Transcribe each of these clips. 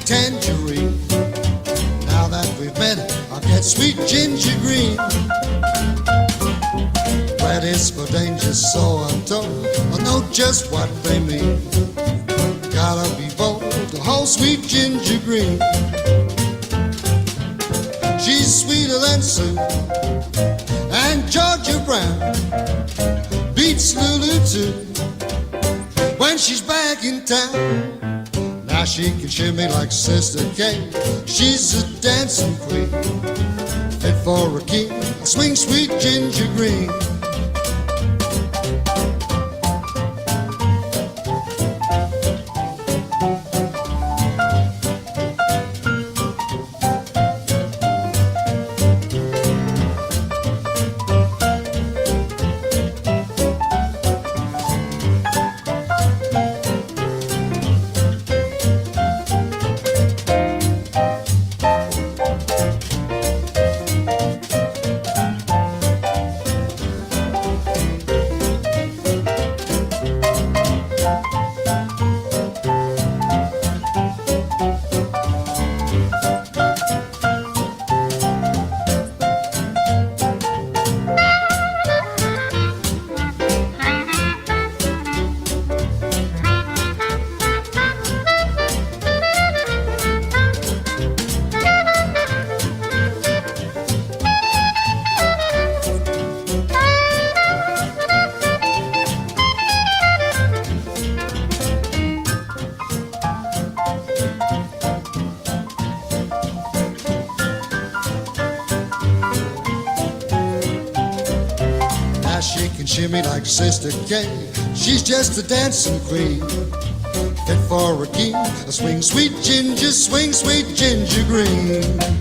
tangerine. Now that we've met, I'll get sweet ginger green. Red is for danger, so I'm told. I know just what they mean. Gotta be bold to hold sweet ginger green. She's sweeter than Sue and Georgia Brown beats Lulu too when she's back in town. Now she can shimmy like Sister Kate. She's a dancing queen, fit for a king. Swing sweet ginger green. Shimmy like Sister Kate. She's just a dancing queen, fit for a king. Swing sweet ginger green.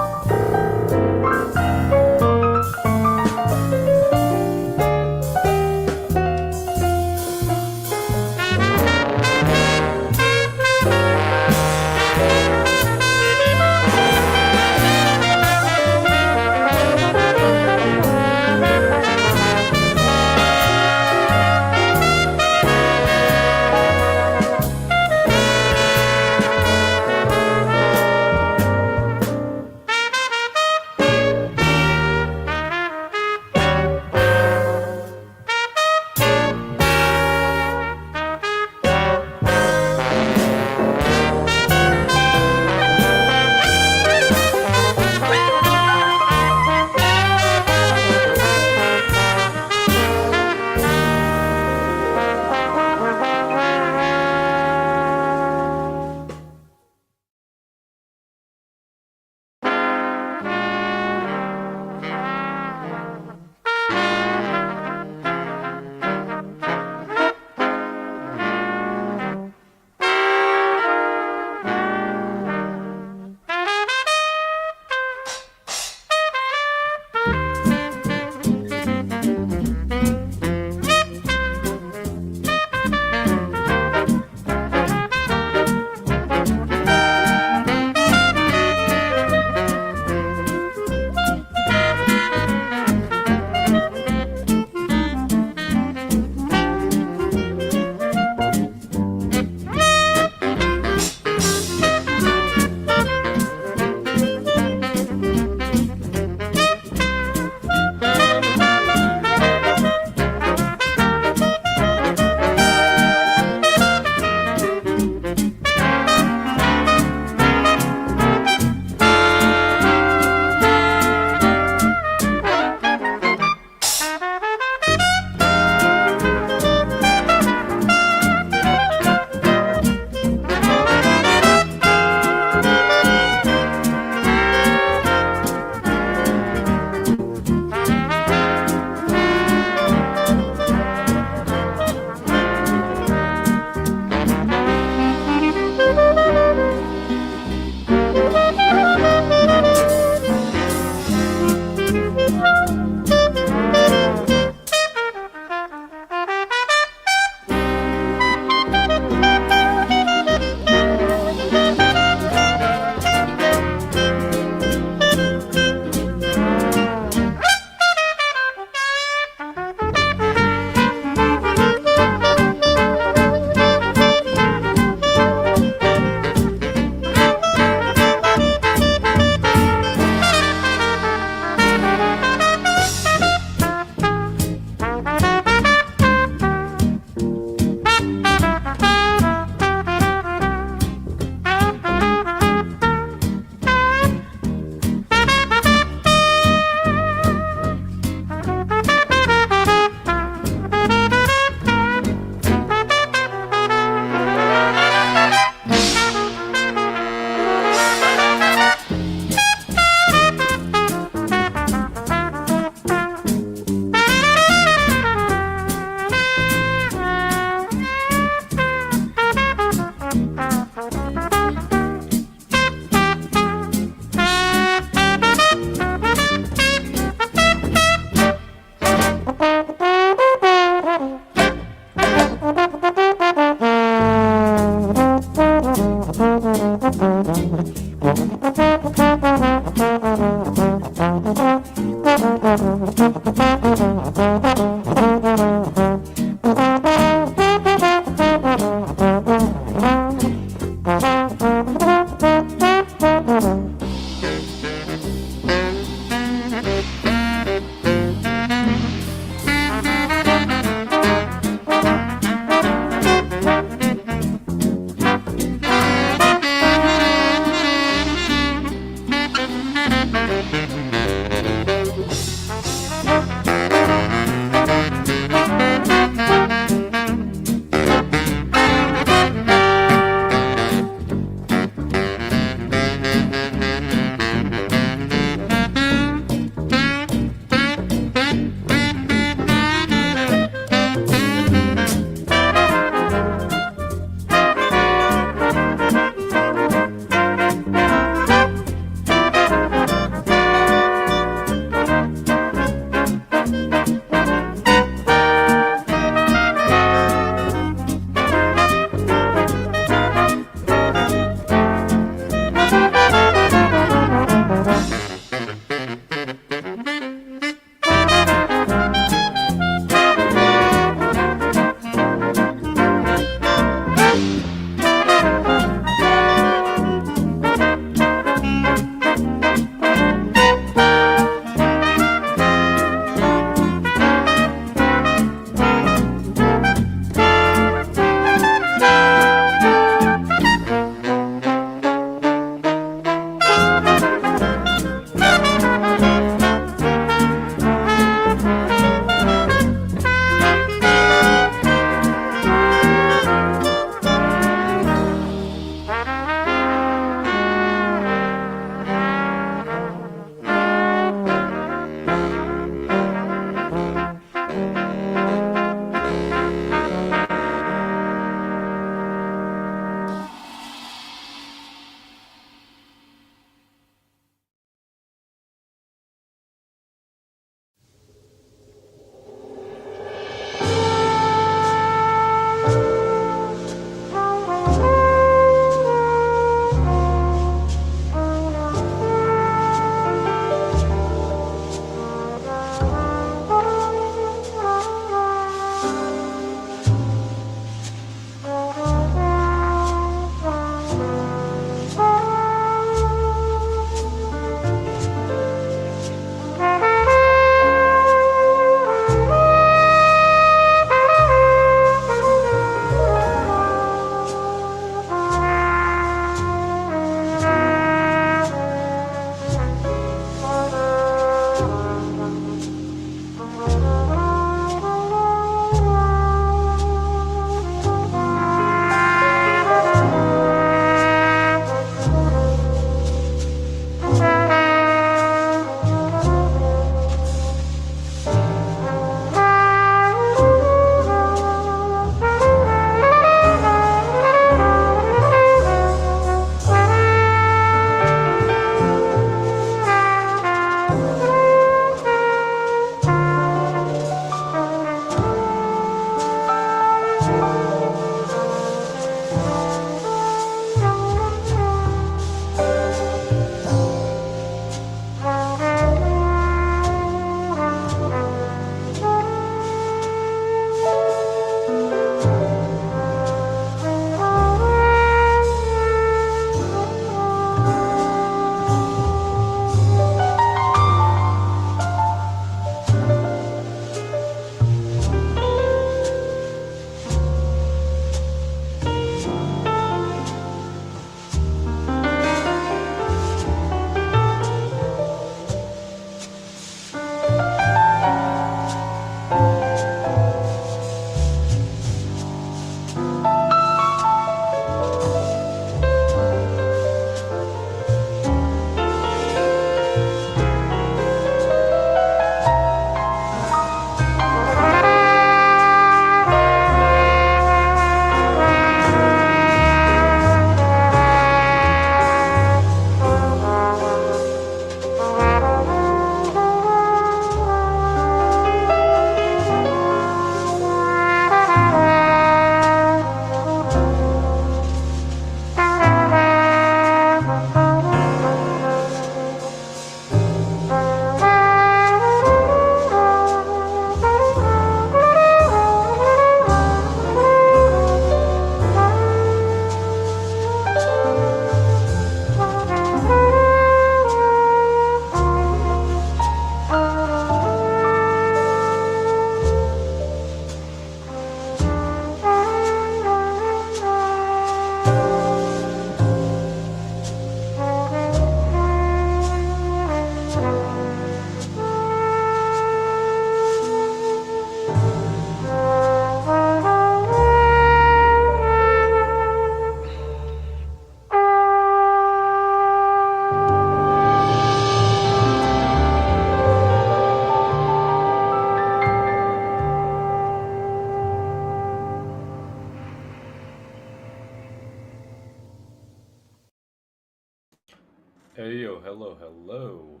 Hey yo, hello, hello.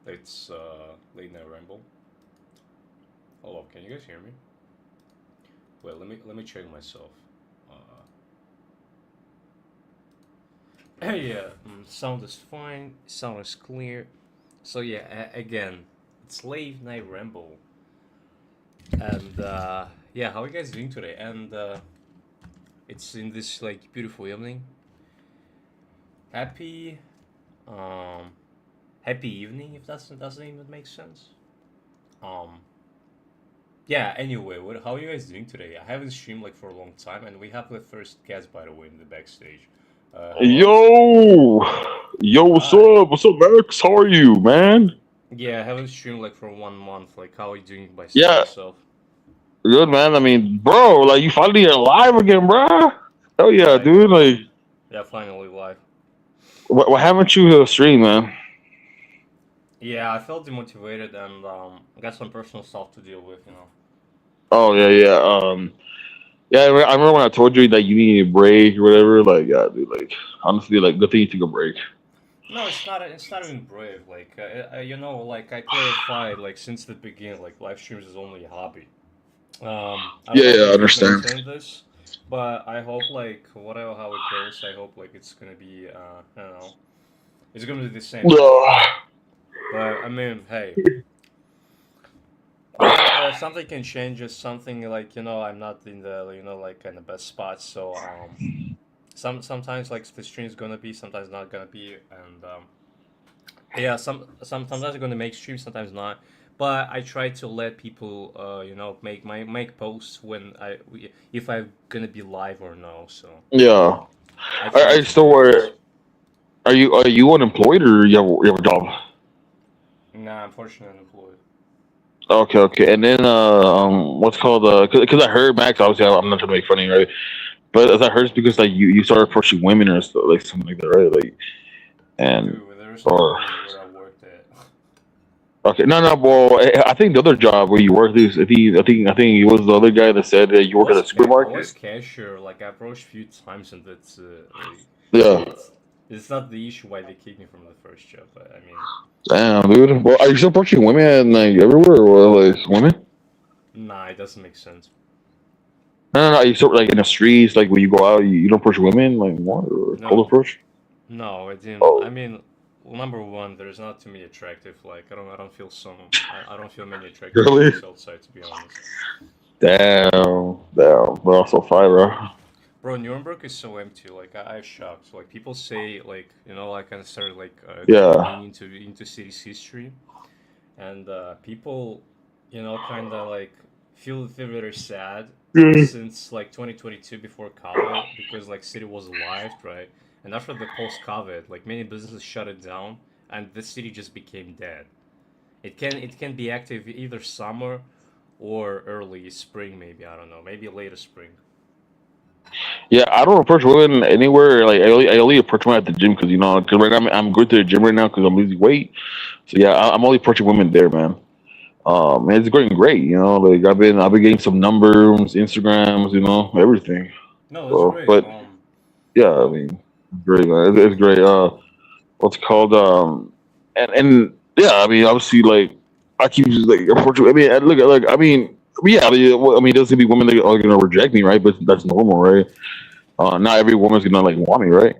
It's Late Night Ramble. Hello, can you guys hear me? Well, let me check myself. Yeah, sound is fine. Sound is clear. So yeah, again, it's Late Night Ramble, and yeah, how are you guys doing today? And it's in this like beautiful evening. Happy, um, happy evening if that doesn't even make sense. Um, Yeah, anyway, how are you guys doing today? I haven't streamed like for a long time, and we have the first guest, by the way, in the backstage. Hello, say hi. Yo, yo, what's Hi. up? What's up, Max? How are you, man? Yeah, I haven't streamed like for 1 month. Like, how are you doing by Yeah, yourself? good, man. I mean, bro, like you finally alive again, bro. Hell yeah, Yeah, dude. Like, yeah, finally live. what haven't you stream, man? Yeah, I felt demotivated and got some personal stuff to deal with, you know. Oh yeah, yeah. Yeah, I remember when I told you that you needed a break or whatever. Like, yeah, dude. Like, honestly, like, good thing you took a break. No, it's not. It's not even brave. Like, you know, like I clarified, like since the beginning, like live streams is only a hobby. I don't Yeah, know if yeah, I we could understand. maintain this, but I hope like whatever how it goes, I hope like it's gonna be I don't know, it's gonna be the same thing. Ugh. But I mean, hey, but something can change. Just something like I'm not in the like in the best spot. So sometimes like the stream's gonna be, sometimes not gonna be, and yeah, sometimes I'm gonna make streams, sometimes not. But I try to let people, make posts when if I'm gonna be live or no. So Yeah. I try I to still do were. this. Are you unemployed or you have a job? Nah, unfortunately, unemployed. Okay, okay. And then what's called because I heard Max. Obviously, I'm not trying to make funny, right? But as I heard, it's because like you started approaching women or stuff, like something like that, right? Like and Dude, there's no or women where I worked at. okay, no, no. Well, I think the other job where you worked is I think it was the other guy that said that you work at a I was supermarket. cashier. Like I approached a few times, and that's like Yeah. it's it's not the issue why they kicked me from the first job. But I mean, Damn, dude. Well, are you still approaching women like everywhere or like women? nah, it doesn't make sense. No, no, no. You sort of like in the streets, like when you go out, you don't approach women like what or cold No, approach? no, I didn't. I Oh, mean, well, number one, there's not too many attractive. Like, I don't feel some. I don't feel many attractive really? chicks outside, to be honest. Damn, damn. But also fire, bro. Bro, Nuremberg is so empty. Like, I'm shocked. Like, people say, like, I kind of started like Yeah. digging into city's history, and people, kind of like feel very sad since like 2022 before COVID because like city was alive, right? And after the post COVID, like many businesses shut it down, and the city just became dead. It can be active either summer or early spring, maybe I don't know, maybe later spring. Yeah, I don't approach women anywhere. Like I only approach women at the gym because because right now I'm going to the gym right now because I'm losing weight. So yeah, I'm only approaching women there, man. And it's going great. Like I've been getting some numbers, Instagrams, everything. No, that's So, great. but yeah, I Oh, mean, great, man. It's great. What's it called? And yeah, I mean, obviously, like I keep just like approaching. I mean, look, I mean. Yeah, well, I mean, there's gonna be women that are gonna reject me, right? But that's normal, right? Not every woman's gonna like want me, right?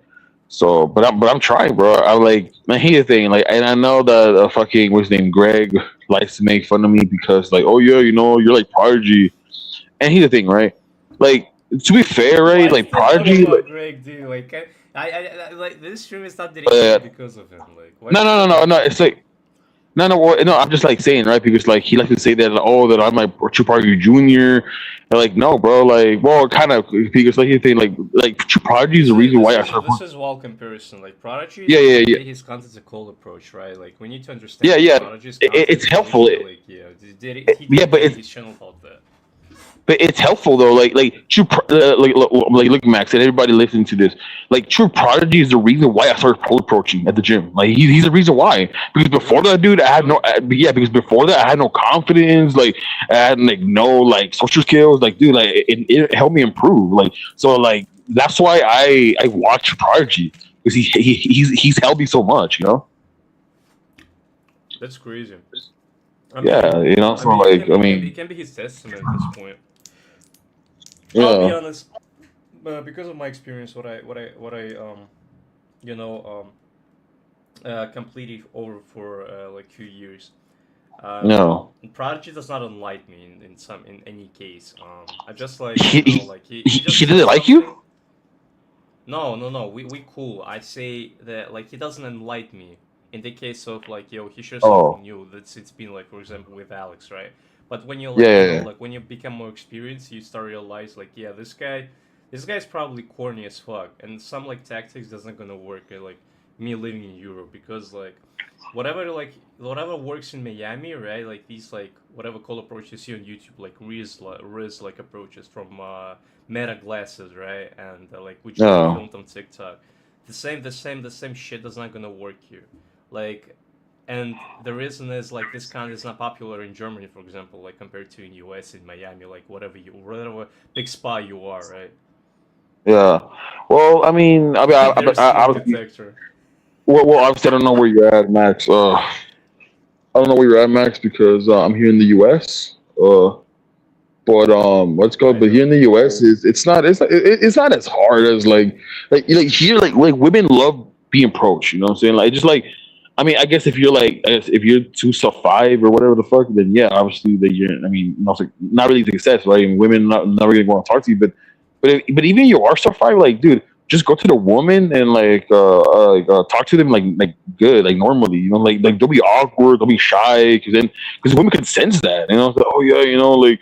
So, but I'm trying, bro. I'm like, man. Here's the thing, like, and I know that fucking what's his name, Greg, likes to make fun of me because, like, oh yeah, you're like Prodigy. And here's the thing, right? Like, to be fair, right? why Like did they talk Prodigy, about Greg, dude? Like, like this stream is not uh, dedicated because of him. Like, why no, did you no, no, talk no, about no. Greg? It's like no, no, no. I'm just like saying, right? Because like he likes to say that, like, oh, that I'm like Chuparu Junior. And, like, no, bro. Like, well, kind of because like he's saying, like Chuparu is the This is reason this why I is started. this is wild comparison. Like Prodigy Yeah, doesn't yeah, yeah, take his content as a cold approach, right? Like we need to understand yeah, that yeah. Prodigy's content It's is helpful. literally like he Yeah, but dedicated it's his channel about that. but it's helpful though. Like true, like look, Max, and everybody listening to this. Like true prodigy is the reason why I started pole approaching at the gym. Like he's the reason why. Because before Really? that, dude, I had no. Yeah, because before that, I had no confidence. Like I had like no like social skills. Like dude, like it helped me improve. Like so, like that's why I watch prodigy. because he's helped me so much, you know. That's crazy. I Yeah, mean, you know. I So mean, like, I mean, it can be his testament at this point. I'll be yeah, honest, because of my experience, what I you know completed over for like 2 years. Um, no, Prodigy does not enlighten me in any case. I just he he, like he he just says didn't like something. you. No. We cool. I say that like he doesn't enlighten me in the case of like he shares something Oh, new that's it's been like for example with Alex, right? But when you yeah, like yeah, like when you become more experienced, you start realize like yeah this guy's probably corny as fuck, and some like tactics doesn't gonna work like me living in Europe because whatever works in Miami, right? Like these like whatever call approaches you see on YouTube, like Riz like approaches from Meta glasses, right? And like which are like yeah. filmed on TikTok. The same shit that's not gonna work here. Like, and the reason is like this kind is not popular in Germany, for example, like compared to in US in Miami, like whatever big spa you are, right? Yeah. Well, There's I smoke obviously, detector. obviously, I don't know where you're at, Max. I don't know where you're at, Max, because I'm here in the U.S. But let's go. I But here in know. the U.S., it's not as hard as like here, like women love being approached. You know what I'm saying? Like just like. I mean, I guess if you're like, I guess if you're 2 5 or whatever the fuck, then yeah, obviously that you're. I mean, not really success, right? And women not never gonna want to talk to you, but even you are 5, like, dude, just go to the woman and talk to them like good, like normally, you know, like don't be awkward, don't be shy, because women can sense that, you know, so, oh yeah, you know, like,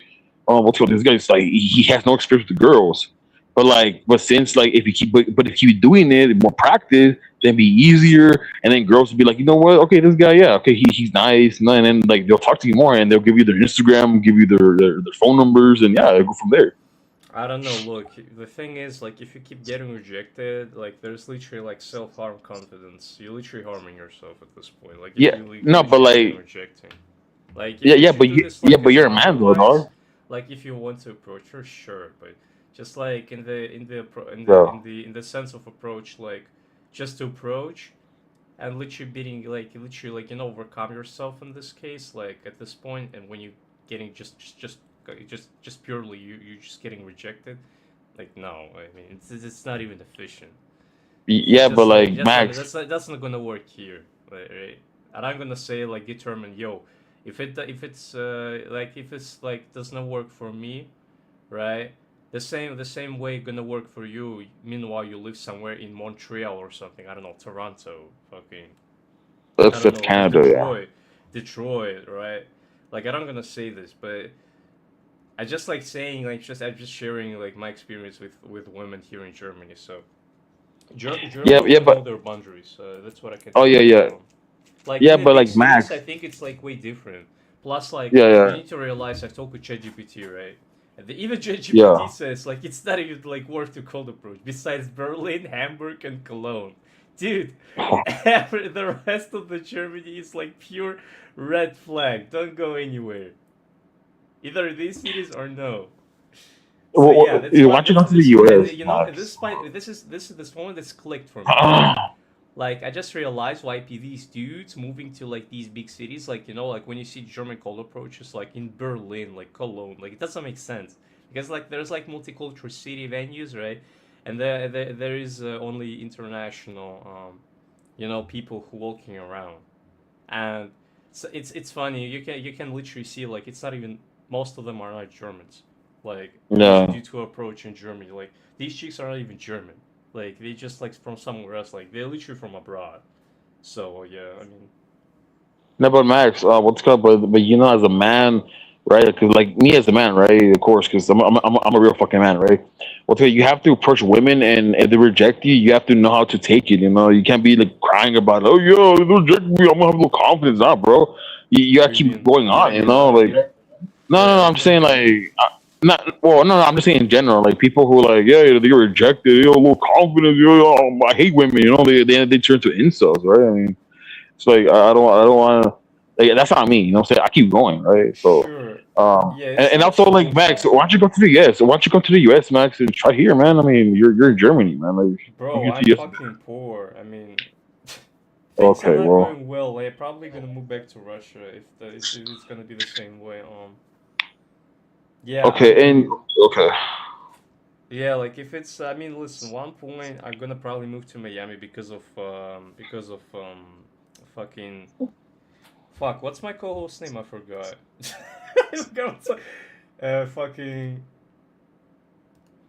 oh, what's going, this guy's like he has no experience with the girls, but since like if you keep but if you keep doing it, more practice, then be easier, and then girls will be like, you know what, okay, this guy, yeah, okay, he's nice, and then like they'll talk to you more, and they'll give you their Instagram, give you their phone numbers, and yeah, go from there. I don't know. Look, the thing is, like, if you keep getting rejected, like, there's literally like self-harm confidence. You're literally harming yourself at this point. Like, if Yeah, you no, but literally getting like, rejecting. Like, if yeah, you should do this yeah, like but as you're a a man hobby though, wise, dog. like if you want to approach her, sure. But just like Bro. in the sense of approach, like just to approach and literally beating literally overcome yourself in this case, like at this point, and when you getting just purely you just getting rejected, like no, I mean it's not even efficient. Yeah, but like Max, That's not gonna work here, right? And I'm gonna say like determine, yo, if it's like if it's like does not work for me, right? The same way gonna work for you. Meanwhile, you live somewhere in Montreal or something. I don't know, Toronto, fucking I don't that's know, Canada, yeah. Detroit, right? Like I'm gonna say this, but I just like saying like just I'm just sharing like my experience with women here in Germany. So Yeah, German yeah, women know but their boundaries. That's what I can oh tell yeah, you. yeah, Like yeah, in the but big like cities, Max, I think it's like way different. Plus, like yeah, you yeah, need to realize I've talked with ChatGPT, right? And even ChatGPT yeah. says like it's not even like worth to cold approach. Besides Berlin, Hamburg, and Cologne, dude, the rest of the Germany is like pure red flag. Don't go anywhere. Either these cities or no. So yeah, that's Why why don't you go to the and U.S., you know Max? this is this moment that's clicked for me, right? Like I just realized why these dudes moving to like these big cities, like like when you see German cold approaches, like in Berlin, like Cologne, like it doesn't make sense because like there's like multicultural city venues, right? And there is only international, people who walking around, and so it's funny. You can literally see like it's not even most of them are not Germans, like Yeah. due to approach in Germany, like these chicks are not even German. Like they just like from somewhere else. Like they're literally from abroad. So yeah, I mean, No, but Max, what's up? But you know, as a man, right? Because like me as a man, right? Of course, because I'm a real fucking man, right? Well, you have to approach women, and if they reject you, you have to know how to take it. You know, you can't be like crying about, oh yeah, they reject me. I'm gonna have a little confidence, nah, bro. You what gotta do you keep mean? going on. You know, like Sorry, I I'm didn't saying get you. like. Not well, no, I'm just saying in general, like people who like, yeah, they get rejected, a little confidence, I hate women, they turn to insults, right? I mean, it's like I don't want to. Like, that's not me. You know what I'm saying? I keep going, right? So Sure. Yeah, And, it's and like also some like Max, bullshit. why don't you go to the US? Why don't you come to the US, Max, and try here, man? I mean, you're in Germany, man. Like, you Bro, get to I'm the US. fucking poor. I mean, things are Okay, not well, going well. I'm probably gonna move back to Russia if it's gonna be the same way. Yeah, I okay, mean, and okay. yeah, like if it's, I mean, listen, one point I'm gonna probably move to Miami because of fucking fuck. What's my co-host name? I forgot. I forgot what's fucking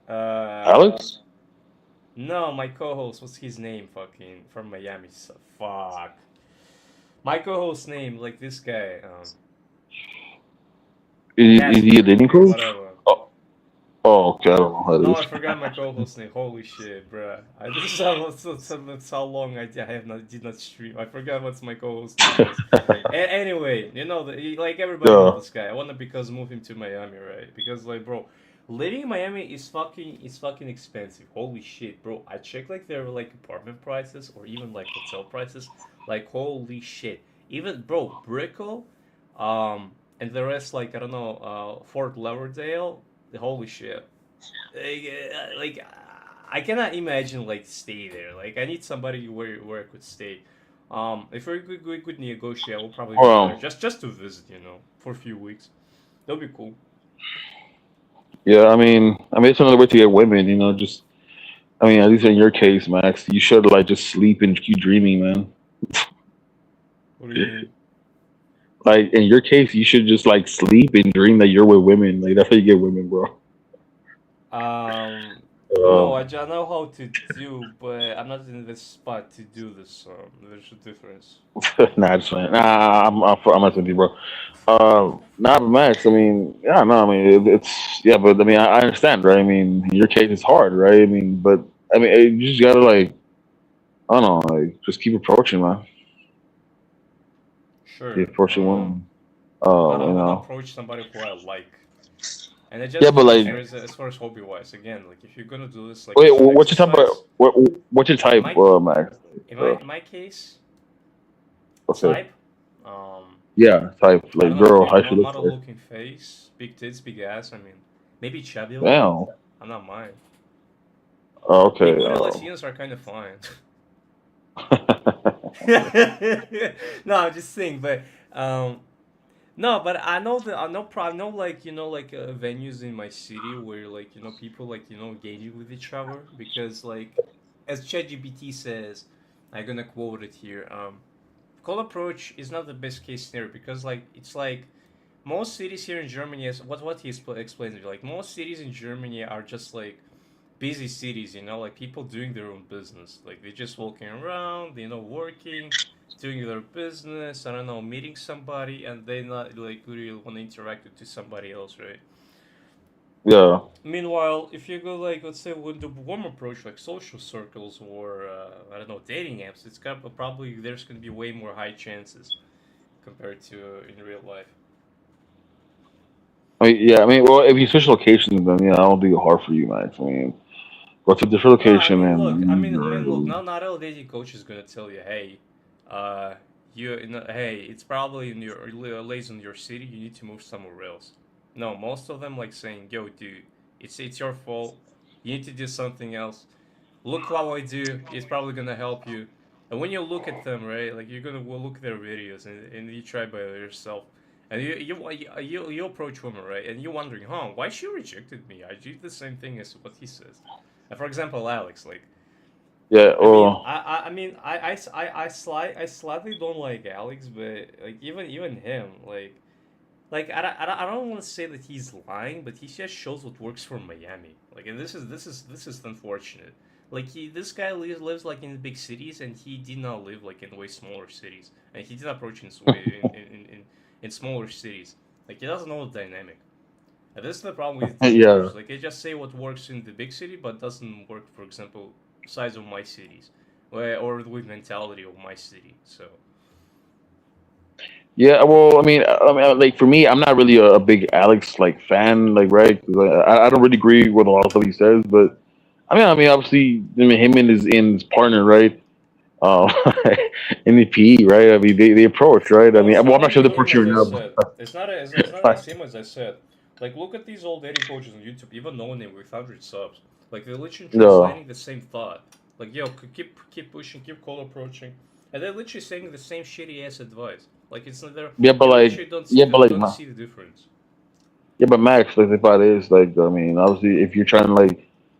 uh Alex? no, my co-host. What's his name? Fucking from Miami. So, fuck. My co-host name, like this guy, Is he a Casper, dating coach? whatever. Oh, oh, okay, I don't know how it No, is. I forgot my co-host name. Holy shit, bruh. This is how long I have not did not stream. I forgot what's my co-host name is. Anyway, you know, like everybody know Yeah. this guy. I wanna because move him to Miami, right? Because like, bro, living in Miami is fucking expensive. Holy shit, bro. I checked like their like apartment prices or even like hotel prices. Like holy shit. Even bro, Brickell, and the rest like I don't know, Fort Lauderdale. Holy shit. Like I cannot imagine like stay there. Like I need somebody where I could stay. If we could negotiate, I will probably move there Well, just to visit, you know, for a few weeks. That'll be cool. yeah, I mean, it's another way to get women, just, I mean, at least in your case, Max, you should, like, just sleep and keep dreaming, man. What do you mean? Like, in your case, you should just, like, sleep and dream that you're with women. Like, that's how you get women, bro. Um, no, Uh, I know how to do, but I'm not in the spot to do this. There's a difference. nah, just man. Nah, I'm messing with you, bro. Nah, but Max, I mean, yeah, no, I mean, yeah, but I mean, I understand, right? I mean, in your case, it's hard, right? I mean, but I mean, you just gotta like, I don't know, like, just keep approaching, man. Keep Sure. approaching women. But I You would know, approach somebody who I like. And it yeah, just but depends like, as far as hobby wise. Again, like if you're gonna do this like wait, as an what's your type of exercise, what's your in type, my Max? in my case, Okay, type, um, yeah, type I like don't know, girl, dude, how she looks model like. looking face, big tits, big ass. I mean, maybe chubby a little bit. Damn. I'm not mine. Okay. Big booty Latinos are kind of fine. No, I'm just saying, but um, no, but I know that I know like like venues in my city where like people like engaging with each other because like as ChatGPT says, I'm gonna quote it here. Call approach is not the best case scenario because like it's like most cities here in Germany, as what he explains, like most cities in Germany are just like busy cities, like people doing their own business. Like they're just walking around, working, doing their business, I don't know, meeting somebody, and they not like really want to interact with to somebody else, right? Yeah. Meanwhile, if you go like let's say with the warm approach, like social circles or I don't know, dating apps, it's kind of probably there's gonna be way more high chances compared to in real life. I mean, yeah. I mean, well, if you switch locations, then yeah, I don't think it's hard for you, Max. I mean, go to a different No, I location mean, and look, look. you. Not all dating coach is gonna tell you, hey, uh, hey, it's probably in your lays in your city. You need to move somewhere else. No, most of them like saying, yo, dude, it's your fault. You need to do something else. Look what I do. It's probably gonna help you. And when you look at them, right, like you're gonna look at their videos and you try by yourself. And you approach women, right? And you're wondering, huh, why she rejected me? I did the same thing as what he says. For example, Alex, like, Yeah. I mean, Well. I mean, I slightly don't like Alex, but like even him, like I don't want to say that he's lying, but he just shows what works for Miami. Like, and this is unfortunate. Like this guy lives like in big cities, and he did not live like in way smaller cities, and he did not approach in smaller cities. Like he doesn't know the dynamic. And this is the problem with dating Yeah. coaches. Like they just say what works in the big city, but doesn't work, for example, size of my cities, or with mentality of my city. So Yeah. Well, I mean, like for me, I'm not really a big Alex like fan, like right. 'Cause I don't really agree with a lot of stuff he says, but I mean, obviously, I mean, him and his partner, right? um, in the PE, right? I mean, they approach, right? I No, mean, it's well, not I'm not any sure the same approach as you I now, said. It's but not any fine. same as I said. Like, look at these old dating coaches on YouTube, even no name with 100 subs. Like, they're literally No, translating the same thought. Like, yo, keep pushing, keep call approaching, and they're literally saying the same shitty ass advice. Like, it's not there. yeah, but You like, literally don't see yeah, but like, don't see the difference. yeah, but Max, like the part is, like, I mean, obviously, if you're trying to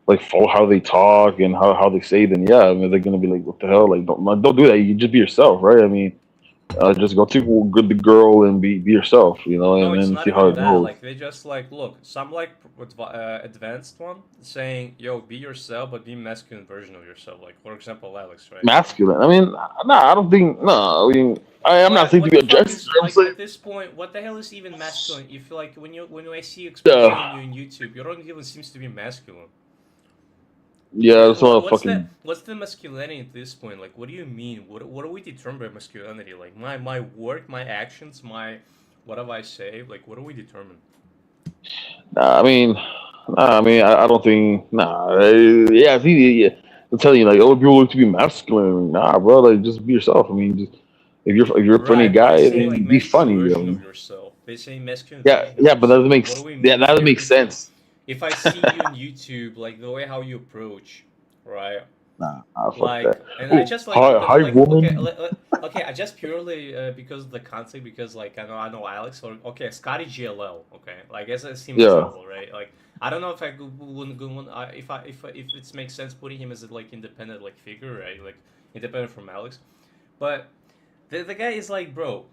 like follow how they talk and how they say, then yeah, I mean, they're gonna be like, what the hell? Like, don't do that. You just be yourself, right? I mean, just go to good the girl and be yourself, No, and it's then not see how even it that. goes. Like they just like look. Some like advanced one saying, "Yo, be yourself, but be masculine version of yourself." Like for example, Alex, right? Masculine. I mean, nah, I don't think. No, I mean, I'm not saying to What be the fuck aggressive. is I'm like saying, at this point? What the hell is even masculine? If like when I see exposing yeah, on you in YouTube, you don't even seems to be masculine. yeah, that's all fucking. What's the masculinity at this point? Like, what do you mean? What do we determine by masculinity? Like my work, my actions, my whatever I say. Like, what do we determine? Nah, I mean, I don't think. Nah, yeah, it's easy. Yeah, I'm telling you, like, oh, people look to be masculine. Nah, bro, like, just be yourself. I mean, just if you're a funny Right, but they're guy, saying like then be masculine funny. version of yourself. They're saying masculine Yeah, version of yeah, but that yourself. doesn't Like, make what do we yeah, mean that doesn't here? make If sense. I see you on YouTube, like the way how you approach, right? Nah, fuck Like, that. and I Oh, just like hi, okay, woman. okay, I just purely because of the concept, because like I know Alex or okay, Scotty GLL, okay, like as a same Yeah. example, right? Like I don't know if I wouldn't go on if it makes sense putting him as a like independent like figure, right? Like independent from Alex, but the guy is like, bro,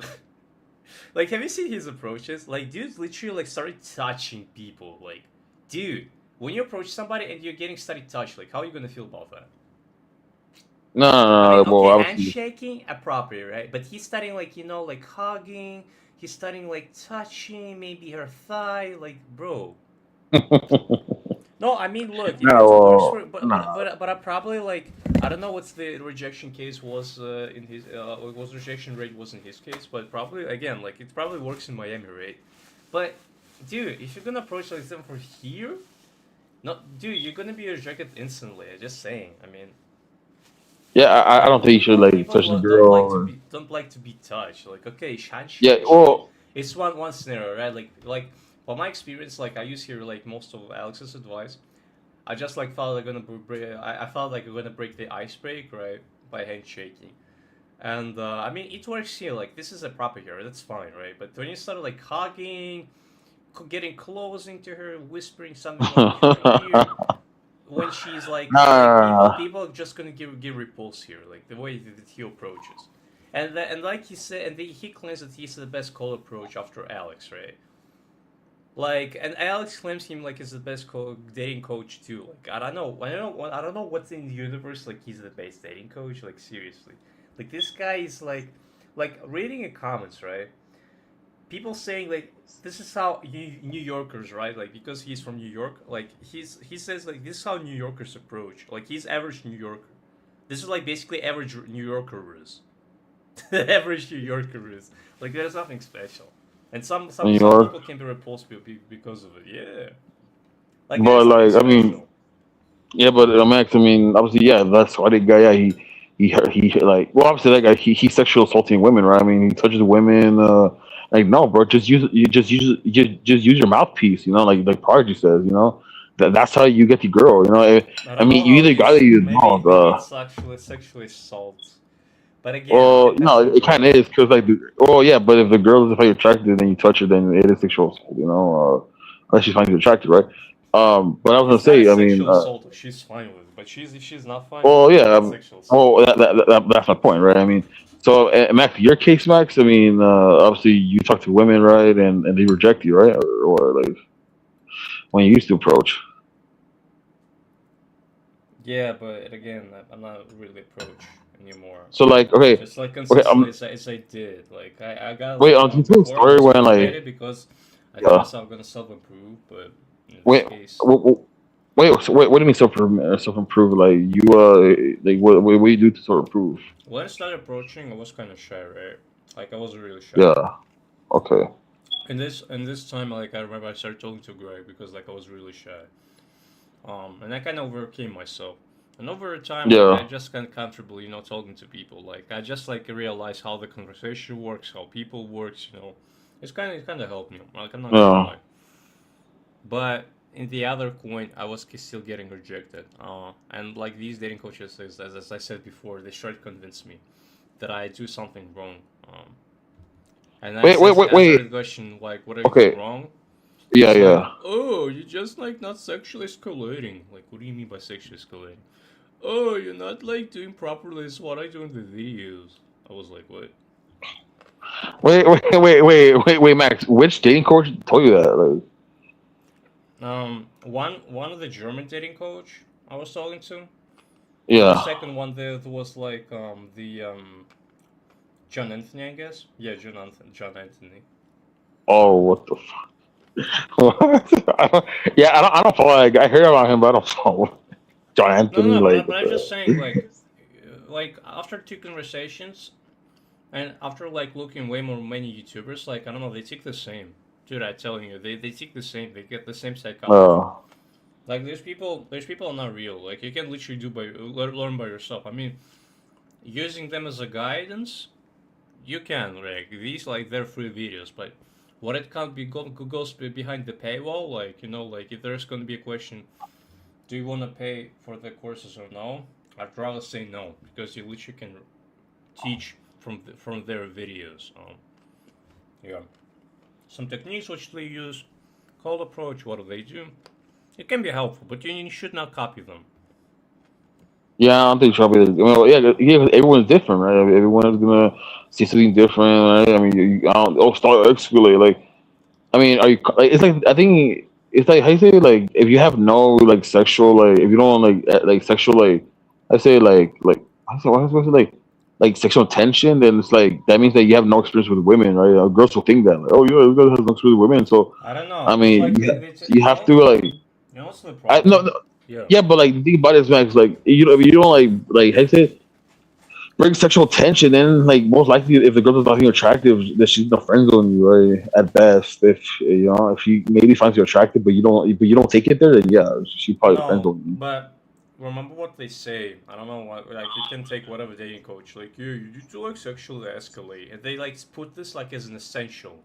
like have you seen his approaches? Like, dude, literally like started touching people, like, dude. When you approach somebody and you're getting started touched, like, how are you gonna feel about that? No, I no, mean, no. Well, okay, obviously, handshaking, appropriate, right? But he's starting like like hugging. He's starting like touching, maybe her thigh, like bro. No, I mean, look, if no, it works for, no. but I probably like I don't know what's the rejection case was in his what was rejection rate was in his case, but probably again like it probably works in Miami, right? But dude, if you're gonna approach like them from here, no, dude, you're gonna be rejected instantly. I'm just saying. I mean, Yeah, I like don't think you should like touch the girl. Or, don't like to be touched. Like okay, yeah, handshake. well, It's one scenario, right? Like from my experience, like I use here like most of Alex's advice. I just like felt like I felt like I'm gonna break the ice break right by handshaking. And I mean it works here. Like this is a proper here. That's fine, right? But when you start like hugging, getting close into her, whispering something like in her ear, when she's like nah. people are just gonna give repulse here, like the way that he approaches, and like he said, and he claims that he's the best call approach after Alex, right? Like, and Alex claims him like is the best dating coach too. Like, I don't know what's in the universe. Like, he's the best dating coach. Like, seriously, like this guy is like reading in comments, right? People saying like this is how New Yorkers, right? Like because he's from New York, like he says like this is how New Yorkers approach. Like he's average New Yorker. This is like basically average New Yorker is. Average New Yorker is like there's nothing special, and New some York. people can be repulsed because of it. Yeah, like But there's nothing like, I mean, special. yeah, but Max, I mean, obviously, yeah, that's why that guy, yeah, he like, well, obviously that guy, he's sexual assaulting women, right? I mean, he touches women. Like, no, bro, just use your mouthpiece, like Prodigy says, that's how you get the girl, I I don't know mean, you how either you gotta use mouth. maybe it's actually sexually assault, but again, it Well, depends no, on the it kind girl. of is because like, well, yeah, but if the girl is if you're attracted, then you touch her, then it is sexual assault, unless she finds you attractive, right? But I was It's gonna not a say, I mean, sexual assault if she's fine with it, but if she's not fine with well, it, yeah, then it's sexual assault. well, that's my point, right? I mean, so Max, your case, Max. I mean, obviously you talk to women, right, and they reject you, right, or like when you used to approach. Yeah, but again, I'm not really approach anymore. So like, okay, Just like okay, consistently as I did. Like I got wait, like can you tell a before I story was when like, frustrated because I thought yeah, myself gonna self improve, but in this wait, case, what do you mean self improve? Like you like what do you do to sort of improve? when I started approaching, I was kind of shy, right? Like I was really shy. Yeah, okay, And this time, like I remember, I started talking to Greg because like I was really shy. And I kind of overcame myself. And over time, like I Yeah. just got comfortable, talking to people. Like I just like realize how the conversation works, how people works. It's kind of helped me. Like I'm not gonna Yeah. lie. But in the other coin, I was still getting rejected. And like these dating coaches, as I said before, they tried to convince me that I do something wrong. And then Wait, wait, wait, I wait. started questioning like, what are you doing Okay. wrong? Yeah, It's like, yeah. oh, you're just like not sexually escalating. Like, what do you mean by sexually escalating? Oh, you're not like doing properly is what I do in the videos. I was like, what? Wait, Max. Which dating coach told you that? Like, One of the German dating coach I was talking to, and the yeah. second one there was like the John Anthony, I guess. Yeah, John Anthony. Oh, what the fuck? Yeah, I don't follow. Like, I hear about him, but I don't follow John No, Anthony. no, Like, but I'm just saying like after two conversations and after like looking way more many YouTubers, like I don't know, they take the same. Dude, I'm telling you, they take the same. They get the same psychology. uh, Like there's people are not real. Like you can literally learn by yourself. I mean, using them as a guidance, you can. Like these, like they're free videos, but what it can't be goes behind the paywall. Like like if there's going to be a question, do you want to pay for the courses or no? I'd rather say no because you literally can teach from their videos. Yeah, some techniques which they use, cold approach. What do they do? It can be helpful, but you should not copy them. yeah, I don't think trouble is. Well, yeah, 'cause everyone's different, right? I mean, everyone is gonna see something different, right? I mean, I don't. Oh, start escalate. Like, I mean, are you? Like, it's like I think it's like how you say like if you have no like sexual like if you don't like sexual I say what was it like sexual tension, then it's like that means that you have no experience with women, right? Girls will think that like, oh yeah, this guy has no experience with women, so I don't know. I It's mean like they you have to like what's the I no, problem? no Yeah. yeah, but like the thing about it is Max, like if you don't like how you say bring sexual tension, then like most likely if the girl does nothing attractive, then she's gonna friend zone you, right? At best, if she maybe finds you attractive, but you don't take it there, then yeah, she probably friend No, zone you. but remember what they say. I don't know what like you can take whatever dating coach like you need to like sexually escalate, and they like put this like as an essential,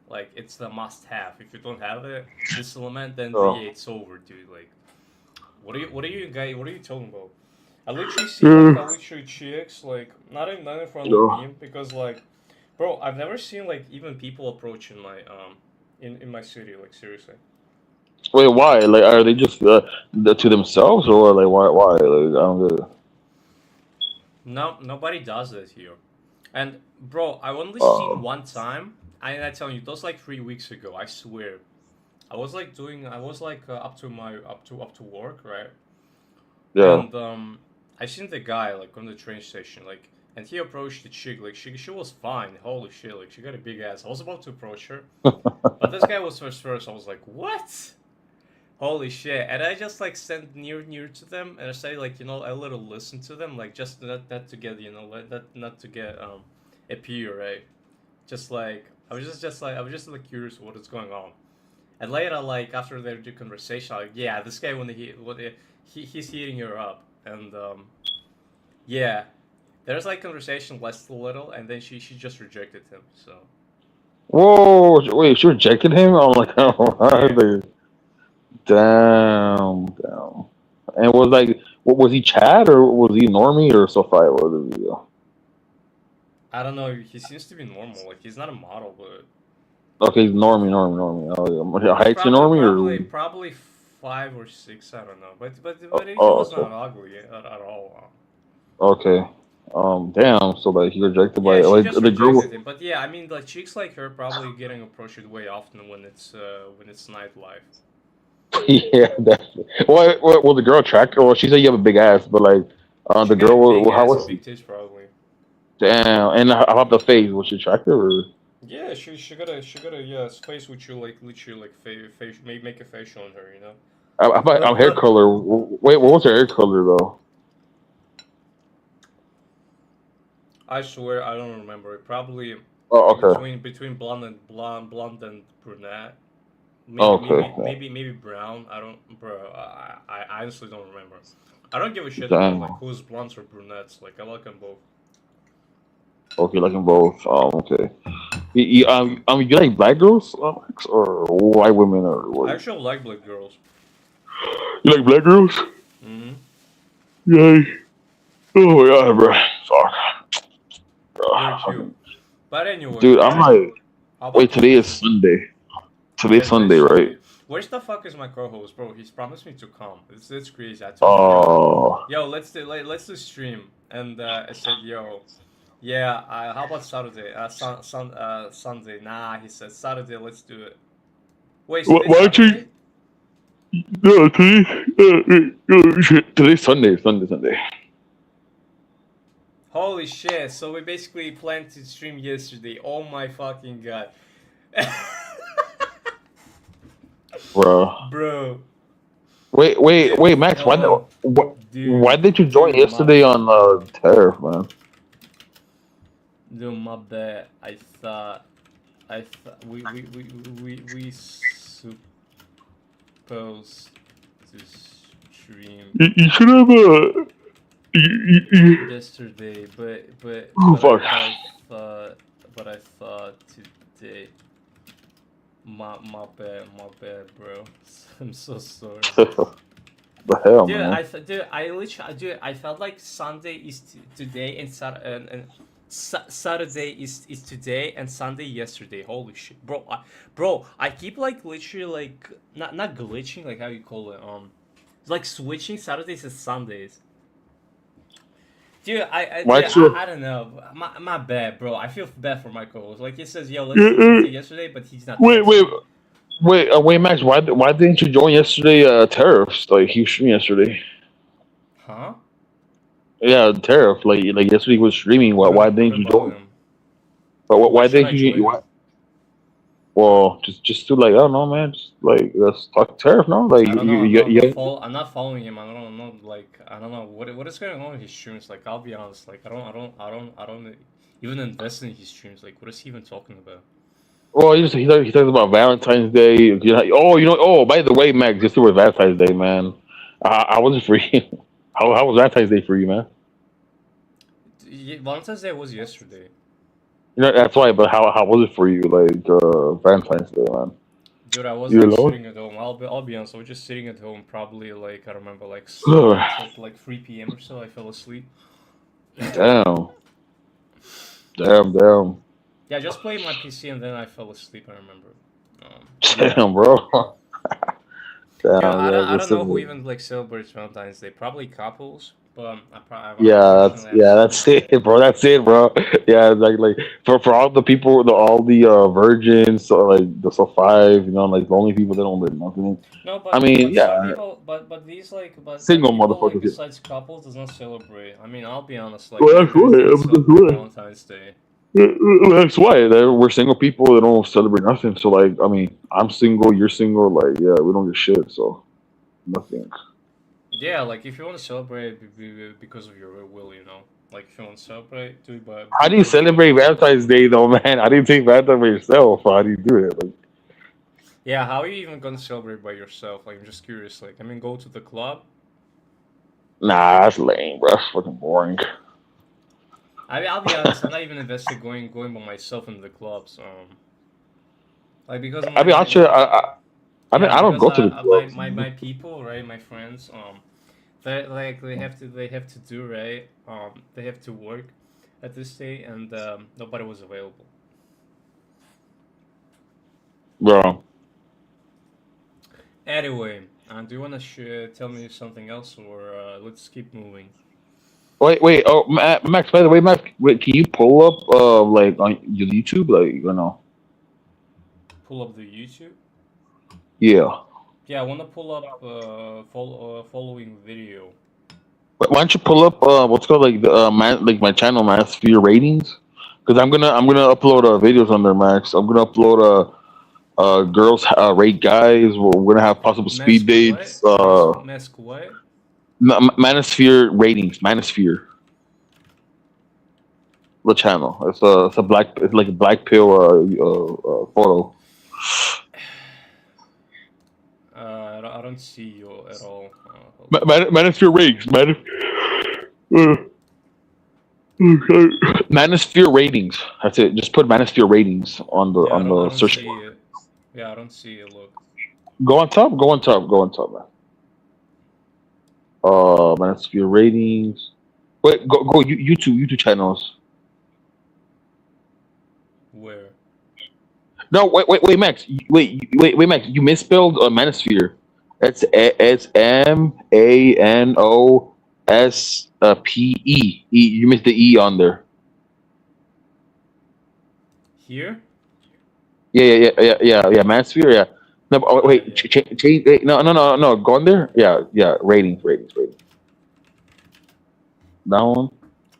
like it's the must have. If you don't have it, this element, then yeah, So it's over, dude. Like what are you talking about? I literally see like yeah, I literally chicks like not in front of yeah. me because like, bro, I've never seen like even people approaching my in my city like seriously. Wait, why? Like, are they just to themselves, or like why? Why? Like, I don't get it. No, nobody does that here. And bro, I only seen Uh, one time. I tell you, that was like 3 weeks ago. I swear. I was like up to work, right? yeah. And I seen the guy like on the train station, like, and he approached the chick, like she was fine. Holy shit, like she got a big ass. I was about to approach her, but this guy was first. I was like, what? Holy shit! And I just like stand near to them, and I say like a little listen to them, like just not to get like not to get a peer, right? Just like I was just like curious what is going on. And later, like after their conversation, like yeah, this guy he's heating her up, and yeah, there's like conversation lasted a little, and then she just rejected him. So Whoa! Wait, she rejected him. I'm like, yeah, oh, damn. And was like, what was he Chad or was he Normie or Sophia? What was he? I don't know. He seems to be normal. Like he's not a model, but Okay, he's Normie. Oh, yeah. he's Heights and probably Normie probably or probably 5 or 6. I don't know, but he was okay, not ugly at all. okay. Damn. So like he rejected by Yeah, she like just the rejected girl. him. But yeah, I mean, like chicks like her probably getting approached way often when it's nightlife. Yeah, definitely. Well, the girl attract her? Well, she said you have a big ass, but like, She the got a girl, big how ass and was big tits, probably. damn? And how about the face? Was she attractive or? Yeah, she got a yeah space which you like literally like face make a facial on her. I'm hair color. Wait, what was her hair color though? I swear I don't remember it. Probably Oh, okay. between blonde and brunette. Maybe Okay. maybe brown. I don't, bro. I honestly don't remember. I don't give a shit about like Damn. who's blondes or brunettes. Like I like them both. Okay, like them both. Okay. You like black girls, Max, or white women, or I what? actually like black girls. You like black girls? Hmm. Yeah. Oh my god, bro. Fuck. They're Bro. cute. But anyway, Dude, I'm like, how about wait, today is tomorrow? Sunday. Yeah, Today's today's Sunday, right? Sunday. Where the fuck is my co-host, bro? He's promised me to come. It's crazy. I told him, Oh, yo, let's do stream, and I said, yo, yeah, how about Saturday? Sunday. Nah, he said Saturday. Let's do it. Wait, today's why don't you? Saturday? No, today's Sunday. Sunday. Holy shit! So we basically planned to stream yesterday. Oh my fucking god, Bro. bro. Wait, Max. Oh, Why did you join dude, my yesterday on Tariff, man? Dude, my bad. I thought we supposed to stream You should have yesterday, but Oh fuck. I thought today. My bad, bro. I'm so sorry. The hell, Dude, man. I felt like Sunday is today and Saturday is today and Sunday yesterday. Holy shit, bro! I keep like literally like not glitching, like how you call it, it's like switching Saturdays and Sundays. Dude, Why dude, you? I don't know. My bad, bro. I feel bad for my co-host. Like he says, yo, let's do it yesterday, but he's not Wait, wait, texting. wait, Max. Why didn't you join yesterday? Tariffs like he was streaming yesterday. Huh? Yeah, Tariff. Like yesterday was streaming. Why What didn't you about join? him? But Why why should didn't I you? join Why, him? well, just to like I don't know, man. Just like let's talk Tariff, no? Like I don't know. you I'm not following him. I don't know. Like I don't know what is going on with his streams. Like I'll be honest. Like I don't even invest in his streams. Like what is he even talking about? Well, he talks about Valentine's Day. Oh, by the way, Max, just was Valentine's Day, man. I wasn't for you. How was Valentine's Day for you, man? Valentine's Day was yesterday. That's why. But how was it for you, like Valentine's Day, man? Dude, I was You like alone? sitting at home. I'll be honest. I was just sitting at home. Probably like I remember like at like 3 p.m. or so. I fell asleep. Damn, damn, Yeah, I just played my PC and then I fell asleep. I remember. Yeah. damn, bro. Yeah, Damn, I that's don't know who it. even like celebrates Valentine's Day. Probably couples, but Yeah, unfortunately I'm that's single. it, bro. That's it, bro. Yeah, like for all the people, all the virgins, so like the so five, like the only people that don't live nothing. No, I mean, but some yeah, people, but these like but single people like motherfuckers. Yeah. besides couples does not celebrate. I mean, I'll be honest. Like Well, that's niggas right. don't That's celebrate right. Valentine's Day. That's why we're single people that don't celebrate nothing. So like, I mean, I'm single, you're single. Like, yeah, we don't get shit. So nothing. Yeah, like if you want to celebrate because of your will, Like if you want to celebrate, do it by How do you celebrate Valentine's Day though, man? How do you take Valentine's by yourself? How do you do it? Like, Yeah, how are you even gonna celebrate by yourself? Like I'm just curious. Like I mean, go to the club. nah, that's lame, bro. That's fucking boring. I mean, I'll be honest. I'm not even invested going by myself in the clubs. Like because I mean, actually, I mean, yeah, I don't because go to the clubs. my people, right, my friends, they have to do, right, they have to work at this day, and nobody was available. Bro. Anyway, do you wanna tell me something else, or let's keep moving? Wait. Oh, Max. By the way, Max, wait, can you pull up like on your YouTube, like Pull up the YouTube. Yeah. Yeah, I wanna pull up following video. Why don't you pull up what's called like the like my channel Manosphere ratings? Because I'm gonna upload videos on there, Max. I'm gonna upload girls rate guys. We're gonna have possible speed Mask what? dates. Mask what? Manosphere ratings. Manosphere. The channel. It's like a black pill photo. I don't see you at all. Manosphere ratings, Manosphere ratings. That's it. Just put Manosphere ratings on Yeah, I the don't search see bar. it. Yeah, I don't see it. Look. Go on top. Go on top. Go on top, man. Manosphere ratings. Wait, go YouTube channels. Where? No, wait, Max. Wait, Max. You misspelled Manosphere. It's MANOSPE. You missed the E on there. Here? Yeah. Manosphere, yeah. No, but, Yeah, wait, yeah. change. No. Go on there. Yeah. Ratings. That one.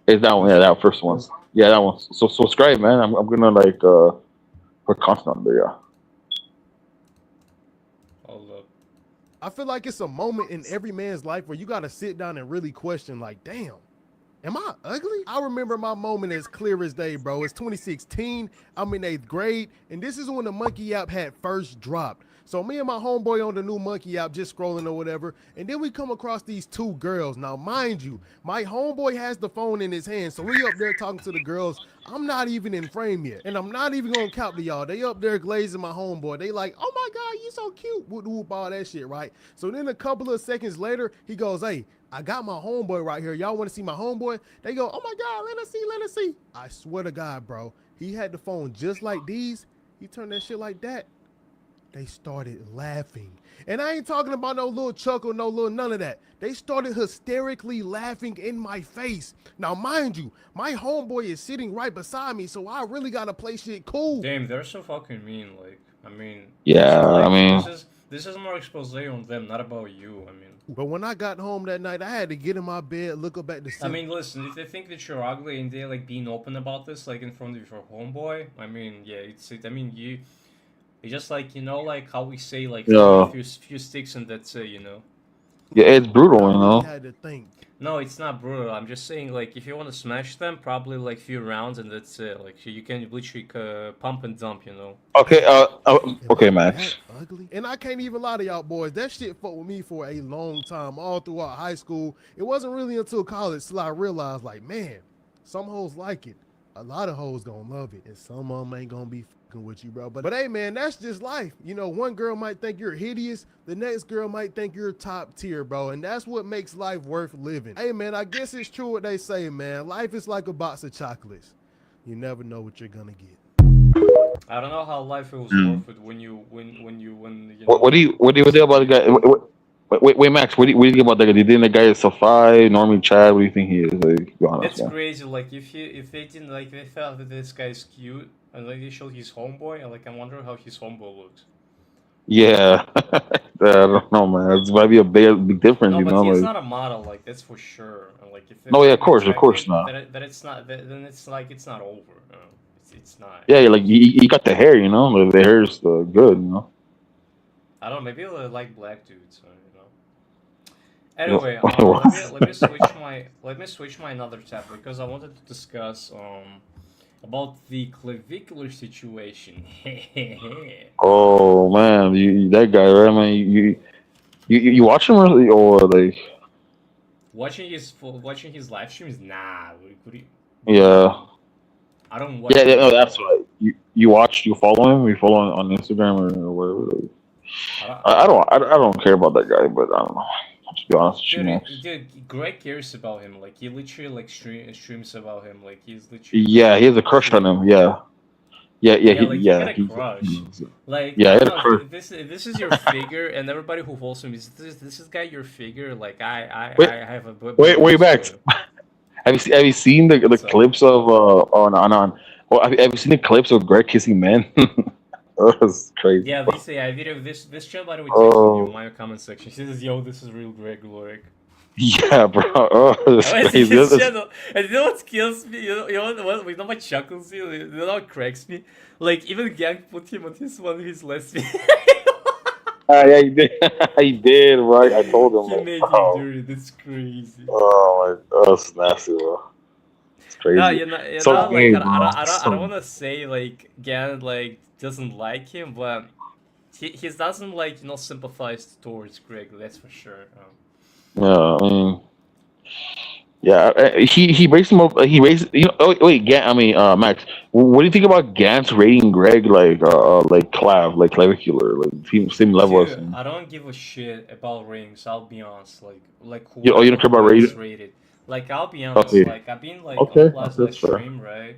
It's that one. Yeah, that first one. Yeah, that one. So subscribe, man. I'm gonna like put content on there. Yeah. Hold up. I feel like it's a moment in every man's life where you got to sit down and really question, like, damn, am I ugly? I remember my moment as clear as day, bro. It's 2016. I'm in 8th grade, and this is when the Monkey app had first dropped. So me and my homeboy on the new Monkey app just scrolling or whatever, and then we come across these two girls. Now, mind you, my homeboy has the phone in his hand, so we up there talking to the girls. I'm not even in frame yet, and I'm not even gonna count to y'all. They up there glazing my homeboy. They like, oh my God, you so cute. Whoop, whoop, all that shit, right? So then a couple of seconds later, he goes, hey, I got my homeboy right here. Y'all want to see my homeboy? They go, oh my God, let us see. I swear to God, bro. He had the phone just like these. He turned that shit like that. They started laughing. And I ain't talking about no little chuckle, no little none of that. They started hysterically laughing in my face. Now, mind you, my homeboy is sitting right beside me, so I really gotta play shit cool. Damn, they're so fucking mean. Like, I mean. Yeah, I mean, This is more expose on them, not about you. I mean. But when I got home that night, I had to get in my bed, look up at the I mean, listen. If they think that you're ugly and they're like being open about this, like in front of your homeboy, I mean, yeah, I mean, it's just like like how we say like Yeah. a few sticks and that's it. yeah, it's brutal, I you really know. had to think. No, it's not brutal. I'm just saying like if you want to smash them, probably like few rounds and that's it. Like you can literally pump and dump, Okay, okay, Am I Max. that ugly? And I can't even lie to y'all boys. That shit fucked with me for a long time, all throughout high school. It wasn't really until college till I realized, like, man, some hoes like it. A lot of hoes gonna love it, and some of them ain't gonna be fucking with you, bro. But hey, man, that's just life. One girl might think you're hideous, the next girl might think you're top tier, bro. And that's what makes life worth living. Hey, man, I guess it's true what they say, man. Life is like a box of chocolates. You never know what you're gonna get. I don't know how life feels worth it when you What do you think about the guy? Wait, Max. What do you think about that guy? Do you think the guy is Safai, Normie, Chad? What do you think he is? Like, be honest, It's man. crazy. Like if they didn't like they felt that this guy's cute and like they showed his homeboy and like I wonder how his homeboy looks. Yeah, I don't know, man. It's might be a big difference, No, you but know. he's Like, not a model. Like that's for sure. And, like if they no, yeah, find him of course attractive, not. that it's not. Then it's like it's not over. It's not. Yeah, like he got the hair, you know. Like, the hair is good, you know. I don't know. Maybe they like black dudes. Well, Anyway, let me switch my another tab because I wanted to discuss about the clavicular situation. Oh man, that guy, right, man? You watch him or like? watching his live streams, nah. Yeah, I don't watch. yeah. No, that's right. You follow him? You follow him on Instagram or whatever. Like, I don't care about that guy, but I don't know. To be honest with you, man. Dude, Greg cares about him. Like he literally like streams about him. Like he's literally. Yeah, he has a crush on him. Yeah. He got a crush. Like Yeah, I he don't had a know, crush. if this is your figure, and everybody who follows him is this guy your figure? Like I have a Wait, Max. Have you seen the What's up? clips of on? Well, have you seen the clips of Greg kissing men? That's crazy. Yeah, this chat by the way Oh. texted me in my comment section. She says, "Yo, this is real Greg Lorik." Yeah, bro. Oh, that's I see crazy. his That's- channel, and you know what kills me? You know what chuckles me? You know what cracks me? Like even Gang put him on one of his lesbian. yeah, he did. He did, right? I told him. He like, made oh, him dirty. That's crazy. oh my, that's nasty, bro. It's crazy. No, So like gay, I bro. don't So- want to say like Gan like doesn't like him, but he doesn't like sympathize towards Greg. That's for sure. Yeah, I mean, yeah, he raised him up. He raised. Oh wait, Max. What do you think about Gantz rating Greg like clavicular, like same level as Dude, him? I don't give a shit about rings. I'll be honest. Like You don't care about whoever's rating? rated. Like I'll be honest. Okay, Like I've been like okay, on last that's fair. stream, right?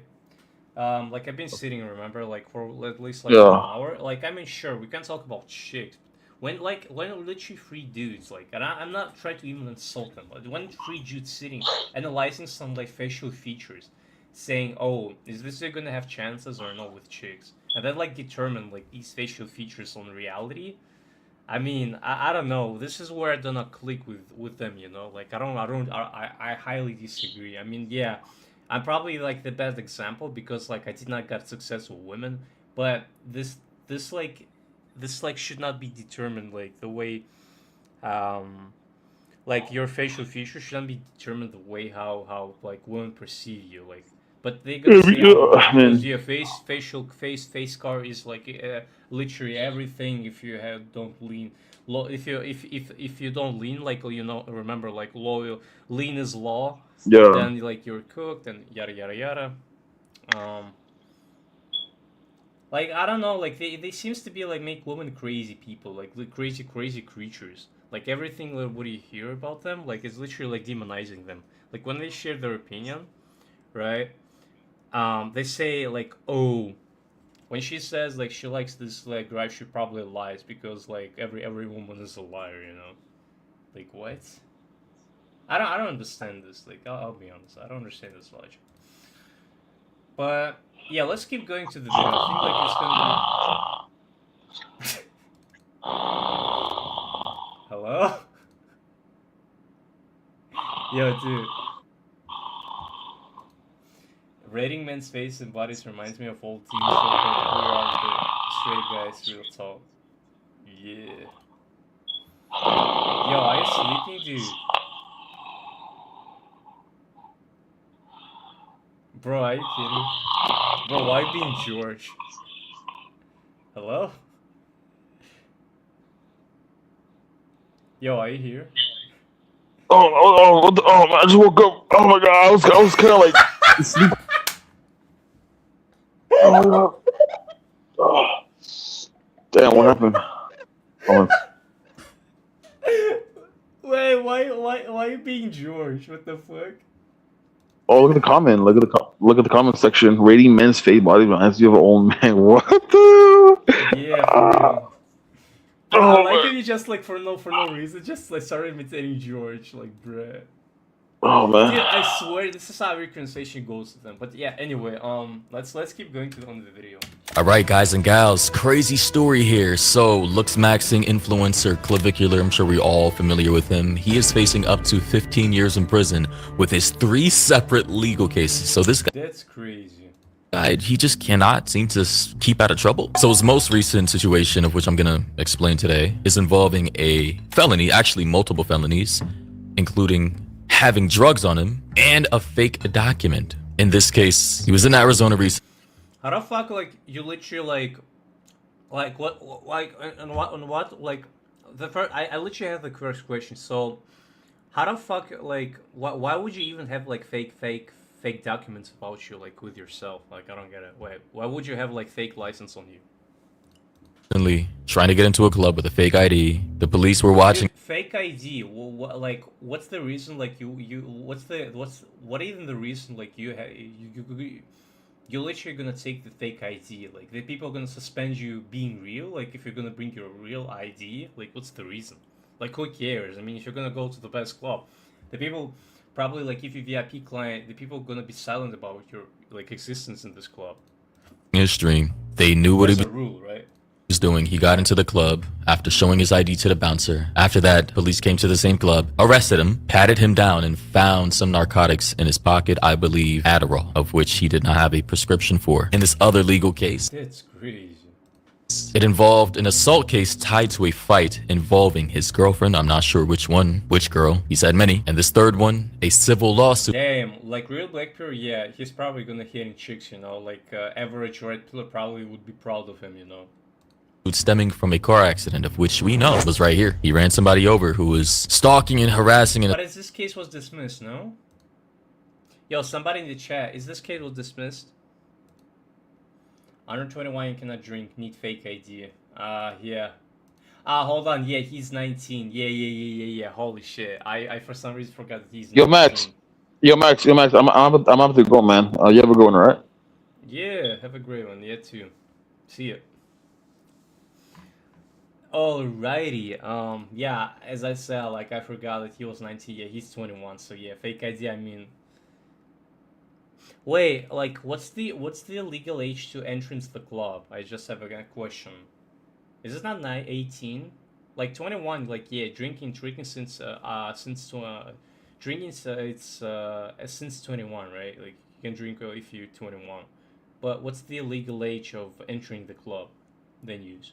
Like I've been sitting, remember, like for at least like an Yeah, hour. Like I mean, sure, we can talk about chicks. When literally three dudes, like, and I'm not trying to even insult them, but when three dudes sitting analyzing some like facial features, saying, oh, is this gonna have chances or no with chicks, and then like determine like these facial features on reality. I mean, I don't know. This is where I do not click with them, Like I highly disagree. I mean, yeah, I'm probably like the best example because like I did not get success with women, but this like this like should not be determined like the way like your facial features shouldn't be determined the way how like women perceive you, like, but they're gonna say, oh well, I because mean, your face scar is like literally everything. If you don't lean low, if you don't lean, like, remember, like, loyal lean is law, yeah, then like you're cooked and yada yada yada. um like, I don't know, like they seems to be like make women crazy people, like crazy creatures. Like everything that what you hear about them, like, is literally like demonizing them. Like when they share their opinion, right? They say like, oh, when she says like she likes this like guy, she probably lies because like every woman is a liar. Like what? I don't understand this. Like I'll be honest, I don't understand this logic. But yeah, let's keep going to the video. I think like it's gonna be. Hello? Yo, dude. Rating men's face and bodies reminds me of old TV show called We're All the Straight Guys Real Talk. Yeah. Yo, are you sleeping, dude? Bro, are you kidding? Bro, why being George? Hello? Yo, are you here? man, I just woke up. Oh my god, I was kind of like asleep. Oh my god. Oh, damn, what happened? Oh, Wait, why you being George? What the fuck? oh, look at the comment. Look at the comment section. Rating men's face body reminds you of an old man. What the? Yeah, for real. Bro, I Oh like my. how you just like for no reason just like started imitating George, like, bruh. Oh man. Dude, I swear this is how every conversation goes to them. But yeah, anyway, let's keep going on the video. Alright guys and gals, crazy story here. So, looks maxing influencer Clavicular, I'm sure we're all familiar with him. He is facing up to 15 years in prison with his 3 separate legal cases. So this That's crazy. guy, he just cannot seem to keep out of trouble. So his most recent situation, of which I'm gonna explain today, is involving a felony, actually multiple felonies, including having drugs on him and a fake document. In this case, he was in Arizona recently. How the fuck, like, you literally like what, like, and what, like, the first, I literally have the first question. So, how the fuck, like, why would you even have like fake documents about you, like, with yourself? Like, I don't get it. Wait, why would you have like fake license on you? Trying to get into a club with a fake ID. The police were watching. Dude, fake ID. Like, what's the reason? Like, what even the reason? Like, you're literally gonna take the fake ID. Like, the people are gonna suspend you being real. Like, if you're gonna bring your real ID, like, what's the reason? Like, who cares? I mean, if you're gonna go to the best club, the people probably, like, if you're VIP client, the people are gonna be silent about your like existence in this club. His stream. They knew what he That's was a rule, right? doing. He got into the club after showing his ID to the bouncer. After that, police came to the same club, arrested him, patted him down, and found some narcotics in his pocket, I believe Adderall, of which he did not have a prescription for. In this other legal case, That's crazy. it involved an assault case tied to a fight involving his girlfriend. I'm not sure which girl. He said many. And this third one, a civil lawsuit. Damn, like, real Blackbeard, yeah, he's probably gonna hit in chicks, like, average red pillar probably would be proud of him, stemming from a car accident of which we know was right here. He ran somebody over who was stalking and harassing and But is this case was dismissed, no? Yo, somebody in the chat, is this case was dismissed? Under 21, you cannot drink, need fake ID. Yeah. Hold on, yeah, he's 19. Yeah. Holy shit. I for some reason forgot that he's 19. Yo, Max, I'm about to go, man. You have a good one, all right? Yeah, have a great one. Yeah, too. See ya. Alrighty. Yeah, as I said, like, I forgot that he was 19. Yeah, he's 21. So yeah, fake ID. I mean, wait, like, what's the legal age to enter into the club? I just have a question. Is it not 18? Like 21? Like, yeah, drinking since drinking it's since 21, right? Like, you can drink if you're 21. But what's the legal age of entering the club venues?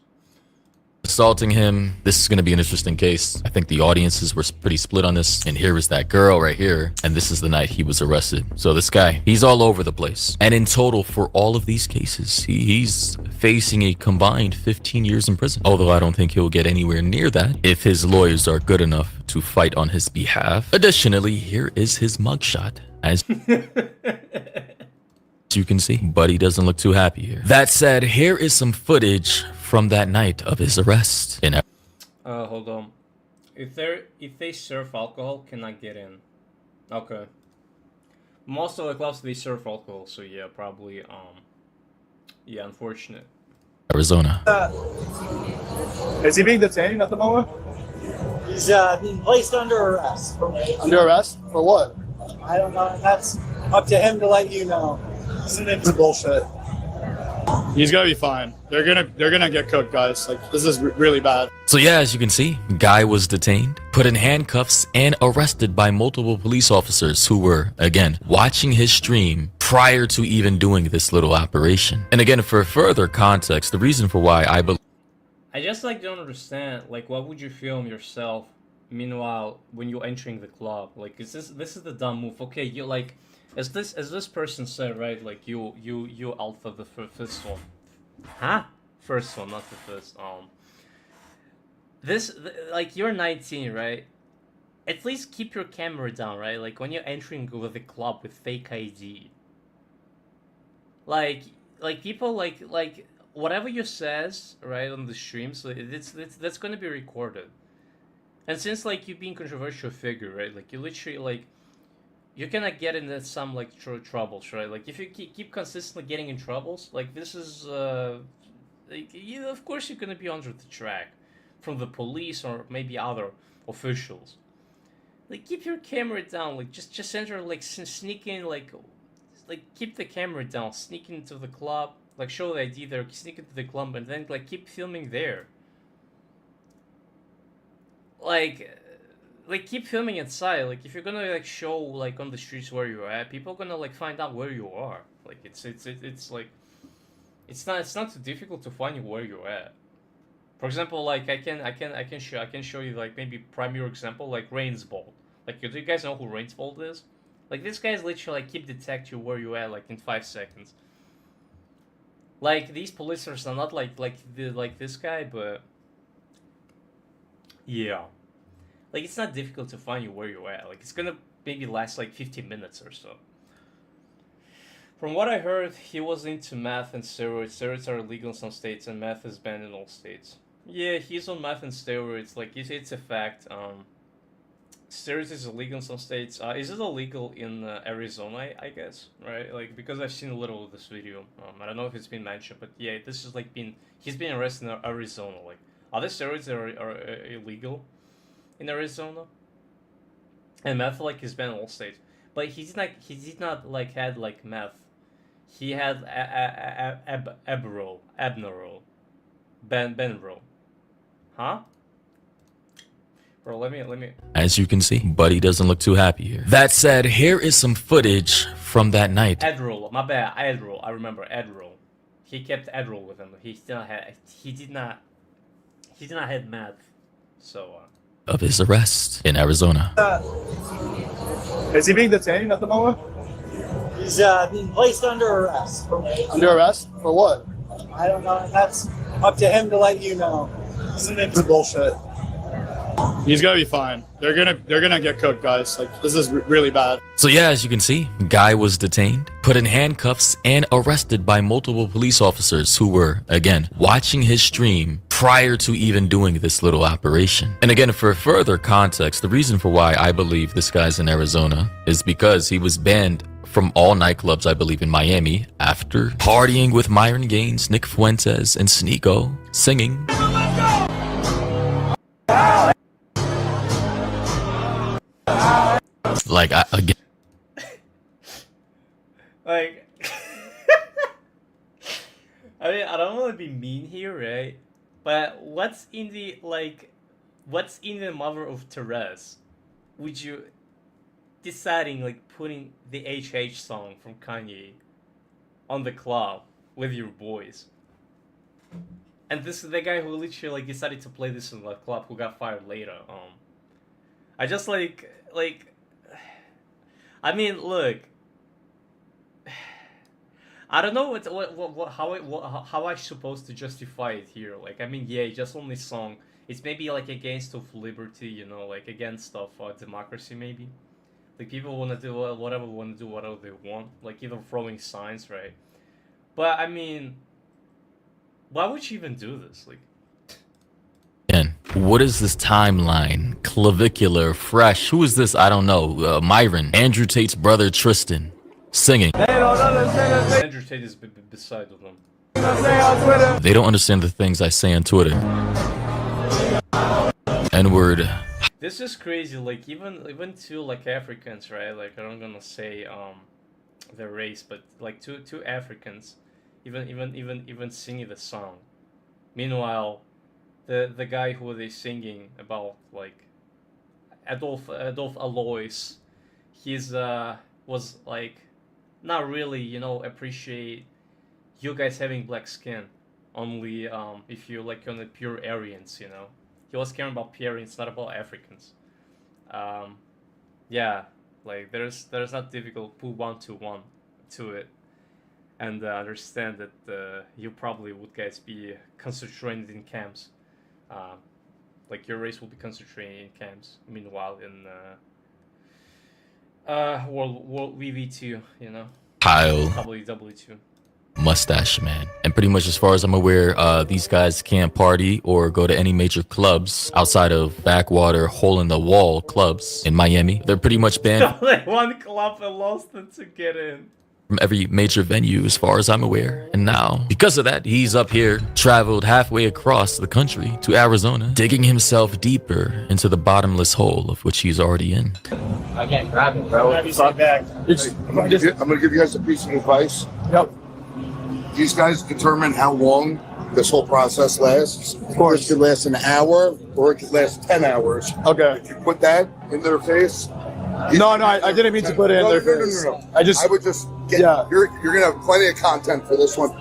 assaulting him. This is going to be an interesting case. I think the audiences were pretty split on this. And here is that girl right here. And this is the night he was arrested. So this guy, he's all over the place. And in total, for all of these cases, he's facing a combined 15 years in prison. Although I don't think he'll get anywhere near that if his lawyers are good enough to fight on his behalf. Additionally, here is his mugshot. As you can see, Buddy doesn't look too happy here. That said, here is some footage from that night of his arrest. Hold on. If they serve alcohol, can I get in? Okay. Most of the clubs they serve alcohol, so yeah, probably yeah, unfortunate. Arizona. Is he being detained at the moment? He's being placed under arrest. Under arrest? For what? I don't know. That's up to him to let you know. Isn't it bullshit? He's gonna be fine. They're gonna get cooked, guys. Like, this is really bad. So yeah, as you can see, Guy was detained, put in handcuffs, and arrested by multiple police officers who were, again, watching his stream prior to even doing this little operation. And again, for further context, the reason for why I believe I just don't understand, like, what would you film yourself meanwhile when you're entering the club? Like, this is the dumb move. Okay, you like, as this person said, right? Like, you alpha the first one, huh? First one, not the first. Like, you're 19, right? At least keep your camera down, right? Like, when you're entering with the club with fake ID. Like people like whatever you says, right, on the stream, so that's gonna be recorded. And since, like, you being controversial figure, right, like, you literally, like, you're gonna get into some, like, troubles, right? Like, if you keep consistently getting in troubles, like, this is, like, of course you're gonna be under the track from the police or maybe other officials. Like, keep your camera down, like, just enter, like, sneak in, like, keep the camera down, sneak into the club, like, show the ID there, sneak into the club, and then, like, keep filming there. Like, keep filming inside. Like, if you're gonna, like, show, like, on the streets where you're at, people are gonna, like, find out where you are. Like, it's like, it's not too difficult to find you where you're at. For example, like, I can show you, like, maybe primary example, like Rainsbolt. Like, do you guys know who Rainsbolt is? Like, this guy's literally, like, keep detect you where you at, like, in 5 seconds. Like, these policers are not like this guy, but yeah, like, it's not difficult to find you where you're at. Like, it's gonna maybe last like 15 minutes or so. From what I heard, he was into meth and steroids. Steroids are illegal in some states, and meth is banned in all states. Yeah, he's on meth and steroids. Like, it's a fact. Steroids is illegal in some states. Is it illegal in Arizona, I guess, right? Like, because I've seen a little of this video. I don't know if it's been mentioned, but yeah, this is like he's been arrested in Arizona. Like, other steroids that are illegal in Arizona, and meth, like, is banned in all states. But he did not like had like meth. He had Adderall, Benadryl, huh? Bro, let me. As you can see, Buddy doesn't look too happy here. That said, here is some footage from that night. Adderall, my bad. Adderall, I remember Adderall. He kept Adderall with him. He did not have meth. So. Of his arrest in Arizona. Is he being detained at the moment? He's being placed under arrest. Under arrest? For what? I don't know. That's up to him to let you know. Isn't it? This is bullshit. He's gonna be fine. They're gonna get cooked, guys. Like this is really bad. So yeah, as you can see, Guy was detained, put in handcuffs, and arrested by multiple police officers who were, again, watching his stream prior to even doing this little operation. And again, for further context, the reason for why I believe this guy's in Arizona is because he was banned from all nightclubs, I believe, in Miami after partying with Myron Gaines, Nick Fuentes, and Sneeko singing. Like, again. Like, I mean, I don't want to be mean here, right? But what's in the mother of Therese? Would you deciding like putting the HH song from Kanye on the club with your boys? And this is the guy who literally like decided to play this in the club who got fired later. I just like I mean, look, I don't know how I supposed to justify it here. Like, I mean, yeah, just only song. It's maybe like against of liberty, you know, like against of democracy, maybe. Like people want to do whatever they want, like even throwing signs, right? But I mean, why would you even do this? Like, And what is this timeline? Clavicular, Fresh. Who is this? I don't know. Myron, Andrew Tate's brother Tristan, singing. Andrew Tate is beside of them. They don't understand the things I say on Twitter. N-word. This is crazy. Like even to like Africans, right? Like I'm not gonna say their race, but like two Africans, even singing the song. Meanwhile, the guy who they singing about, like Adolf Alois, he's was like not really, you know, appreciate you guys having black skin, only if you like on the pure Aryans, you know. He was caring about Aryans, not about Africans. Yeah, like there's not difficult put 1-to-1 to it, and understand that you probably would guys be concentrated in camps. Like your race will be concentrated in camps. Meanwhile, in World VV2, you know, Kyle, WW2. Mustache Man. And pretty much as far as I'm aware, these guys can't party or go to any major clubs outside of backwater hole in the wall clubs in Miami. They're pretty much banned Only one club and lost them to get in. from every major venue as far as I'm aware. And now, because of that, he's up here, traveled halfway across the country to Arizona, digging himself deeper into the bottomless hole of which he's already in. I can't grab it, bro. Grab your back. I'm gonna give you guys a piece of advice. Yep. These guys determine how long this whole process lasts. Of course, it could last an hour or it could last 10 hours. Okay. If you put that in their face. No, I didn't mean to put it in their face. No. I would just get. Yeah. You're gonna have plenty of content for this one.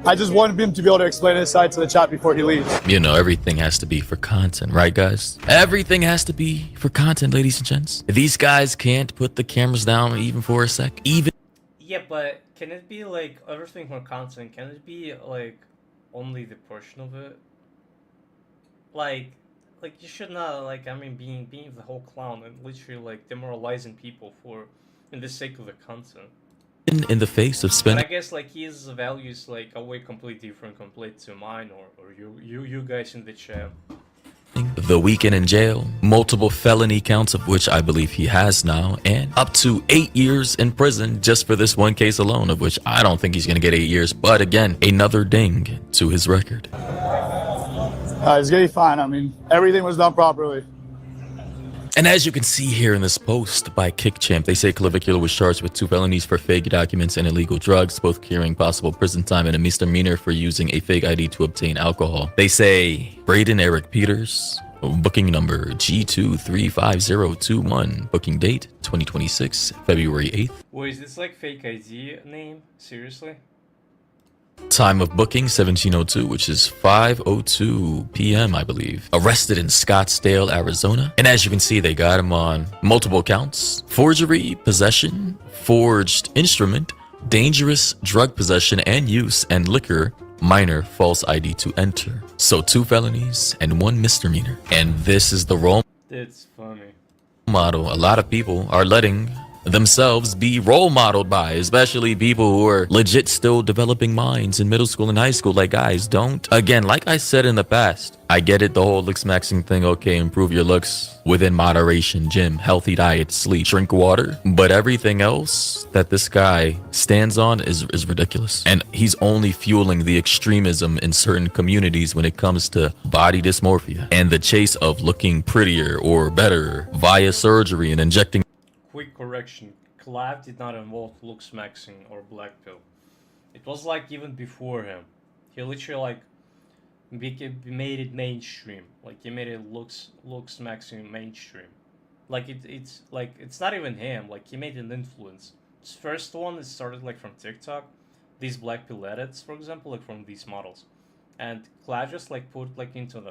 I just wanted him to be able to explain his side to the chat before he leaves. You know, everything has to be for content, right, guys? Everything has to be for content, ladies and gents. These guys can't put the cameras down even for a sec. Yeah, but can it be like everything for content? Can it be like only the portion of it? Like you should not, like, I mean, being the whole clown and literally like demoralizing people for in the sake of the content. In the face of But spending I guess like his values like are way completely different compared to mine or you guys in the chat. the weekend in jail, multiple felony counts of which I believe he has now, and up to 8 years in prison just for this one case alone, of which I don't think he's gonna get 8 years, but again, another ding to his record. He's gonna be fine. I mean, everything was done properly. And as you can see here in this post by KickChamp, they say Clavicular was charged with 2 felonies for fake documents and illegal drugs, both carrying possible prison time, and a misdemeanor for using a fake ID to obtain alcohol. They say Braden Eric Peters, booking number G235021, booking date 2026, February 8th. Wait, is this like fake ID name? Seriously? Time of booking 1702, which is 5:02 p.m. I believe. Arrested in Scottsdale, Arizona. And as you can see, they got him on multiple counts: forgery, possession, forged instrument, dangerous drug possession and use, and liquor minor false ID to enter. So 2 felonies and 1 misdemeanor. And this is the role It's funny. model a lot of people are letting themselves be role modeled by, especially people who are legit still developing minds in middle school and high school. Like, guys, don't. Again, like I said in the past, I get it, the whole looks maxing thing. Okay, improve your looks within moderation, gym, healthy diet, sleep, drink water. But everything else that this guy stands on is ridiculous. And he's only fueling the extremism in certain communities when it comes to body dysmorphia and the chase of looking prettier or better via surgery and injecting. Quick correction. Clive did not involve looks maxing or black pill. It was like even before him. He literally like made it mainstream. Like he made it looks maxing mainstream. Like it's like it's not even him. Like he made an influence. His first one, it started like from TikTok. These black pill edits, for example, like from these models. And Clive just like put like into the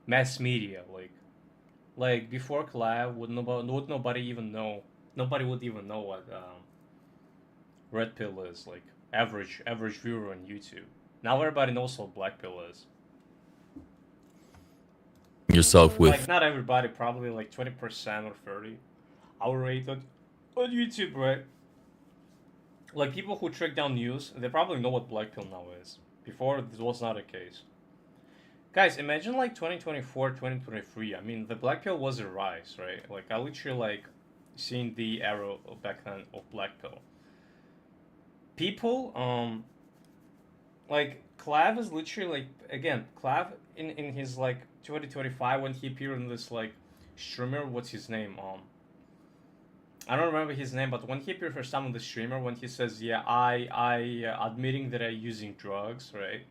mass media, like before Clive would nobody even know. Nobody would even know what red pill is, like average viewer on YouTube. Now everybody knows what black pill is. yourself with Like not everybody, probably like 20% or 30%. Our rate on YouTube, right? Like people who track down news, they probably know what black pill now is. Before this was not the case. Guys, imagine like 2024, 2023. I mean, the black pill was a rise, right? Like I literally like seen the arrow back then of black pill. People, like Clive is literally like, again, Clive in his like 2025 when he appeared in this like streamer, what's his name? I don't remember his name, but when he appeared first time on the streamer, when he says, yeah, I admitting that I'm using drugs, right?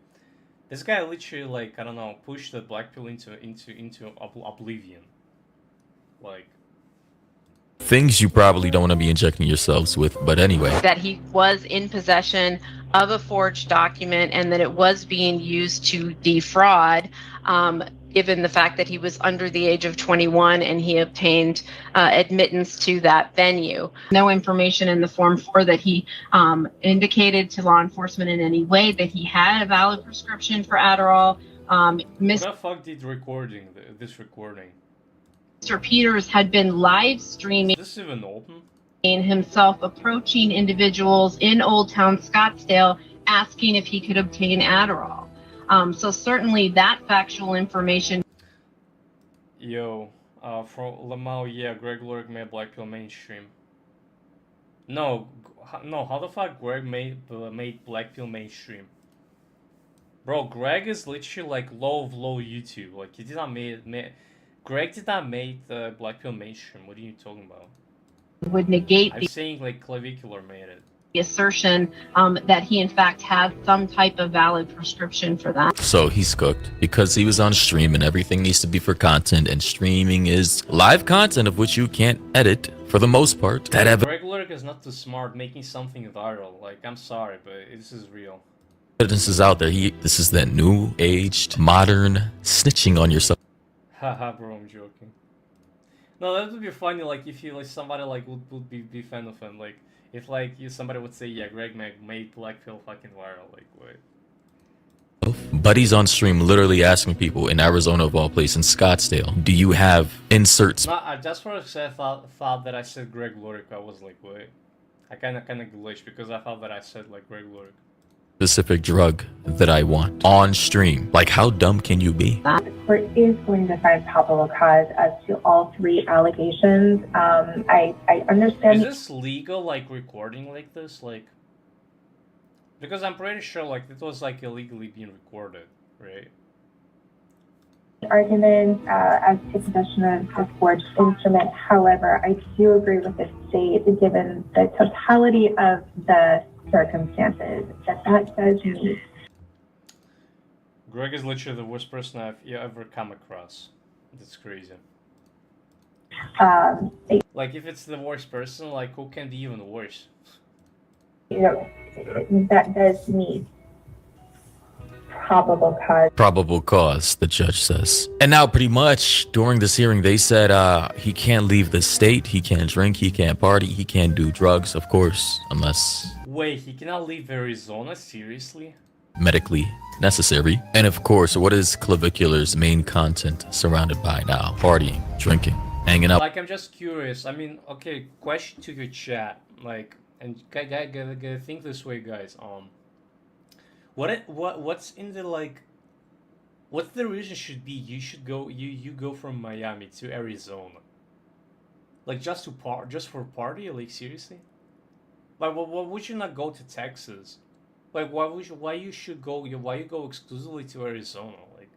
This guy literally, like, I don't know, pushed the black pill into oblivion. Like, things you probably don't want to be injecting yourselves with. But anyway, that he was in possession of a forged document and that it was being used to defraud, given the fact that he was under the age of 21 and he obtained admittance to that venue. No information in the Form 4 that he indicated to law enforcement in any way that he had a valid prescription for Adderall. who the fuck did this recording? Mr. Peters had been live streaming Is this even open? himself approaching individuals in Old Town Scottsdale asking if he could obtain Adderall. So certainly that factual information. Yo, for Lamau, yeah, Greg Lurk made black pill mainstream. No, how the fuck Greg made black pill mainstream? Bro, Greg is literally like low of low YouTube. Like he did not Greg did not make the black pill mainstream. What are you talking about? Would negate I'm the saying like Clavicular made it. assertion that he in fact had some type of valid prescription for that. so he's cooked because he was on stream and everything needs to be for content, and streaming is live content of which you can't edit for the most part. That Greg Lurk is not too smart making something viral. Like I'm sorry, but this is real. evidence is out there. This is that new aged modern snitching on yourself. Haha, bro, I'm joking. No, that would be funny. Like if you like somebody like would be fan of him. Like if like somebody would say, yeah, Greg made black pill fucking viral. Like what? Buddy's on stream literally asking people in Arizona of all places, in Scottsdale, do you have inserts? No, I just for a second thought that I said Greg Lurk. I was like, wait. I kind of glitched because I thought that I said like Greg Lurk. Specific drug that I want on stream. Like, how dumb can you be? The court is going to find probable cause as to all 3 allegations. I understand. Is this legal, like recording like this, like? Because I'm pretty sure like it was like illegally being recorded, right? Argument as to possession of a forged instrument. However, I do agree with the state, given the totality of the circumstances, that does mean. Greg is literally the worst person I've ever come across. That's crazy. Like if it's the worst person, like who can be even worse? You know, that does meet probable cause. Probable cause, the judge says. And now pretty much during this hearing, they said he can't leave the state, he can't drink, he can't party, he can't do drugs, of course, unless... Wait, he cannot leave Arizona? Seriously? medically necessary. And of course, what is Clavicular's main content surrounded by now? Partying, drinking, hanging out. Like, I'm just curious. I mean, okay, question to your chat. Like, and gotta think this way, guys. What's in the, like, what's the reason should be you should go you go from Miami to Arizona? Like, just for party? Like, seriously? Like, why would you not go to Texas? Like, why you go exclusively to Arizona? Like,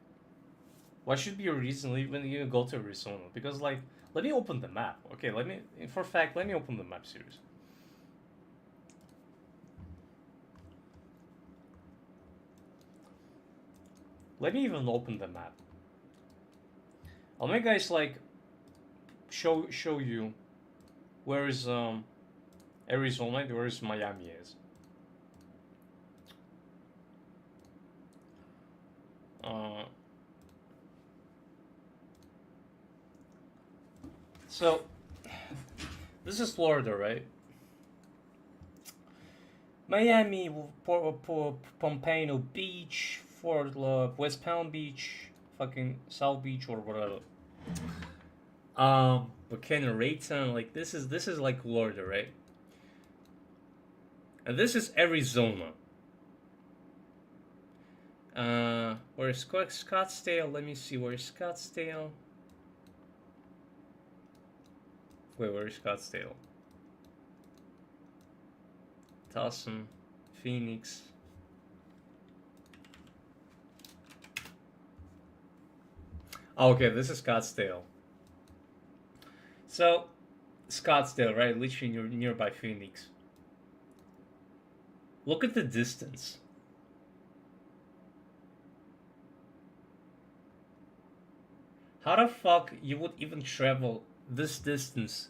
what should be your reason even you go to Arizona? Because, like, let me open the map. Okay, let me open the map, seriously. Let me even open the map. I'll make guys, like, show you where is Arizona, where is Miami is. So this is Florida, right? Miami, Pompano Beach, Fort West Palm Beach, fucking South Beach or whatever. Volcano Rayton, like this is like Florida, right? And this is Arizona. Where's Scottsdale? Let me see, where's Scottsdale? Wait, where's Scottsdale? Tucson, Phoenix. Oh, okay, this is Scottsdale. So, Scottsdale, right? Literally nearby Phoenix. Look at the distance. How the fuck you would even travel this distance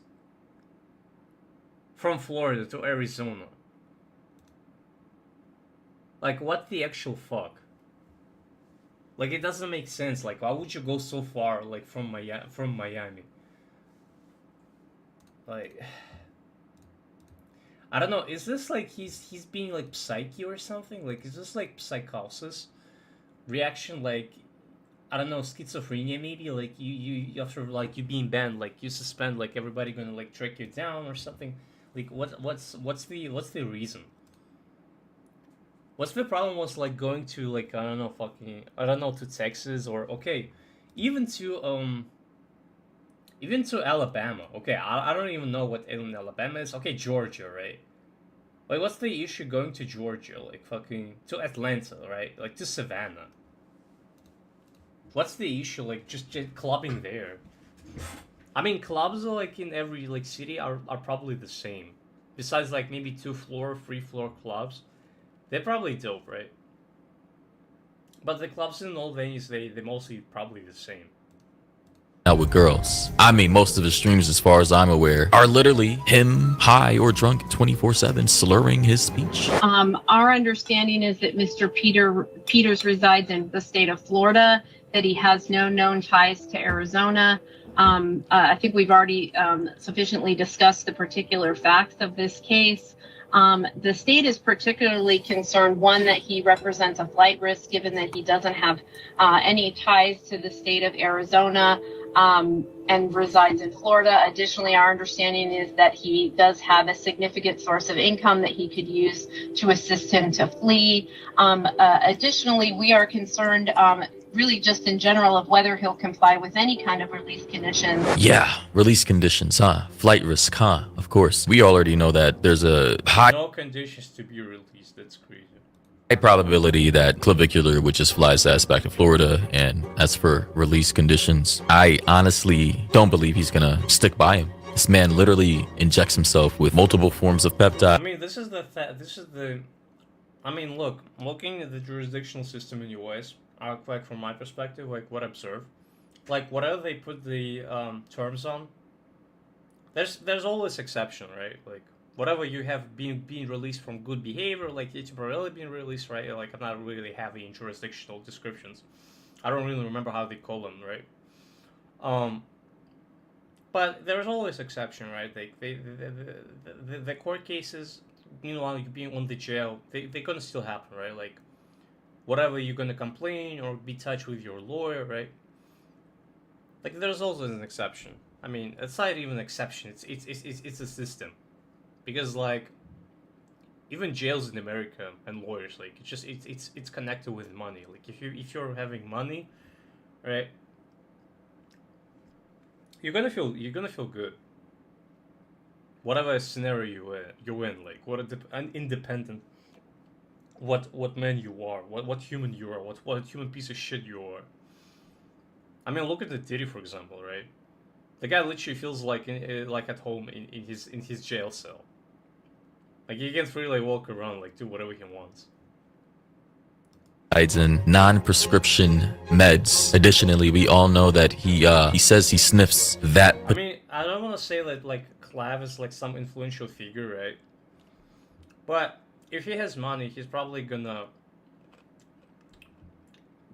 from Florida to Arizona? Like, what the actual fuck? Like, it doesn't make sense. Like, why would you go so far, like, from Miami? Like, I don't know. Is this like he's being like psyche or something? Like, is this like psychosis reaction? Like, I don't know, schizophrenia maybe? Like you after like you being banned, like you suspend, like everybody gonna like track you down or something? Like, what's the reason? What's the problem was like going to like I don't know to Texas or okay, even to Alabama. Okay, I don't even know what in Alabama is. Okay, Georgia, right? Like, what's the issue going to Georgia? Like, fucking to Atlanta, right? Like, to Savannah. What's the issue? Like, just clubbing there. I mean, clubs like in every like city are probably the same. Besides like maybe 2-floor, 3-floor clubs, they're probably dope, right? But the clubs in all venues, they mostly probably the same. Out with girls. I mean, most of his streams, as far as I'm aware, are literally him high or drunk 24/7, slurring his speech. Our understanding is that Mr. Peters resides in the state of Florida, that he has no known ties to Arizona. I think we've already sufficiently discussed the particular facts of this case. The state is particularly concerned, one, that he represents a flight risk given that he doesn't have any ties to the state of Arizona and resides in Florida. Additionally, our understanding is that he does have a significant source of income that he could use to assist him to flee. Additionally, we are concerned really just in general of whether he'll comply with any kind of release conditions. Yeah, release conditions, huh? Flight risk, huh? Of course. We already know that there's a high No conditions to be released. That's crazy. probability that Clavicular would just fly his ass back to Florida. And as for release conditions, I honestly don't believe he's gonna stick by him. This man literally injects himself with multiple forms of peptide. I mean, I mean, look, looking at the jurisdictional system in US, like from my perspective, like what I observe, like whatever they put the terms on, there's always exception, right? Like whatever you have being released from good behavior, like it's temporarily being released, right? Like I'm not really heavy in jurisdictional descriptions. I don't really remember how they call them, right? But there's always exception, right? Like the court cases meanwhile you being on the jail, they're gonna still happen, right? Like, whatever you're gonna complain or be touched with your lawyer, right? Like, there's also an exception. I mean, it's not even an exception. It's a system, because like, even jails in America and lawyers, like, it's connected with money. Like, if you're having money, right, you're gonna feel good. Whatever scenario you're in, like, independent, what man you are, what human you are, what human piece of shit you are. I mean, look at the Diddy, for example, right? The guy literally feels like like at home in his jail cell. Like, he can freely walk around, like, do whatever he wants. In non-prescription meds. Additionally, we all know that he says he sniffs that. I mean, I don't want to say that like Clav is like some influential figure, right? But if he has money, he's probably gonna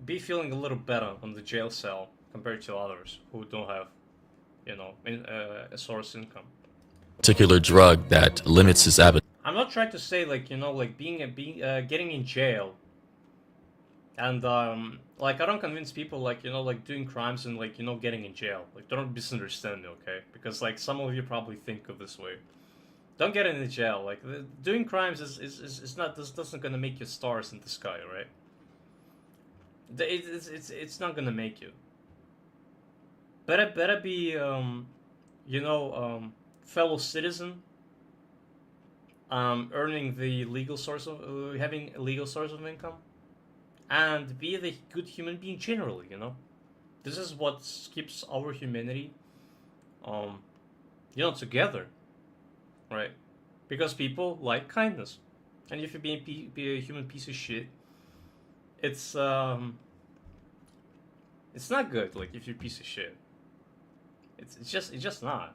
be feeling a little better on the jail cell compared to others who don't have, you know, a source income. Particular drug that limits his appetite. I'm not trying to say, like, you know, like getting in jail, and like, I don't convince people, like, you know, like doing crimes and, like, you know, getting in jail. Like, don't misunderstand me, okay? Because like some of you probably think of this way. Don't get into jail. Like, doing crimes is not, this doesn't gonna make you stars in the sky, right? It's not gonna make you. Better be you know, fellow citizen, earning the legal source of having a legal source of income, and be the good human being generally. You know, this is what keeps our humanity, you know, together, right? Because people like kindness, and if you're be a human piece of shit, it's not good. Like, if you're a piece of shit, it's just not.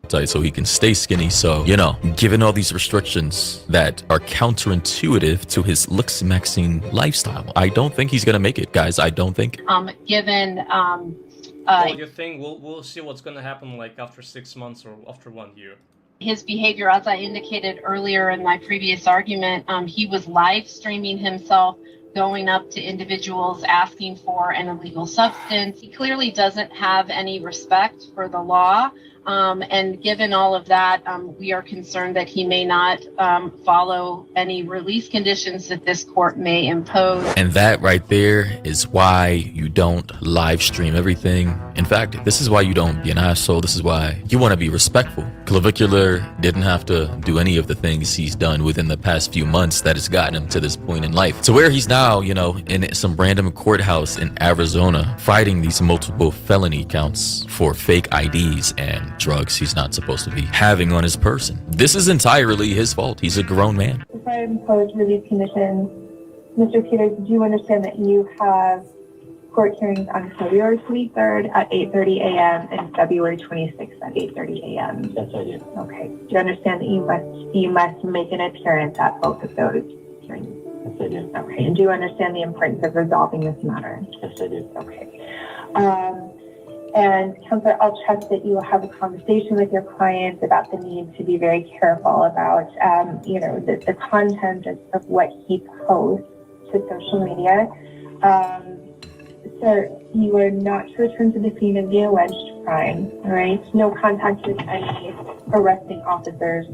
So he can stay skinny. So, you know, given all these restrictions that are counterintuitive to his looks maxing lifestyle, I don't think he's gonna make it, guys. I don't think. Given Well, you think we'll see what's gonna happen, like, after 6 months or after 1 year? his behavior, as I indicated earlier in my previous argument, he was live streaming himself going up to individuals asking for an illegal substance. He clearly doesn't have any respect for the law. And given all of that, we are concerned that he may not follow any release conditions that this court may impose. And that right there is why you don't live stream everything. In fact, this is why you don't be an asshole. This is why you want to be respectful. Clavicular didn't have to do any of the things he's done within the past few months that has gotten him to this point in life. To where he's now, you know, in some random courthouse in Arizona, fighting these multiple felony counts for fake IDs and drugs he's not supposed to be having on his person. This is entirely his fault. He's a grown man. Before I impose release conditions, Mr. Peters, do you understand that you have court hearings on February 23rd at 8:30 a.m. and February 26th at 8:30 a.m.? Yes, I do. Okay. Do you understand that you must make an appearance at both of those hearings? Yes, I do. Okay. And do you understand the importance of resolving this matter? Yes, I do. Okay. And Counselor, I'll trust that you will have a conversation with your client about the need to be very careful about, you know, the content of what he posts to social media. Sir, you are not to return to the scene of the alleged crime, all right? No contact with any arresting officers,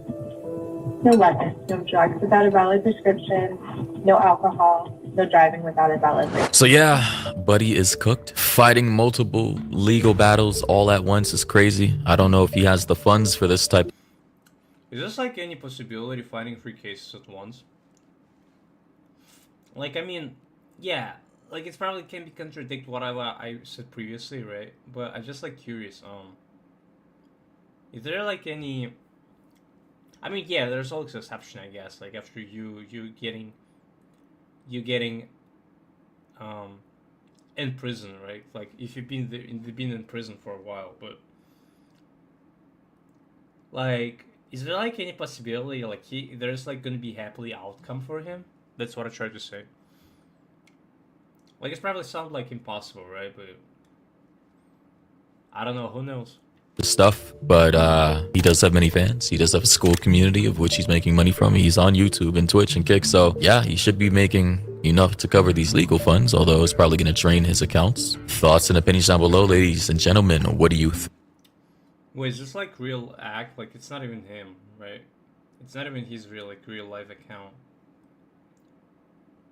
no weapons, no drugs without a valid prescription, no alcohol, no driving without a valid license. So yeah, Buddy is cooked. Fighting multiple legal battles all at once is crazy. I don't know if he has the funds for this type. Is this like any possibility fighting 3 cases at once? Like, I mean, yeah, like it's probably can be contradict whatever I said previously, right? But I'm just like curious, is there like any, I mean, yeah, there's always exception, I guess, like after you getting in prison, right? Like if you've been in prison for a while, but like, is there like any possibility like there's like gonna be happily outcome for him? That's what I tried to say. Like, it's probably sounds like impossible, right? But I don't know, who knows? stuff, but he does have many fans. He does have a school community of which he's making money from. He's on YouTube and Twitch and Kick, so yeah, he should be making enough to cover these legal funds, although it's probably going to drain his accounts. Thoughts and opinions down below, ladies and gentlemen. What do you Wait, is this like real act? Like, it's not even him, right? It's not even his real life account.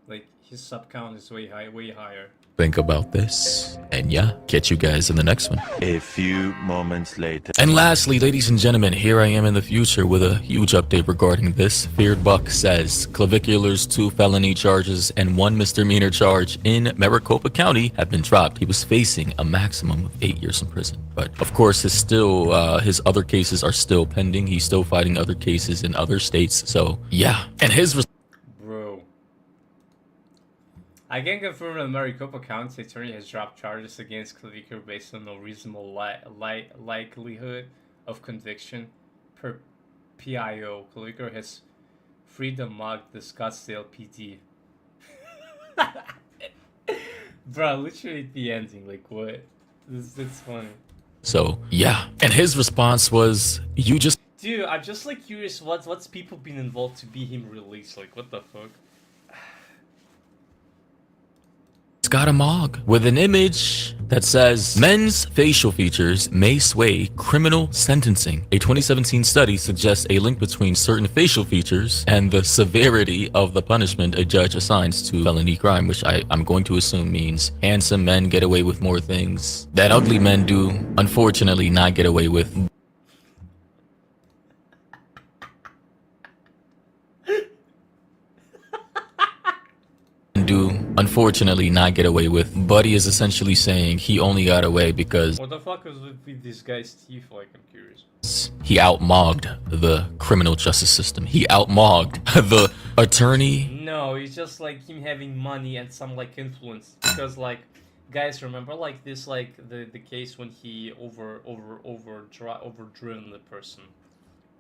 Like, his sub count is way higher. think about this? And yeah, catch you guys in the next one. A few moments later. And lastly, ladies and gentlemen, here I am in the future with a huge update regarding this. Feared Buck says Clavicular's 2 felony charges and 1 misdemeanor charge in Maricopa County have been dropped. He was facing a maximum of 8 years in prison. But of course, his other cases are still pending. He's still fighting other cases in other states. So yeah, and his Bro, I can confirm that Maricopa County attorney has dropped charges against Clavicular based on no reasonable likelihood of conviction. Per PIO, Clavicular has freed the mug, the Scottsdale PD. Bro, literally the ending, like what? It's funny. So yeah, and his response was, "You just." Dude, I'm just like curious, what's people been involved to be him released? Like, what the fuck? Got a mog with an image that says men's facial features may sway criminal sentencing. A 2017 study suggests a link between certain facial features and the severity of the punishment a judge assigns to felony crime, which I'm going to assume means handsome men get away with more things that ugly men do, unfortunately, not get away with. Unfortunately not get away with. Buddy is essentially saying he only got away because what the fuck was with this guy's teeth? Like, I'm curious. He outmogged the criminal justice system. He outmogged the attorney. No, it's just like him having money and some like influence. Because like, guys, remember like this, like the case when he overdriven the person,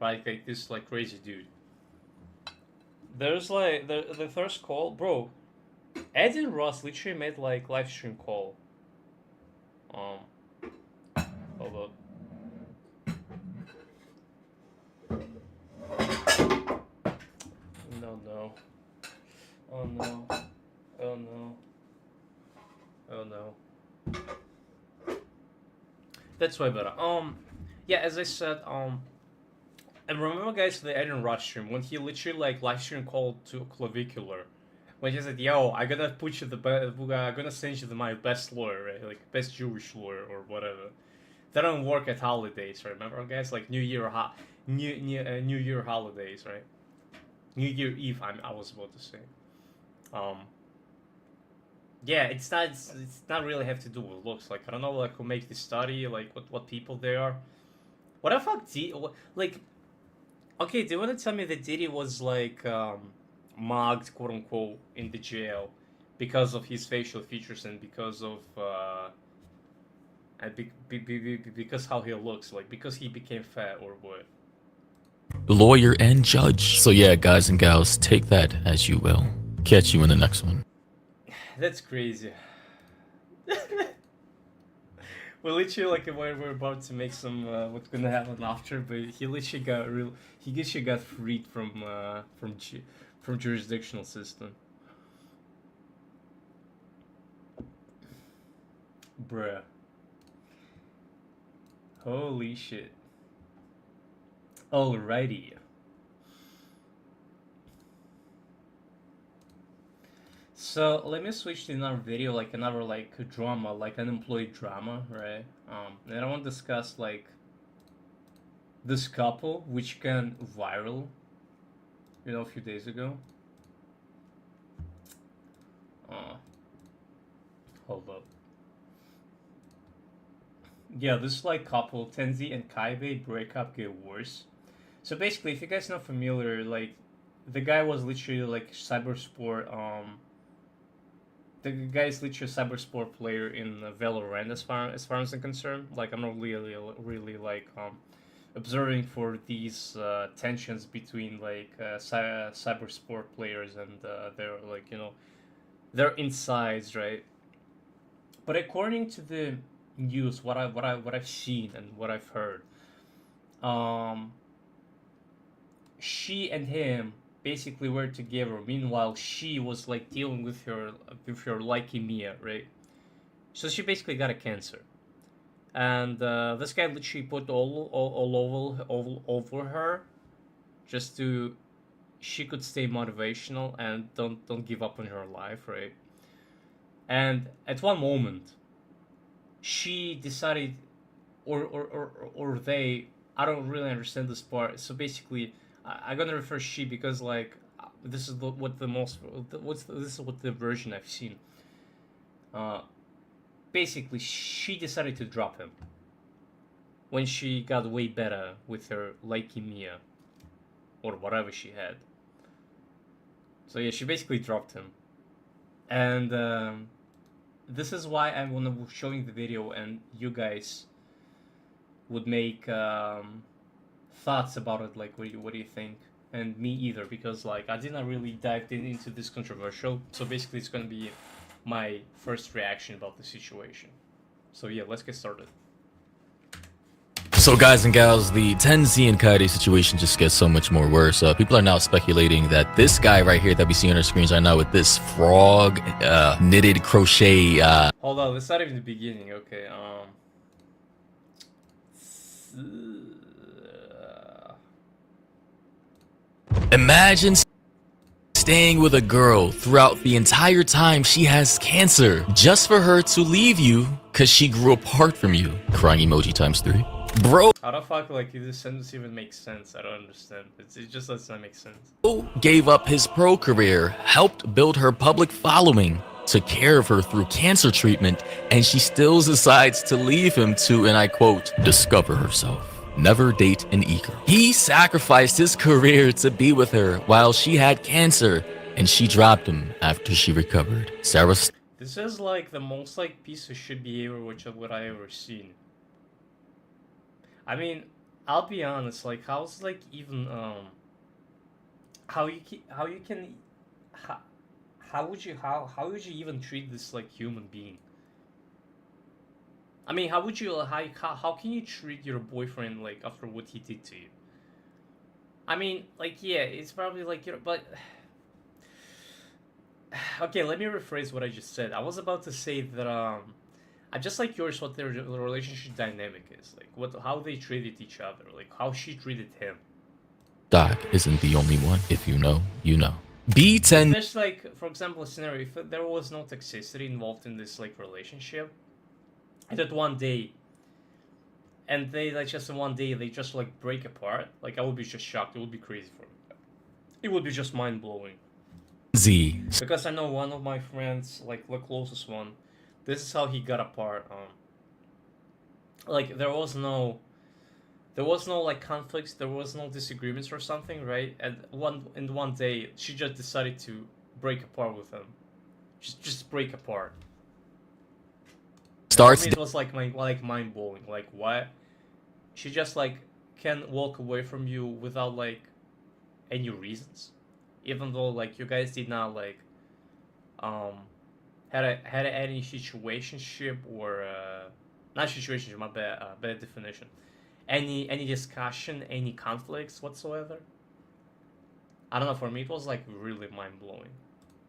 right? Like this like crazy dude. There's like the first call, bro. Eddie and Ross literally made like live stream call. Hold up. No. Oh no. Oh no. Oh no. That's way better. Yeah, as I said, and remember guys the Eddie and Ross stream when he literally like live stream called to Clavicular. When he said, "Yo, I gotta put you I'm gonna send you my best lawyer, right? Like best Jewish lawyer or whatever." They don't work at holidays, right? Remember, guys, like New Year holidays, right? New Year Eve. I was about to say. Yeah, it's not really have to do with looks. Like I don't know, like who makes this study, like what people they are. What the fuck? Like, okay, do you want to tell me that Diddy was like mugged, quote unquote, in the jail because of his facial features and because of because how he looks, like because he became fat or what? Lawyer and judge. So yeah, guys and gals, take that as you will. Catch you in the next one. That's crazy. Well, literally, like we're about to make some what's gonna happen after, but he literally got freed from jurisdictional system. Bruh. Holy shit. Alrighty. So let me switch to another video, like another like drama, like unemployed drama, right? And I want to discuss like this couple which went viral, you know, a few days ago. Hold up. Yeah, this like couple, Tenzi and Kaibe, breakup get worse. So basically, if you guys not familiar, like the guy was literally like cybersport. The guy's literally a cybersport player in Valorant, as far as I'm concerned. Like I'm not really like observing for these tensions between like cybersport players and their like, you know, their insides, right? But according to the news, what I've seen and what I've heard, she and him basically were together. Meanwhile, she was like dealing with her leukemia, right? So she basically got a cancer, and this guy literally put all over her, just to she could stay motivational and don't give up on her life, right? And at one moment, she decided, or they, I don't really understand this part. So basically, I'm gonna refer she because like this is what the version I've seen. Basically, she decided to drop him when she got way better with her leukemia or whatever she had. So yeah, she basically dropped him, and this is why I'm gonna be showing the video, and you guys would make thoughts about it. Like, what do you think? And me either, because like I didn't really dive into this controversial. So basically, it's gonna be my first reaction about the situation. So yeah, let's get started. So guys and gals, the Tenzi and Kaede situation just gets so much more worse. People are now speculating that this guy right here that we see on our screens right now with this frog knitted crochet Hold on, let's start at the beginning. Okay, imagine staying with a girl throughout the entire time she has cancer just for her to leave you because she grew apart from you. Crying emoji ×3. Bro, how the fuck, like, this sentence even makes sense? I don't understand. It just does not make sense. Gave up his pro career, helped build her public following, took care of her through cancer treatment, and she still decides to leave him to, and I quote, discover herself. Never date an eager. He sacrificed his career to be with her while she had cancer, and she dropped him after she recovered. Sarah. This is like the most like piece of shit behavior what I ever seen. I mean, I'll be honest. Like, how's like even how would you even treat this like human being? I mean, how can you treat your boyfriend like after what he did to you? I mean, like, yeah, it's probably like, you know, but okay, let me rephrase what I just said. I was about to say that I just like yours what their relationship dynamic is, like how they treated each other, like how she treated him. Doc isn't the only one. If you know, you know. B10. There's like, for example, a scenario if there was no toxicity involved in this like relationship, and that one day, and they like just in one day they just like break apart, like I would be just shocked. It would be crazy for me. It would be just mind blowing. Z. Because I know one of my friends, like the closest one, this is how he got apart. Like there was no like conflicts, there was no disagreements or something, right? And one day she just decided to break apart with him. Just break apart. Starts. I mean, it was like mind blowing. Like what? She just like can walk away from you without like any reasons, even though like you guys did not like had any situationship or not situationship, my bad definition. Any discussion, any conflicts whatsoever. I don't know. For me, it was like really mind blowing.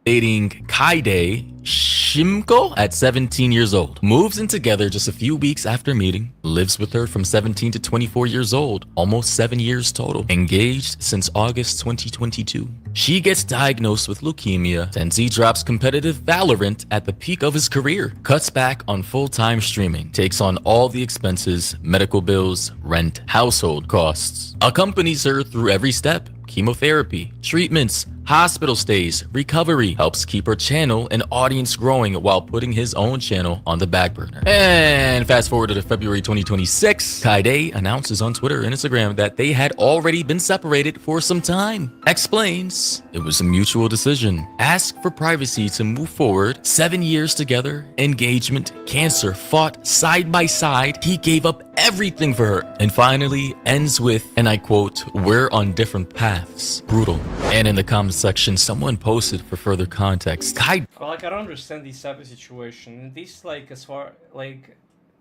Dating Kaede Shimko at 17 years old. Moves in together just a few weeks after meeting. Lives with her from 17 to 24 years old. Almost 7 years total. Engaged since August 2022. She gets diagnosed with leukemia. Tenzi drops competitive Valorant at the peak of his career. Cuts back on full-time streaming. Takes on all the expenses, medical bills, rent, household costs. Accompanies her through every step. Chemotherapy, treatments, hospital stays, recovery, helps keep her channel and audience growing while putting his own channel on the back burner. And fast forward to February 2026, Kaede announces on Twitter and Instagram that they had already been separated for some time. Explains it was a mutual decision. Asked for privacy to move forward. 7 years together, engagement, cancer, fought side by side. He gave up everything for her. And finally ends with, and I quote, "We're on different paths." Brutal. And in the comment section, someone posted for further context. Well, like I don't understand this type of situation. These like as far like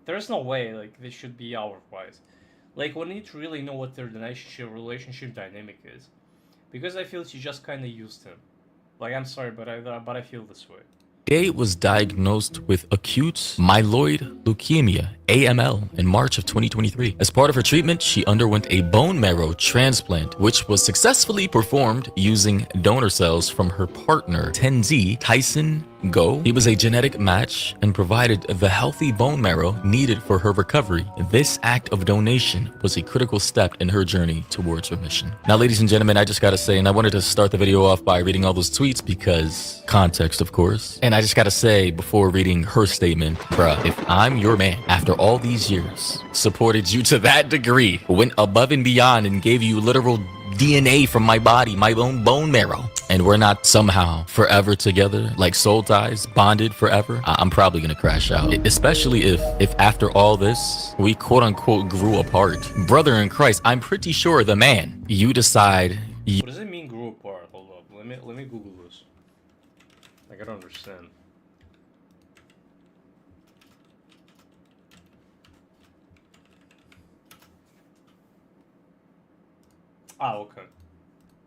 There's no way like they should be otherwise. Like we need to really know what their relationship dynamic is, because I feel she just kind of used him. Like I'm sorry, but I feel this way. Kayde was diagnosed with acute myeloid leukemia, AML, in March of 2023. As part of her treatment, she underwent a bone marrow transplant, which was successfully performed using donor cells from her partner, Tenzee Tyson Go. He was a genetic match and provided the healthy bone marrow needed for her recovery. This act of donation was a critical step in her journey towards remission. Now, ladies and gentlemen, I just gotta say, and I wanted to start the video off by reading all those tweets because context, of course. And I just gotta say, before reading her statement, bruh, if I'm your man, after all these years, supported you to that degree, went above and beyond and gave you literal DNA from my body, my own bone marrow, and we're not somehow forever together, like soul ties, bonded forever, I'm probably gonna crash out. Especially if after all this, we quote unquote grew apart. Brother in Christ, I'm pretty sure the man, you decide. What does it mean grew apart? Hold up, let me Google this. I gotta understand. Ah, okay.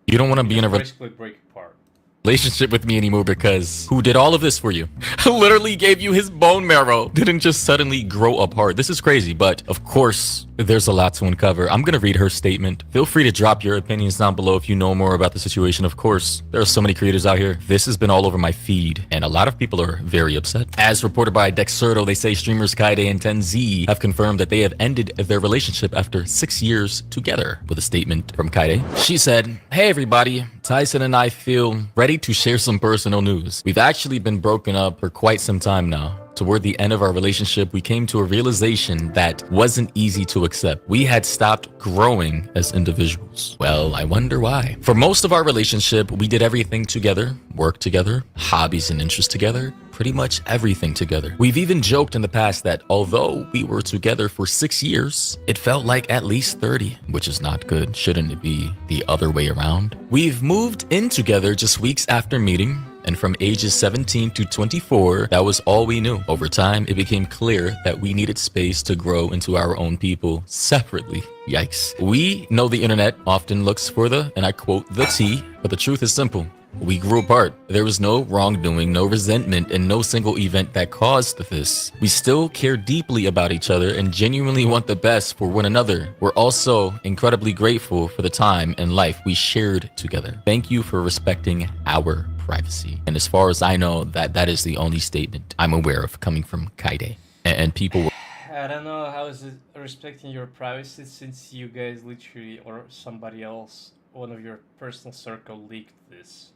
You don't want to be in a basically break apart. relationship with me anymore because who did all of this for you? Literally gave you his bone marrow. Didn't just suddenly grow apart. This is crazy, but of course, there's a lot to uncover. I'm gonna read her statement. Feel free to drop your opinions down below if you know more about the situation. Of course, there are so many creators out here. This has been all over my feed, and a lot of people are very upset. As reported by Dexerto, they say streamers Kayde and Tenzee have confirmed that they have ended their relationship after 6 years together. With a statement from Kayde, she said, "Hey everybody, Tyson and I feel ready to share some personal news. We've actually been broken up for quite some time now. Toward the end of our relationship, we came to a realization that wasn't easy to accept. We had stopped growing as individuals. Well, I wonder why. For most of our relationship, we did everything together, worked together, hobbies and interests together, pretty much everything together. We've even joked in the past that although we were together for 6 years, it felt like at least 30, which is not good. Shouldn't it be the other way around? We've moved in together just weeks after meeting, and from ages 17 to 24, that was all we knew. Over time, it became clear that we needed space to grow into our own people separately. Yikes. We know the internet often looks for the, and I quote, the tea, but the truth is simple. We grew apart. There was no wrongdoing, no resentment, and no single event that caused this. We still care deeply about each other and genuinely want the best for one another. We're also incredibly grateful for the time and life we shared together. Thank you for respecting our privacy." And as far as I know, that is the only statement I'm aware of coming from Kayde. And people were... I don't know how is it respecting your privacy since you guys literally, or somebody else, one of your personal circle leaked this.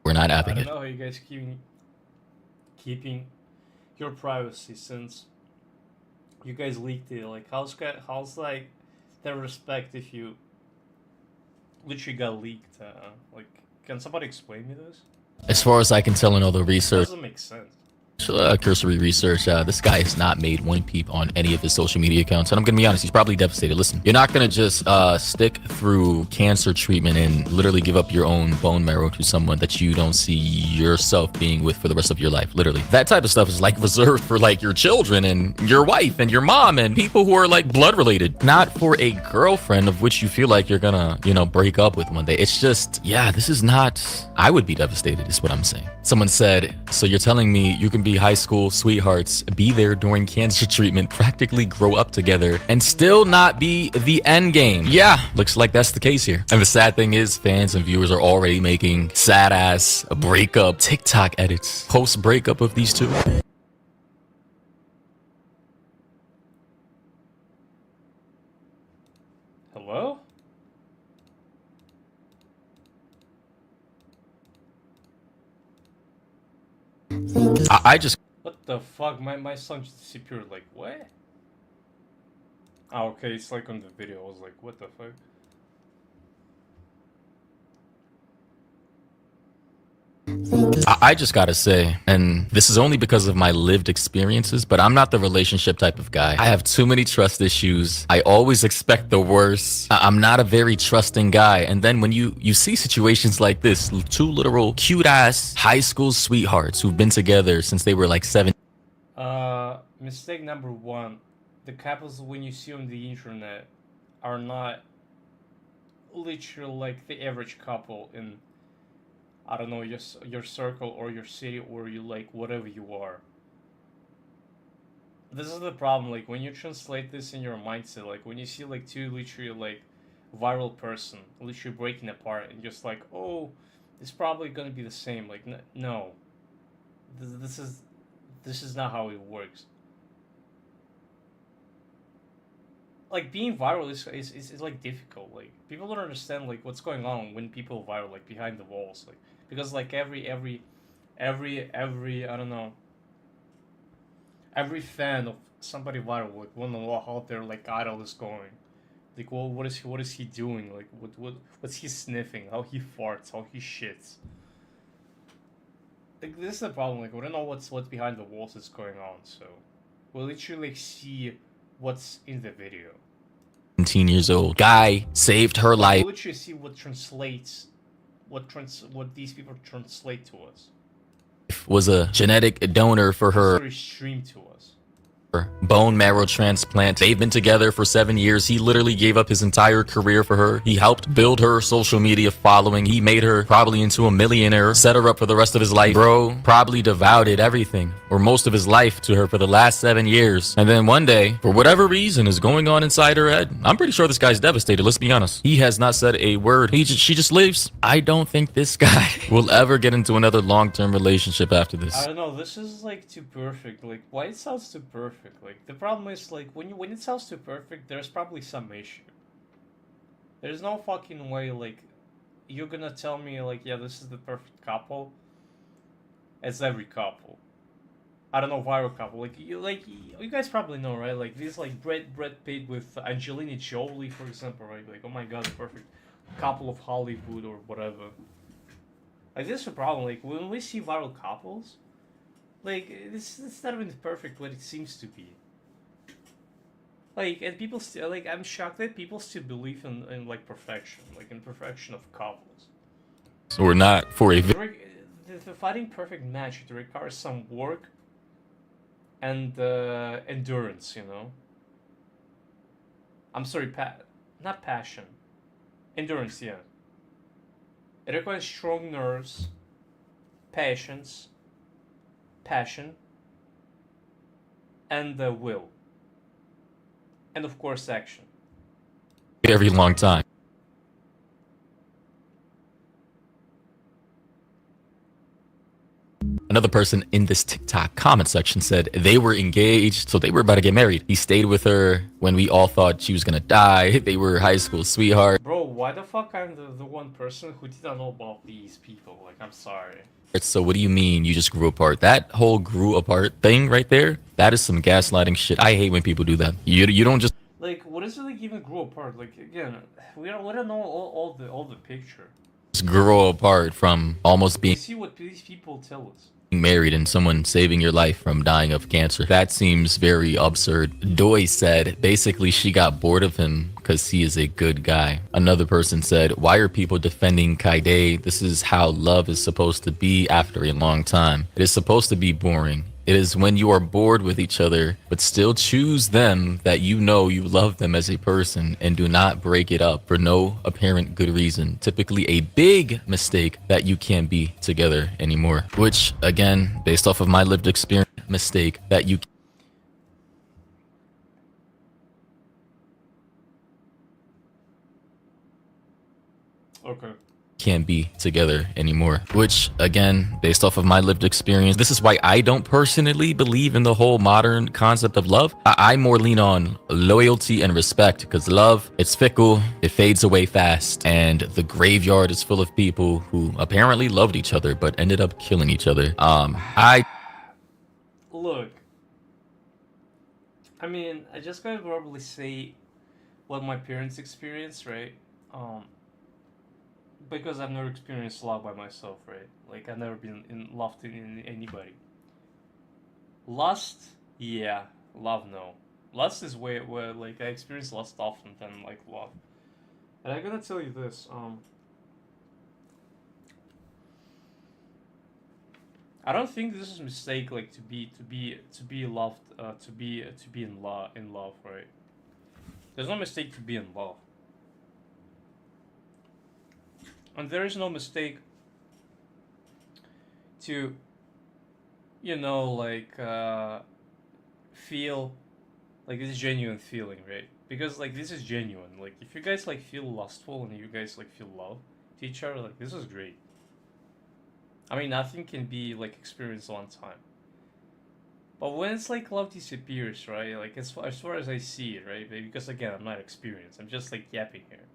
We're not having I it. don't know how you guys keeping your privacy since you guys leaked it. Like how's like the respect if you literally got leaked? Like, can somebody explain me this? As far as I can tell in all the research, Doesn't make sense. cursory research, this guy has not made one peep on any of his social media accounts, and I'm gonna be honest, he's probably devastated. Listen, you're not gonna just stick through cancer treatment and literally give up your own bone marrow to someone that you don't see yourself being with for the rest of your life. Literally, that type of stuff is like reserved for like your children and your wife and your mom and people who are like blood related, not for a girlfriend of which you feel like you're gonna, you know, break up with one day. It's just, yeah, this is not. I would be devastated is what I'm saying. Someone said, so you're telling me you can be high school sweethearts, be there during cancer treatment, practically grow up together, and still not be the end game? Yeah, looks like that's the case here. And the sad thing is, fans and viewers are already making sad ass breakup TikTok edits post breakup of these two. Hello? I just... What the fuck? My son just disappeared. Like, what? Oh, okay, it's like on the video. I was like, what the fuck? I just gotta say, and this is only because of my lived experiences, but I'm not the relationship type of guy. I have too many trust issues. I always expect the worst. I'm not a very trusting guy. And then when you see situations like this, two literal cute ass high school sweethearts who've been together since they were like 7. mistake number one, the couples when you see on the internet are not literally like the average couple in, I don't know, your circle or your city or you like whatever you are. This is the problem, like when you translate this in your mindset, like when you see like two literally like viral person literally breaking apart and just like, oh, it's probably gonna be the same. Like no, this is not how it works. Like being viral is like difficult. Like people don't understand like what's going on when people viral like behind the walls. Like because like every I don't know, every fan of somebody viral like wanna know how their like idol is going. Like well, what is he doing? Like what's he sniffing? How he farts? How he shits? Like this is the problem. Like we don't know what's behind the walls is going on. So we'll literally like, see what's in the video. 17 years old guy saved her life. We'll literally see what translates, what these people translate to us. Was a genetic donor for her Very streamed to us. bone marrow transplant. They've been together for 7 years. He literally gave up his entire career for her. He helped build her social media following. He made her probably into a millionaire, set her up for the rest of his life. Bro probably devoted everything or most of his life to her for the last 7 years. And then one day, for whatever reason is going on inside her head, I'm pretty sure this guy's devastated. Let's be honest. He has not said a word. She just leaves. I don't think this guy will ever get into another long-term relationship after this. I don't know. This is like too perfect. Like why it sounds too perfect. Like the problem is like when it sounds too perfect, there's probably some issue. There's no fucking way like you're gonna tell me like yeah this is the perfect couple. It's every couple. I don't know viral couple like you guys probably know right like these like Brad Pitt with Angelina Jolie for example right like oh my god the perfect couple of Hollywood or whatever. Like this is a problem like when we see viral couples. Like, it's not even perfect what it seems to be. Like, and people still, like, I'm shocked that people still believe in like, perfection. Like, in perfection of couples. So we're not for a... The finding perfect match, it requires some work and endurance, you know? I'm sorry, not passion. Endurance, yeah. It requires strong nerves, patience, passion, and the will, and of course action. Very long time. Another person in this TikTok comment section said they were engaged, so they were about to get married. He stayed with her when we all thought she was gonna die. They were high school sweethearts. Bro, why the fuck I'm the one person who didn't know about these people? Like, I'm sorry. So what do you mean you just grew apart? That whole grew apart thing right there, that is some gaslighting shit. I hate when people do that. You don't just like what is it like even grow apart? Like again, we don't know all the picture. Just grow apart from almost being. We see what these people tell us. Married and someone saving your life from dying of cancer. That seems very absurd. Doi said basically she got bored of him because he is a good guy. Another person said, why are people defending Kaide? This is how love is supposed to be after a long time. It is supposed to be boring. It is when you are bored with each other, but still choose them that you know you love them as a person and do not break it up for no apparent good reason. Typically a big mistake that you can't be together anymore. Which, again, based off of my lived experience, mistake that you can't be together anymore. Which, again, based off of my lived experience, this is why I don't personally believe in the whole modern concept of love. I more lean on loyalty and respect, because love, it's fickle, it fades away fast, and the graveyard is full of people who apparently loved each other but ended up killing each other. Look, I mean, I just gotta probably say what my parents experienced, right? Because I've never experienced love by myself, right? Like, I've never been loved in anybody. Lust, yeah. Love, no. Lust is where like, I experience lust often than, like, love. And I'm gonna tell you this, I don't think this is a mistake, like to be loved, to be in love, right? There's no mistake to be in love, and there is no mistake to, you know, like feel like this genuine feeling, right? Because like this is genuine. Like if you guys like feel lustful and you guys like feel love to each other, like this is great. I mean, nothing can be like experienced one time. But when it's like love disappears, right? Like as far as I see it, right? Because again, I'm not experienced. I'm just like yapping here.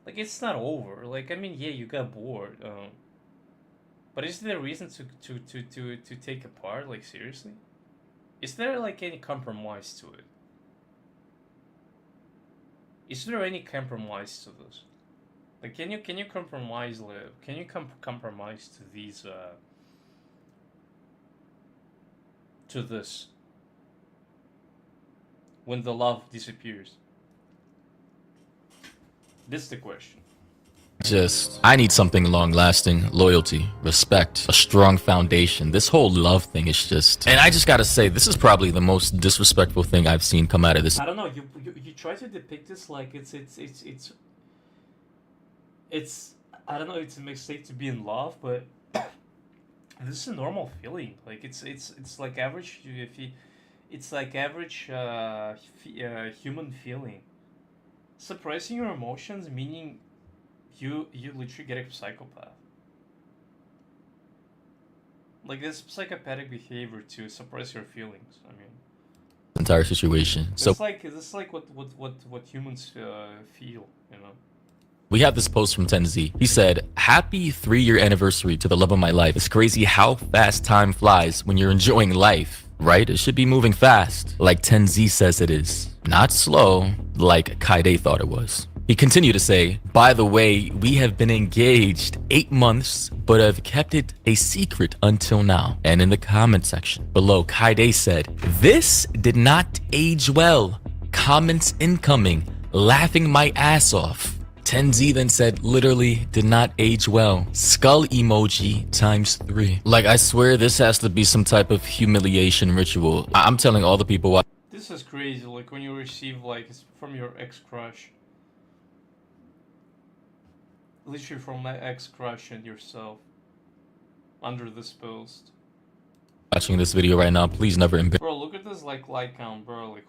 Like it's not over. Like I mean, yeah, you got bored. But is there a reason to take apart? Like seriously? Is there like any compromise to it? Is there any compromise to this? Like, can you compromise? Can you compromise to these? To this? When the love disappears. This is the question. I need something long lasting, loyalty, respect, a strong foundation. This whole love thing is just, and I just gotta say, this is probably the most disrespectful thing I've seen come out of this. I don't know. You try to depict this like it's I don't know. It's a mistake to be in love, but this is a normal feeling. Like it's like average. It's like average human feeling. Suppressing your emotions, meaning you literally get a psychopath. Like this psychopathic behavior to suppress your feelings. I mean, Entire situation. So it's like what humans feel, you know. we have this post from Tenzi. He said, "Happy 3-year anniversary to the love of my life. It's crazy how fast time flies when you're enjoying life, right? It should be moving fast, like Tenzi says it is. Not slow, like Kaide thought it was." He continued to say, "By the way, we have been engaged 8 months, but have kept it a secret until now." And in the comment section below, Kaide said, "This did not age well. Comments incoming, laughing my ass off." Tenzi then said, "Literally did not age well. Skull emoji ×3. Like, I swear this has to be some type of humiliation ritual. I'm telling all the people why. This is crazy. Like when you receive like from your ex-crush. Literally from my ex-crush and yourself under this post. Watching this video right now, please never embarrass. Bro, look at this like count, bro. Like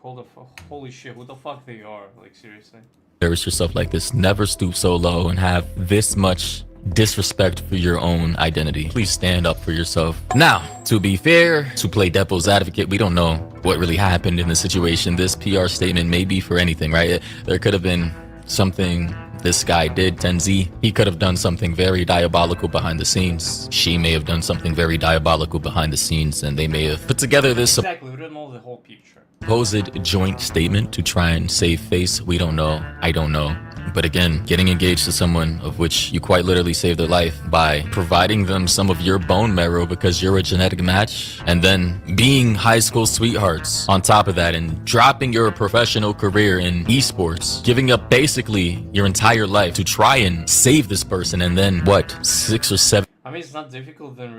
holy shit, who the fuck they are? Like seriously. Embarrass yourself like this. Never stoop so low and have this much disrespect for your own identity. Please stand up for yourself. Now, to be fair, to play devil's advocate, we don't know what really happened in the situation. This PR statement may be for anything, right? There could have been something this guy did, Tenzi. He could have done something very diabolical behind the scenes. She may have done something very diabolical behind the scenes, and they may have put together this Exactly, we don't know the whole picture. supposed joint statement to try and save face. We don't know. I don't know. But again, getting engaged to someone of which you quite literally saved their life by providing them some of your bone marrow because you're a genetic match, and then being high school sweethearts on top of that, and dropping your professional career in esports, giving up basically your entire life to try and save this person, and then what, 6 or 7 I mean, it's not difficult then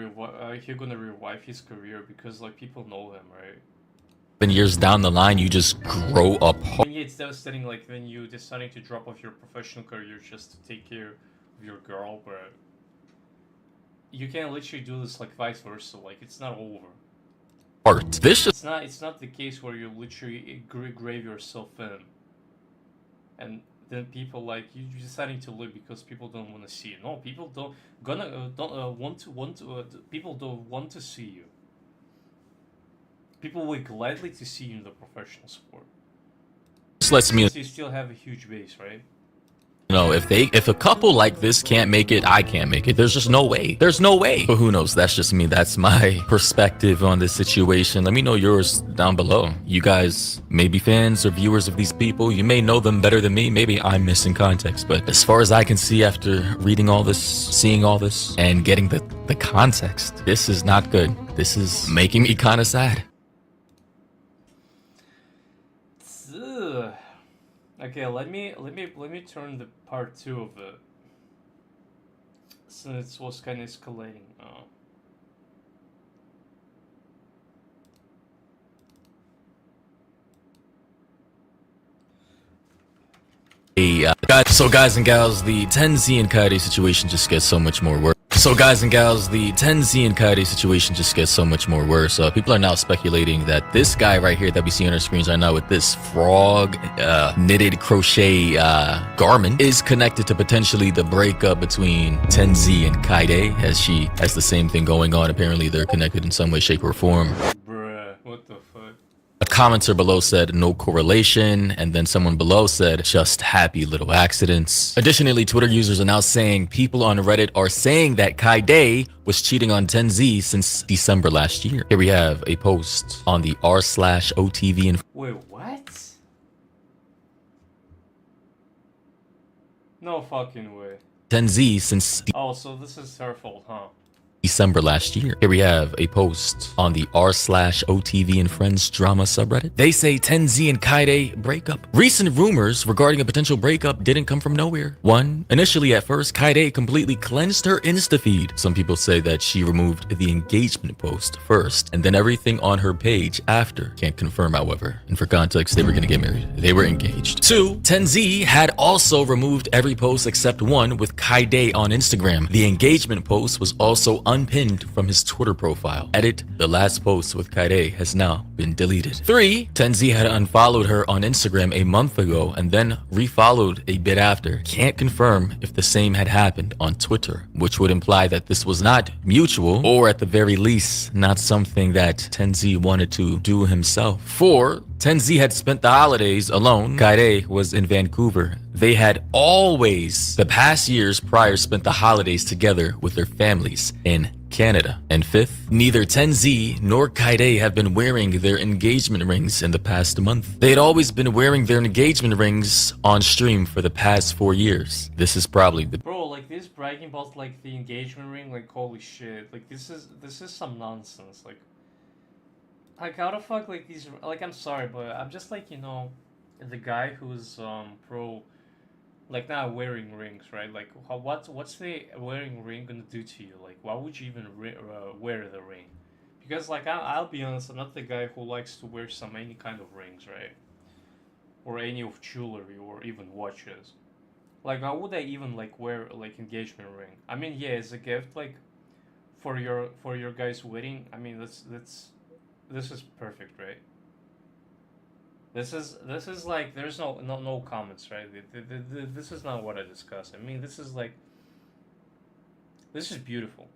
you're gonna revive his career because like people know him, right? years down the line, you just grow up. And yeah, it's devastating like when you deciding to drop off your professional career just to take care of your girl, but you can literally do this like vice versa. Like it's not over. Art. This just It's not the case where you literally grave yourself in, and then people like you deciding to live because people don't want to see you. No, people don't people don't want to see you. People would gladly to see you in the professional sport. lets me So you still have a huge base, right? know if a couple like this can't make it, I can't make it. There's just no way. There's no way. But who knows? That's just me. That's my perspective on this situation. Let me know yours down below. You guys may be fans or viewers of these people. You may know them better than me. Maybe I'm missing context. But as far as I can see after reading all this, seeing all this, and getting the context, this is not good. This is making me kind of sad. Ugh. Okay, let me turn the part 2 of it. since it was kind of escalating. So guys and gals, the Tenzi and Kaede situation just gets so much more worse. So guys and gals, the Tenzi and Kaede situation just gets so much more worse. People are now speculating that this guy right here that we see on our screens right now with this frog knitted crochet garment is connected to potentially the breakup between Tenzi and Kaede, as she has the same thing going on. Apparently they're connected in some way, shape, or form. Bruh, what the fuck? A commenter below said no correlation, and then someone below said just happy little accidents. Additionally, Twitter users are now saying people on Reddit are saying that Kaede was cheating on Tenzi since December last year. Here we have a post on the r/OTV and Wait, what? No fucking way. Tenzi since Oh, so this is her fault, huh? December last year. Here we have a post on the r/OTV and Friends drama subreddit. They say Tenzi and Kaede breakup. Recent rumors regarding a potential breakup didn't come from nowhere. One, initially at first, Kaede completely cleansed her Insta feed. Some people say that she removed the engagement post first, and then everything on her page after. Can't confirm, however. And for context, they were gonna get married. They were engaged. Two, Tenzi had also removed every post except one with Kaede on Instagram. The engagement post was also unpinned from his Twitter profile. Edit, the last post with Kaede has now been deleted. 3. Tenzi had unfollowed her on Instagram a month ago and then refollowed a bit after. Can't confirm if the same had happened on Twitter, which would imply that this was not mutual, or at the very least, not something that Tenzi wanted to do himself. 4. Tenzi had spent the holidays alone. Kaede was in Vancouver. They had always, the past years prior, spent the holidays together with their families in Canada. And 5th, neither Tenzi nor Kaede have been wearing their engagement rings in the past month. They had always been wearing their engagement rings on stream for the past 4 years. This is probably the Bro, like this bragging about like the engagement ring, like holy shit. Like this is some nonsense. Like how the fuck like these, like I'm sorry, but I'm just like, you know, the guy who's pro like not wearing rings, right? Like what's the wearing ring gonna do to you? Like why would you even wear the ring? Because like I'll be honest, I'm not the guy who likes to wear any kind of rings, right? Or any of jewelry or even watches. Like why would I even like wear like engagement ring? I mean, yeah, it's a gift like for your guy's wedding. I mean, this is perfect, right? This is like there's no comments, right? This is not what I discussed. I mean, this is beautiful.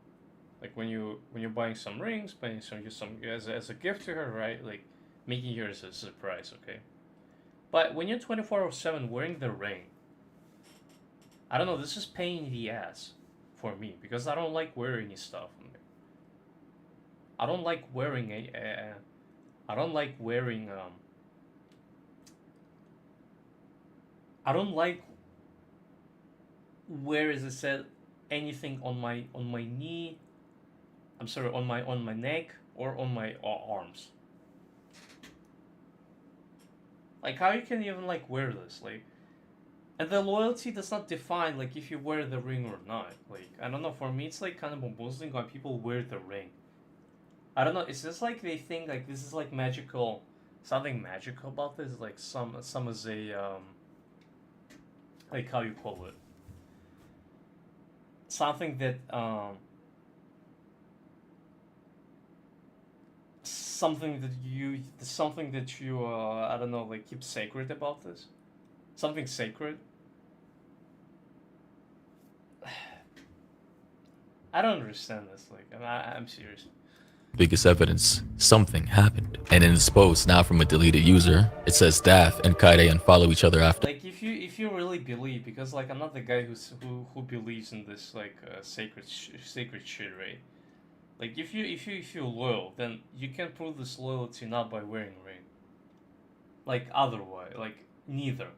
Like when you're buying some rings, buying some as a gift to her, right? Like making her as a surprise, okay? But when you're 24/7 wearing the ring, I don't know. This is pain in the ass for me because I don't like wearing any stuff on me. I don't like wearing I don't like wearing I don't like where is it said anything on my knee. I'm sorry, on my neck or on my arms. Like how you can even like wear this, like, and the loyalty does not define like if you wear the ring or not. Like I don't know, for me it's like kind of amusing when people wear the ring. I don't know, it's just like they think like this is like magical, something magical about this, like some is a like how you call it, something that something that you I don't know, like keep sacred about this, something sacred. I don't understand this. Like I'm serious. biggest evidence something happened. And in this post, now from a deleted user, it says Daph and Kaede unfollow each other after. Like if you really believe, because like I'm not the guy who believes in this like sacred shit, right? Like if you're loyal, then you can prove this loyalty not by wearing a ring. Like otherwise, like neither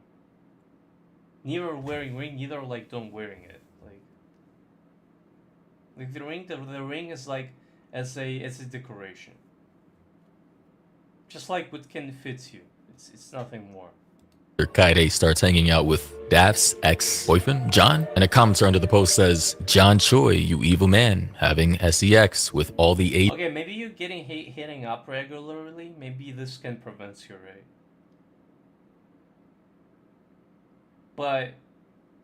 wearing ring, neither like don't wearing it. Like the ring is like as a decoration. Just like what can fit you. It's nothing more. Kaide starts hanging out with Daph's ex-boyfriend, John, and a commenter under the post says, John Choi, you evil man, having sex with all the eight. Okay, maybe you getting hitting up regularly. Maybe this can prevent you, right? But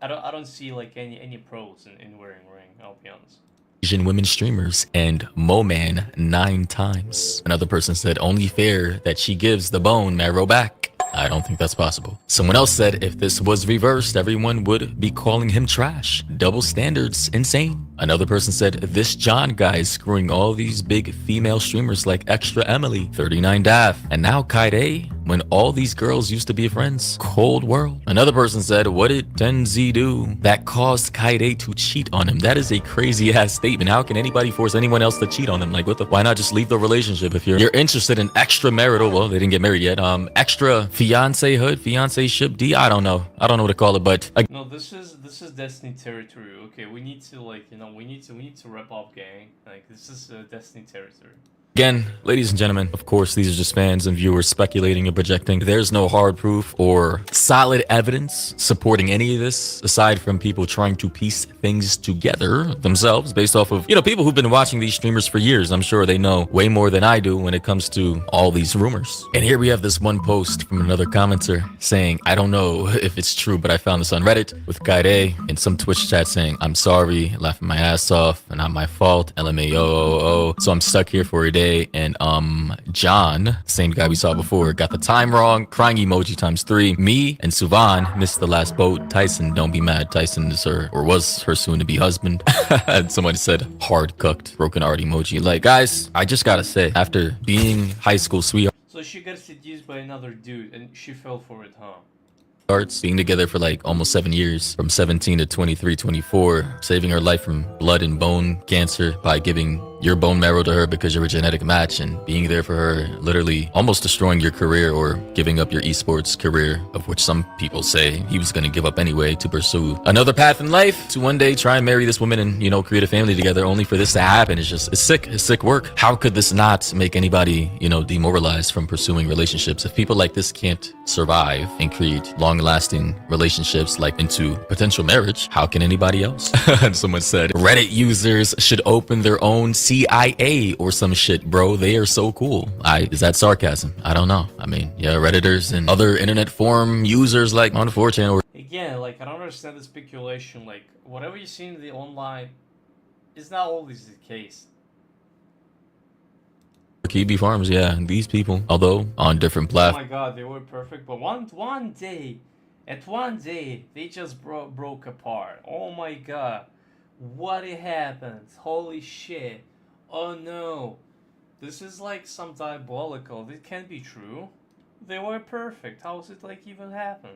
I don't see like any pros in wearing ring. I'll be honest. Asian women streamers and Moman 9 times. Another person said, only fair that she gives the bone marrow back. I don't think that's possible. Someone else said if this was reversed, everyone would be calling him trash. Double standards, insane. Another person said, this John guy is screwing all these big female streamers like Extra Emily, 39 Daph, and now Kaide, when all these girls used to be friends. Cold world. Another person said, what did Tenzi do that caused Kaide to cheat on him? That is a crazy ass statement. How can anybody force anyone else to cheat on them? Like, what the, why not just leave the relationship if you're interested in extramarital, well, they didn't get married yet, extra fiance hood, fiance ship D, I don't know what to call it, but no, this is Destiny territory. Okay, we need to like, you know, we need to rep off gang. Like, this is Destiny territory. again, ladies and gentlemen, of course, these are just fans and viewers speculating and projecting. There's no hard proof or solid evidence supporting any of this, aside from people trying to piece things together themselves based off of, you know, people who've been watching these streamers for years. I'm sure they know way more than I do when it comes to all these rumors. And here we have this one post from another commenter saying, I don't know if it's true, but I found this on Reddit with Kaide in some Twitch chat saying, I'm sorry, laughing my ass off, and not my fault, LMAO. So I'm stuck here for a day. And John, same guy we saw before, got the time wrong, crying emoji ×3. Me and Suvan missed the last boat. Tyson, don't be mad. Tyson is her, or was her soon-to-be husband. And someone said hard cooked, broken heart emoji. Like, guys, I just gotta say, after being high school sweetheart, So she got seduced by another dude and she fell for it, huh? being together for like almost 7 years, from 17 to 23, 24, saving her life from blood and bone cancer by giving your bone marrow to her because you're a genetic match, and being there for her, literally almost destroying your career or giving up your esports career, of which some people say he was going to give up anyway to pursue another path in life, to one day try and marry this woman and, you know, create a family together, only for this to happen. It's just, it's sick work. How could this not make anybody, you know, demoralized from pursuing relationships? If people like this can't survive and create long-lasting relationships, like into potential marriage, how can anybody else? And someone said, Reddit users should open their own CIA or some shit, bro. They are so cool. Is that sarcasm? I don't know. I mean, yeah, Redditors and other internet forum users like on 4chan or Again, like, I don't understand the speculation. Like, whatever you see in the online is not always the case. KB Farms. Yeah, these people, although on different Oh platforms. my god, they were perfect, but one day, they just broke apart. Oh my god, what happened? Holy shit. Oh no, this is like some diabolical. This can't be true. They were perfect. How is it like even happen?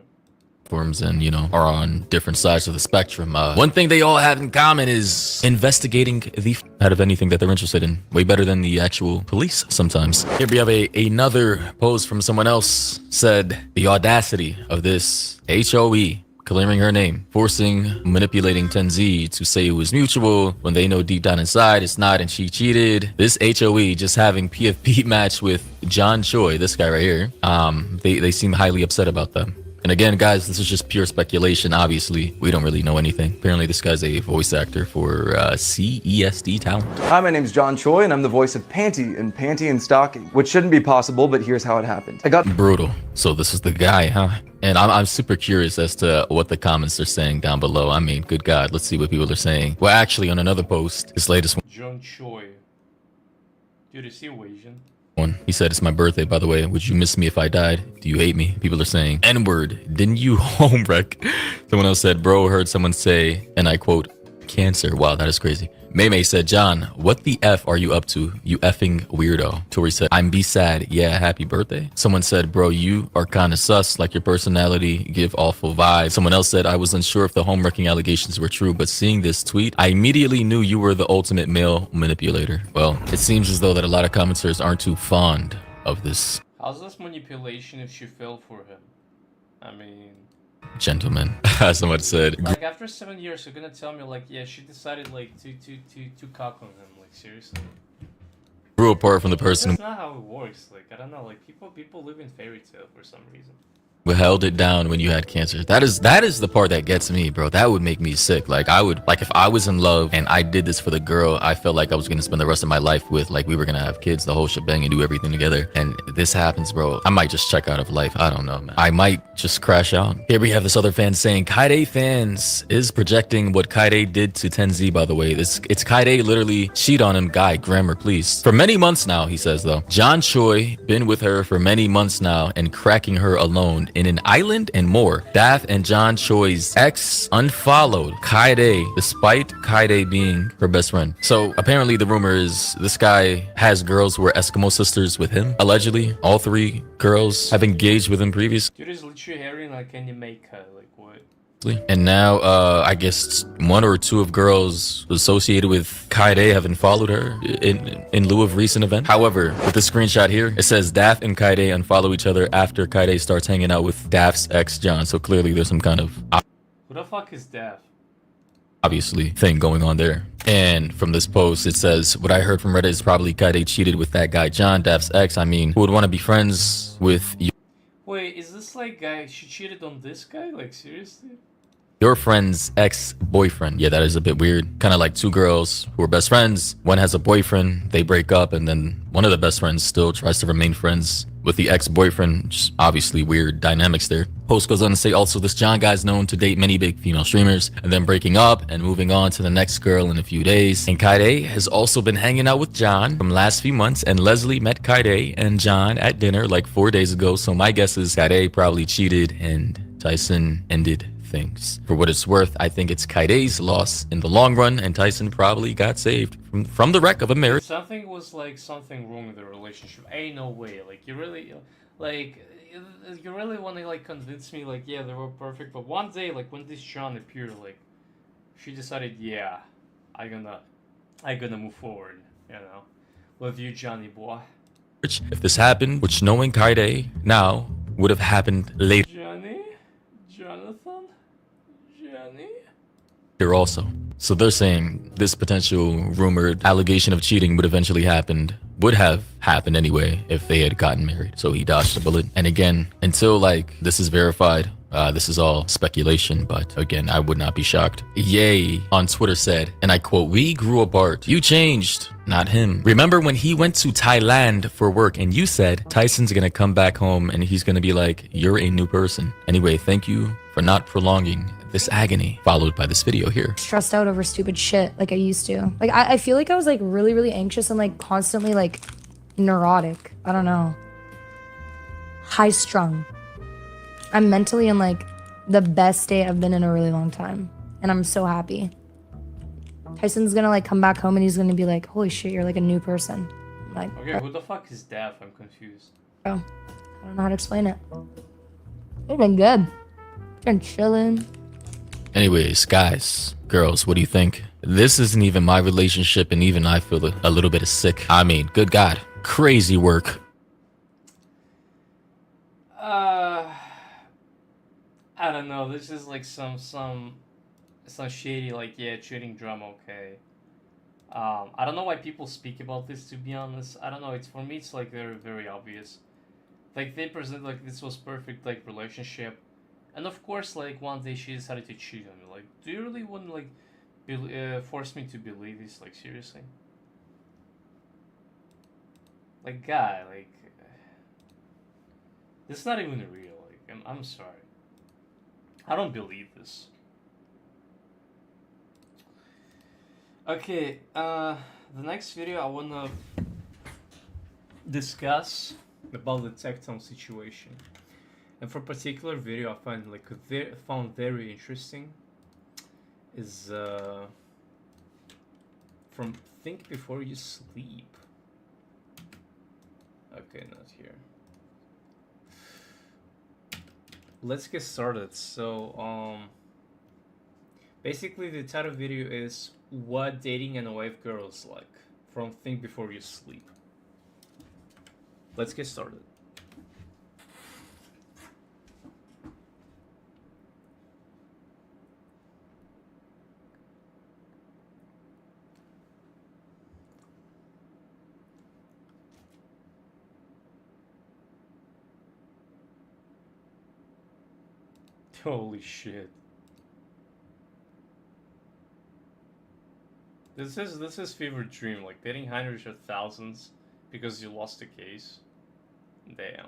And, you know, are on different sides of the spectrum. One thing they all have in common is investigating the out of anything that they're interested in, way better than the actual police sometimes. Here we have another post from someone else. Said the audacity of this HOE clearing her name, forcing, manipulating Tenzi to say it was mutual when they know deep down inside it's not and she cheated. This HOE just having PFP match with John Choi, this guy right here, they seem highly upset about them. And again, guys, this is just pure speculation. Obviously, we don't really know anything. Apparently, this guy's a voice actor for CESD Talent. Hi, my name's John Choi, and I'm the voice of Panty in Panty and Stocking, which shouldn't be possible, but here's how it happened. I got brutal. So this is the guy, huh? And I'm super curious as to what the comments are saying down below. I mean, good God, let's see what people are saying. Well, actually, on another post, this latest one. John Choi. Dude, is he Asian? He said, it's my birthday, by the way. Would you miss me if I died? Do you hate me? People are saying, N-word, didn't you home wreck? Someone else said, bro, heard someone say, and I quote, cancer. Wow, that is crazy. Maymay said, John, what the F are you up to? You effing weirdo. Tori said, I'm be sad. Yeah, happy birthday. Someone said, bro, you are kind of sus, like your personality give awful vibes. Someone else said, I was unsure if the homewrecking allegations were true, but seeing this tweet, I immediately knew you were the ultimate male manipulator. Well, it seems as though that a lot of commenters aren't too fond of this. How's this manipulation if she fell for him? I mean, gentleman, someone said. Like, after 7 years, you're gonna tell me, like, yeah, she decided, like, to cock on him, like, seriously? Grew apart from the person. That's not how it works. Like, I don't know, like, people live in fairy tale for some reason. held it down when you had cancer. That is the part that gets me, bro. That would make me sick. Like I would, like if I was in love and I did this for the girl I felt like I was gonna spend the rest of my life with, like we were gonna have kids, the whole shebang, and do everything together, and this happens, bro, I might just check out of life. I don't know, man. I might just crash out. Here we have this other fan saying Kaide fans is projecting what Kaide did to Tenzi, by the way. It's Kaide literally cheat on him. Guy, grammar, please. For many months now, he says though. John Choi been with her for many months now and cracking her alone in an island and more. Daph and John Choi's ex unfollowed Kaide despite Kaide being her best friend. So apparently the rumor is this guy has girls who are Eskimo sisters with him. Allegedly, all 3 girls have engaged with him previously. Dude is literally Harry, like, can you make her? Like, what? And now, I guess 1 or 2 of girls associated with Kaide have unfollowed her in lieu of recent events. However, with the screenshot here, it says Daph and Kaide unfollow each other after Kaide starts hanging out with Daph's ex, John. So clearly there's some kind of Who the fuck is Daph? obviously thing going on there. And from this post, it says, what I heard from Reddit is probably Kaide cheated with that guy, John, Daph's ex. I mean, who would want to be friends with you? Wait, is this like guy, she cheated on this guy? Like, seriously? Your friend's ex-boyfriend. Yeah, that is a bit weird. Kind of like 2 girls who are best friends. One has a boyfriend, they break up, and then one of the best friends still tries to remain friends with the ex-boyfriend. Just obviously weird dynamics there. Post goes on to say also this John guy's known to date many big female streamers and then breaking up and moving on to the next girl in a few days. And Kaide has also been hanging out with John from last few months, and Leslie met Kaide and John at dinner like 4 days ago. So my guess is Kaide probably cheated and Tyson ended things. For what it's worth, I think it's Kaide's loss in the long run, and Tyson probably got saved from the wreck of a marriage. Something was like something wrong with the relationship. Ain't no way. Like you really, like you really want to like convince me like yeah they were perfect, but one day like when this John appeared, like she decided yeah I gonna move forward, you know, with you Johnny boy. If this happened, which knowing Kaide now would have happened later. Jonathan? Here also. So they're saying this potential rumored allegation of cheating would have happened anyway if they had gotten married. So he dodged the bullet. And again, until like this is verified, this is all speculation, but again, I would not be shocked. Ye on Twitter said, and I quote, "We grew apart. You changed, not him. Remember when he went to Thailand for work and you said Tyson's gonna come back home and he's gonna be like, you're a new person. Anyway, thank you for not prolonging this agony," followed by this video here. Stressed out over stupid shit like I used to. Like I feel like I was like really anxious and like constantly like neurotic. I don't know. High strung. I'm mentally in like the best state I've been in a really long time. And I'm so happy. Tyson's gonna like come back home and he's gonna be like, holy shit, you're like a new person. I'm like, okay, who the fuck is Daph? I'm confused. Oh, I don't know how to explain it. It's been good. Been chilling. Anyways, guys, girls, what do you think? This isn't even my relationship, and even I feel a little bit of sick. I mean, good God, crazy work. I don't know. This is like some shady like yeah cheating drama. Okay. I don't know why people speak about this. To be honest, I don't know. It's for me. It's like very obvious. Like they present like this was perfect like relationship. And of course, like one day she decided to cheat on me. Like, do you really want to like force me to believe this? Like, seriously? Like, guy, like, this is not even real. Like, I'm sorry. I don't believe this. Okay, the next video I wanna discuss about the Tecton situation. And for a particular video I find like found very interesting is from Think Before You Sleep. Okay, not here. Let's get started. So basically the title video is what dating and a wife girls like from Think Before You Sleep. Let's get started. Holy shit. This is fever dream, like betting hundreds of thousands because you lost the case. Damn.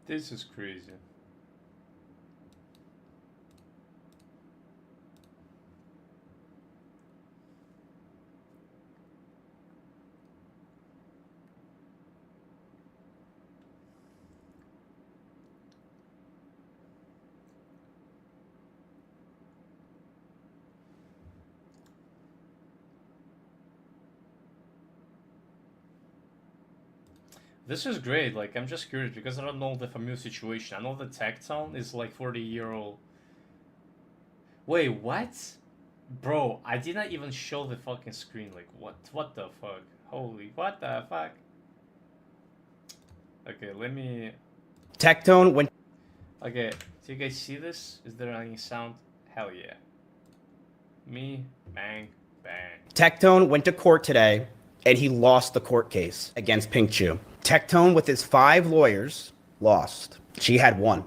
This is crazy. This is great, like, I'm just curious because I don't know the familiar situation. I know the Tectone is like 40-year-old. Wait, what? Bro, I did not even show the fucking screen, like, what the fuck? Holy, what the fuck? Okay, let me... Tectone went... Okay, do you guys see this? Is there any sound? Hell yeah. Me, bang, bang. Tectone went to court today, and he lost the court case against Pink Chu. Tectone, with his 5 lawyers, lost. She had 1,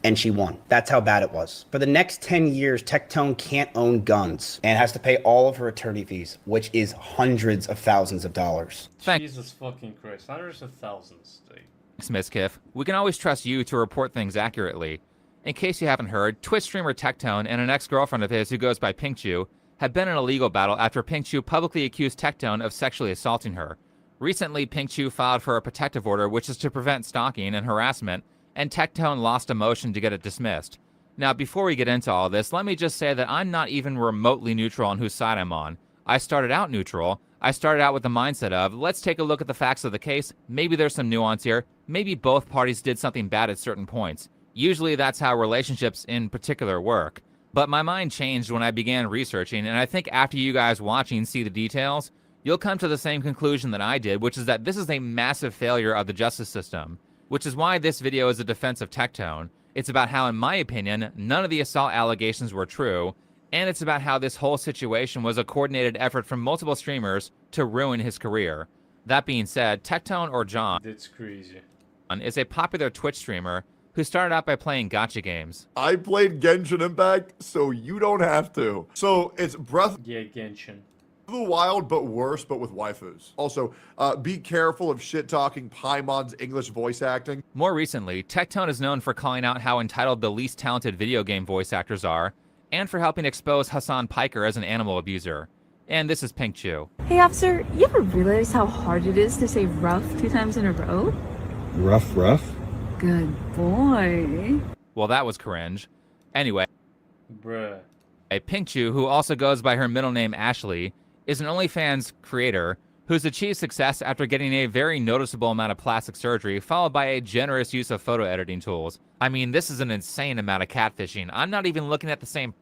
and she won. That's how bad it was. For the next 10 years, Tectone can't own guns and has to pay all of her attorney fees, which is hundreds of thousands of dollars. Jesus fucking Christ, hundreds of thousands. Thanks, Mizkif. We can always trust you to report things accurately. In case you haven't heard, Twitch streamer Tectone and an ex-girlfriend of his who goes by Pink Chu have been in a legal battle after Pink Chu publicly accused Tectone of sexually assaulting her. Recently, Pink Chu filed for a protective order, which is to prevent stalking and harassment, and Tectone lost a motion to get it dismissed. Now, before we get into all this, let me just say that I'm not even remotely neutral on whose side I'm on. I started out neutral. I started out with the mindset of, let's take a look at the facts of the case. Maybe there's some nuance here. Maybe both parties did something bad at certain points. Usually that's how relationships in particular work. But my mind changed when I began researching, and I think after you guys watching see the details, you'll come to the same conclusion that I did, which is that this is a massive failure of the justice system, which is why this video is a defense of Tectone. It's about how, in my opinion, none of the assault allegations were true, and it's about how this whole situation was a coordinated effort from multiple streamers to ruin his career. That being said, Tectone, or John, that's crazy, is a popular Twitch streamer who started out by playing gacha games. I played Genshin Impact, so you don't have to. So it's Breath Yeah, Genshin. of the Wild, but worse, but with waifus. Also, be careful of shit-talking Paimon's English voice acting. More recently, Tectone is known for calling out how entitled the least talented video game voice actors are, and for helping expose Hassan Piker as an animal abuser. And this is Pink Chu. Hey, officer, you ever realize how hard it is to say rough 2 times in a row? Rough? Good boy. Well, that was cringe. Anyway, Bruh. Pink Chu, who also goes by her middle name Ashley, is an OnlyFans creator who's achieved success after getting a very noticeable amount of plastic surgery, followed by a generous use of photo editing tools. I mean, this is an insane amount of catfishing. I'm not even looking at the same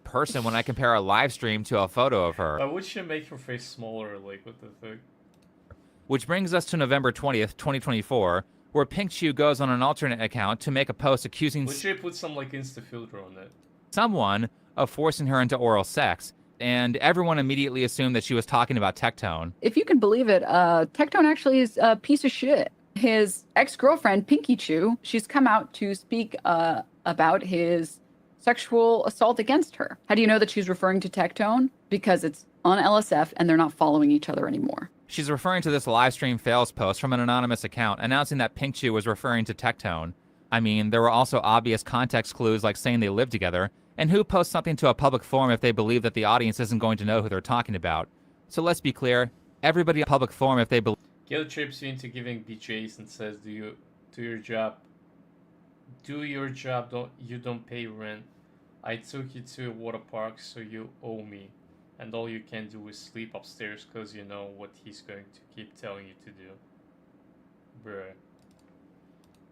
person when I compare a live stream to a photo of her. I wish you make her face smaller, like, what the fuck? Which brings us to November 20th, 2024, where Pink Chu goes on an alternate account to make a post accusing Would you put some, like, insta filter on it? someone of forcing her into oral sex, and everyone immediately assumed that she was talking about Tectone. If you can believe it, Tectone actually is a piece of shit. His ex-girlfriend, Pinky Chu, she's come out to speak about his sexual assault against her. How do you know that she's referring to Tectone? Because it's on LSF and they're not following each other anymore. She's referring to this live stream fails post from an anonymous account announcing that Pink Chu was referring to Tectone. I mean, there were also obvious context clues like saying they live together, and who posts something to a public forum if they believe that the audience isn't going to know who they're talking about? So let's be clear, everybody on a public forum if they believe... Guild trips you into giving BJs and says, do your job, don't pay rent. I took you to a water park, so you owe me. And all you can do is sleep upstairs because you know what he's going to keep telling you to do. Bruh.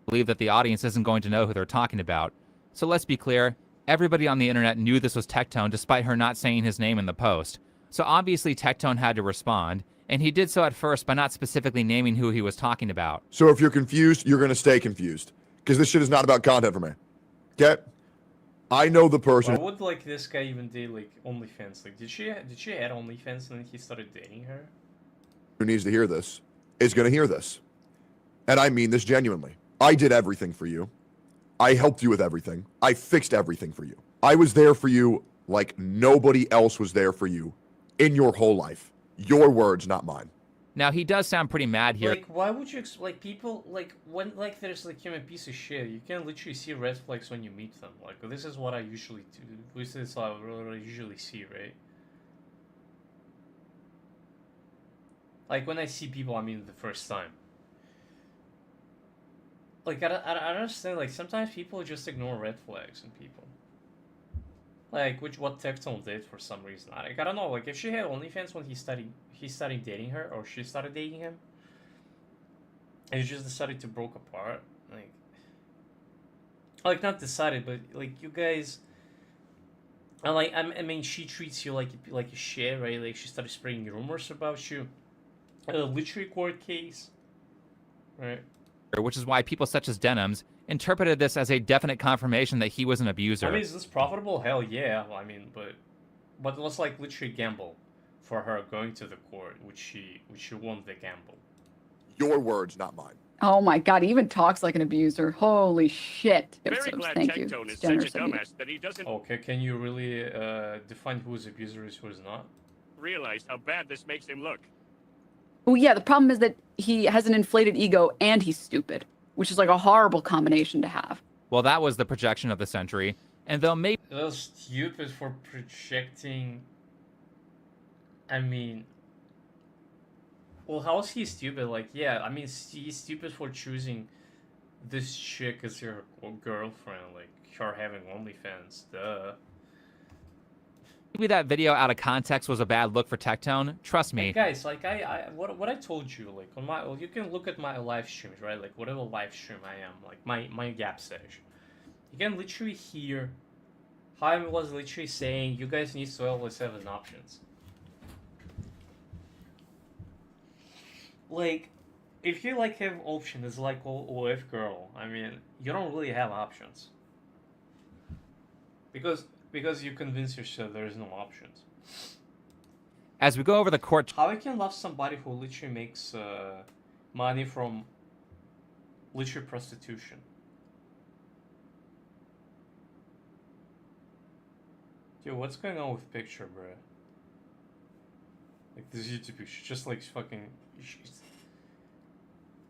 Believe that the audience isn't going to know who they're talking about. So let's be clear, everybody on the internet knew this was Tectone despite her not saying his name in the post. So obviously Tectone had to respond, and he did so at first by not specifically naming who he was talking about. So if you're confused, you're going to stay confused. Because this shit is not about content for me. Get? I know the person. Why would like this guy even date like OnlyFans? Like, did she add OnlyFans and then he started dating her? Who needs to hear this is going to hear this. And I mean this genuinely. I did everything for you. I helped you with everything. I fixed everything for you. I was there for you like nobody else was there for you in your whole life. Your words, not mine. Now, he does sound pretty mad here. Like, why would you like people like when like there's like human piece of shit? You can literally see red flags when you meet them. Like, this is what I usually do. This is what I usually see, right? Like when I see people I meet the first time. Like I don't understand. Like sometimes people just ignore red flags in people. Like what Tectone did for some reason. Like I don't know. Like if she had OnlyFans when he started dating her, or she started dating him, and he just decided to broke apart. Like not decided, but like you guys. And like I mean, she treats you like a shit, right? Like she started spreading rumors about you. A literary court case, right? Which is why people such as Denims interpreted this as a definite confirmation that he was an abuser. I mean, is this profitable? Hell yeah. I mean, but it was like literally gamble for her going to the court, which she won the gamble. Your words, not mine. Oh my god, he even talks like an abuser. Holy shit. Very glad Thank you. Tectone is It's such a generous of you. dumbass that he doesn't Okay, can you really define who's abuser is who's not? realize how bad this makes him look. Well, yeah, the problem is that he has an inflated ego and he's stupid, which is like a horrible combination to have. Well, that was the projection of the century. And though maybe It was stupid for projecting. I mean, well, how is he stupid? Like, yeah, I mean, he's stupid for choosing this chick as your girlfriend, like her having OnlyFans. Duh. that video out of context was a bad look for Tectone, trust me. Hey guys, like what I told you, like on my, you can look at my live streams, right? Like whatever live stream I am, like my gap stage, you can literally hear how I was literally saying you guys need to always have an options. Like, if you like have option as like OF girl, I mean you don't really have options because you convince yourself there is no options. As we go over the court, How I can love somebody who literally makes money from literally prostitution? Yo, what's going on with picture, bro? Like this YouTube picture, just like fucking,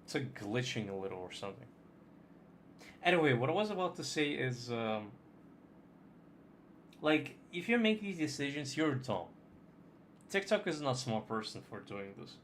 it's like glitching a little or something. Anyway, what I was about to say is, like, if you make these decisions, you're dumb. TikTok is not a smart person for doing this.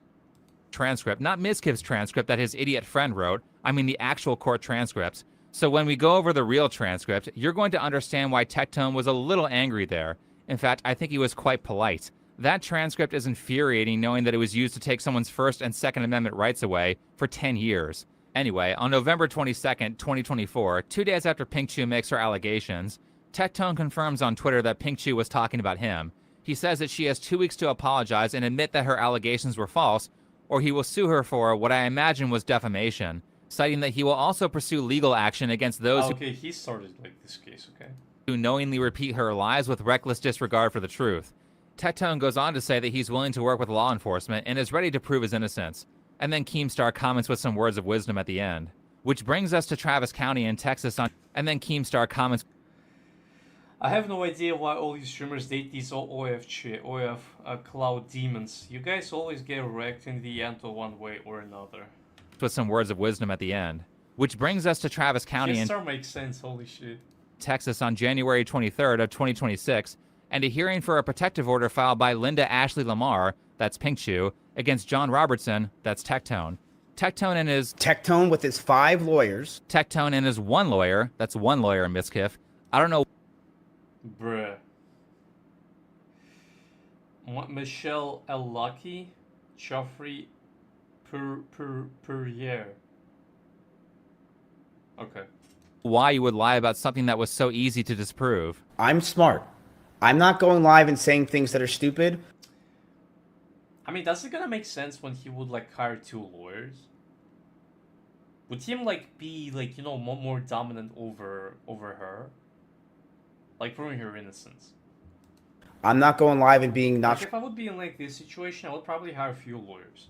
transcript, not Mizkiv's transcript that his idiot friend wrote. I mean the actual court transcripts. So when we go over the real transcript, you're going to understand why Tectone was a little angry there. In fact, I think he was quite polite. That transcript is infuriating knowing that it was used to take someone's First and Second Amendment rights away for 10 years. Anyway, on November 22nd, 2024, 2 days after Pink Chu makes her allegations, Tectone confirms on Twitter that Pink Chu was talking about him. He says that she has 2 weeks to apologize and admit that her allegations were false, or he will sue her for what I imagine was defamation, citing that he will also pursue legal action against those Okay, he started like this case, okay? who knowingly repeat her lies with reckless disregard for the truth. Tectone goes on to say that he's willing to work with law enforcement and is ready to prove his innocence. And then Keemstar comments with some words of wisdom at the end. Which brings us to Travis County in Texas on... And then Keemstar comments... I have no idea why all these streamers date these OF cloud demons. You guys always get wrecked in the end of one way or another. with some words of wisdom at the end. Which brings us to Travis County in Keemstar makes sense, holy shit. Texas on January 23rd of 2026, and a hearing for a protective order filed by Linda Ashley Lamar, that's Pink Chu, against John Robertson, that's Tectone. Tectone and his... Tectone with his 5 lawyers. Tectone and his 1 lawyer, that's 1 lawyer in Miskiff. I don't know... Bruh. Michelle L. Lucky, Geoffrey Perrier. Okay. why you would lie about something that was so easy to disprove. I'm smart. I'm not going live and saying things that are stupid. I mean, does it gonna make sense when he would like hire 2 lawyers? Would him like be like, you know, more dominant over her, like proving her innocence? I'm not going live and being not. Like, if I would be in like this situation, I would probably hire a few lawyers.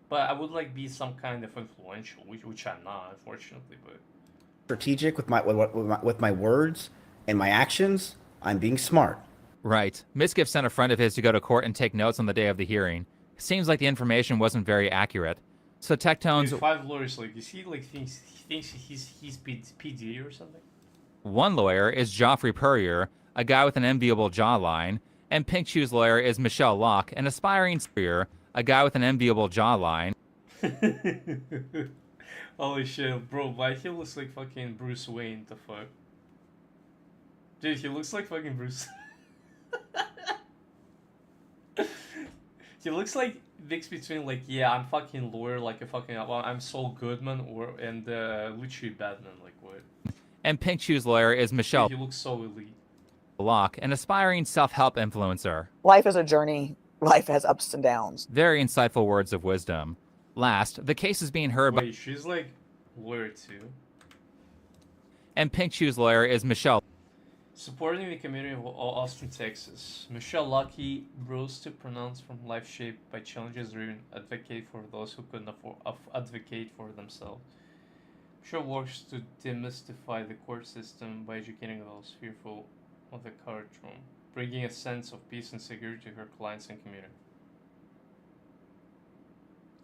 But I would like be some kind of influential, which I'm not, unfortunately. But strategic with my words and my actions. I'm being smart. Right. Miskiff sent a friend of his to go to court and take notes on the day of the hearing. Seems like the information wasn't very accurate. So Tectone's dude, 5 lawyers, like, is he like thinks he's PD or something? One lawyer is Joffrey Purrier, a guy with an enviable jawline, and Pink Shoe's lawyer is Michelle Locke, an aspiring superior, a guy with an enviable jawline. Holy shit, bro, why he looks like fucking Bruce Wayne, the fuck? Dude, he looks like fucking Bruce. He looks like mix between like, yeah, I'm fucking lawyer, like a fucking, I'm Saul Goodman, and Lucci Batman, like what? And Pink Shoe's lawyer is Michelle Dude, he looks so elite. Locke, an aspiring self-help influencer. Life is a journey. Life has ups and downs. Very insightful words of wisdom. Last, the case is being heard by... Wait, she's like lawyer too? And Pink Shoe's lawyer is Michelle. Supporting the community of Austin, Texas. Michelle Lucky rose to pronounce from life shaped by challenges or even advocate for those who couldn't advocate for themselves. Michelle works to demystify the court system by educating those fearful of the courtroom, bringing a sense of peace and security to her clients and community.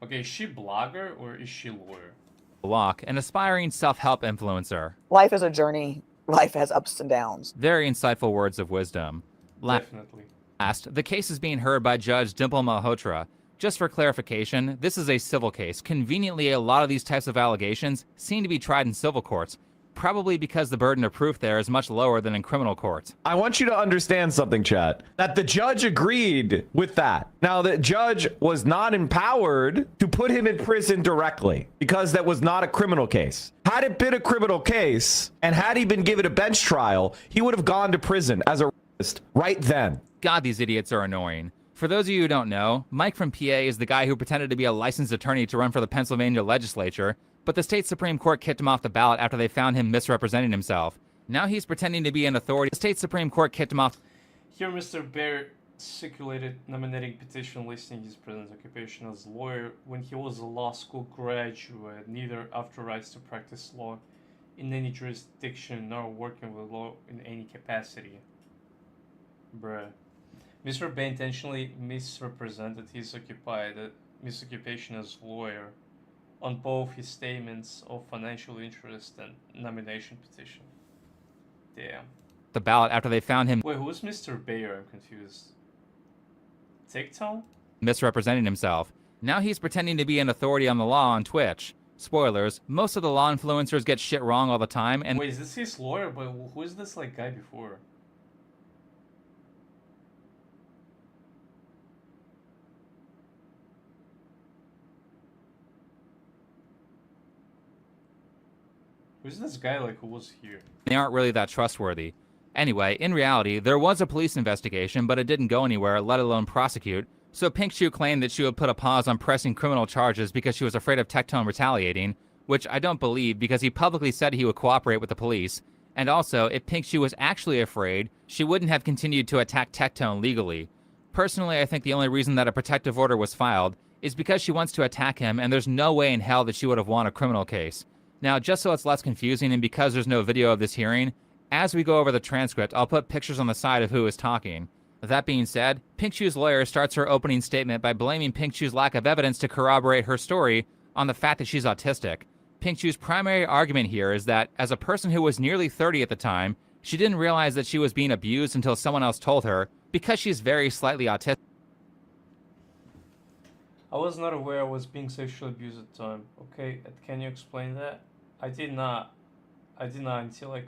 Okay, is she blogger or is she lawyer? Locke, an aspiring self-help influencer. Life is a journey. Life has ups and downs. Very insightful words of wisdom. Definitely. Last, the case is being heard by Judge Dimple Malhotra. Just for clarification, this is a civil case. Conveniently, a lot of these types of allegations seem to be tried in civil courts, probably because the burden of proof there is much lower than in criminal courts. I want you to understand something, chat, that the judge agreed with that. Now, the judge was not empowered to put him in prison directly because that was not a criminal case. Had it been a criminal case and had he been given a bench trial, he would have gone to prison as a rapist right then. God, these idiots are annoying. For those of you who don't know, Mike from PA is the guy who pretended to be a licensed attorney to run for the Pennsylvania legislature, but the state Supreme Court kicked him off the ballot after they found him misrepresenting himself. Now he's pretending to be an authority. The state Supreme Court kicked him off. Here, Mr. Bear circulated nominating petition listing his present occupation as lawyer when he was a law school graduate, neither authorized to practice law in any jurisdiction nor working with law in any capacity. Bruh. Mr. Bay intentionally misrepresented his occupation as lawyer on both his statements of financial interest and nomination petition. Damn. The ballot after they found him. Wait, who's Mr. Bayer? I'm confused. TikTok? Misrepresenting himself. Now he's pretending to be an authority on the law on Twitch. Spoilers, most of the law influencers get shit wrong all the time and— Wait, is this his lawyer? But who is this like guy before? Who's this guy like who was here? They aren't really that trustworthy. Anyway, in reality, there was a police investigation, but it didn't go anywhere, let alone prosecute. So Pink Shoe claimed that she would put a pause on pressing criminal charges because she was afraid of Tectone retaliating, which I don't believe because he publicly said he would cooperate with the police. And also, if Pink Shoe was actually afraid, she wouldn't have continued to attack Tectone legally. Personally, I think the only reason that a protective order was filed is because she wants to attack him, and there's no way in hell that she would have won a criminal case. Now, just so it's less confusing and because there's no video of this hearing, as we go over the transcript, I'll put pictures on the side of who is talking. That being said, Pink Shoe's lawyer starts her opening statement by blaming Pink Shoe's lack of evidence to corroborate her story on the fact that she's autistic. Pink Shoe's primary argument here is that, as a person who was nearly 30 at the time, she didn't realize that she was being abused until someone else told her, because she's very slightly autistic. I was not aware I was being sexually abused at the time. Okay, can you explain that? I did not until I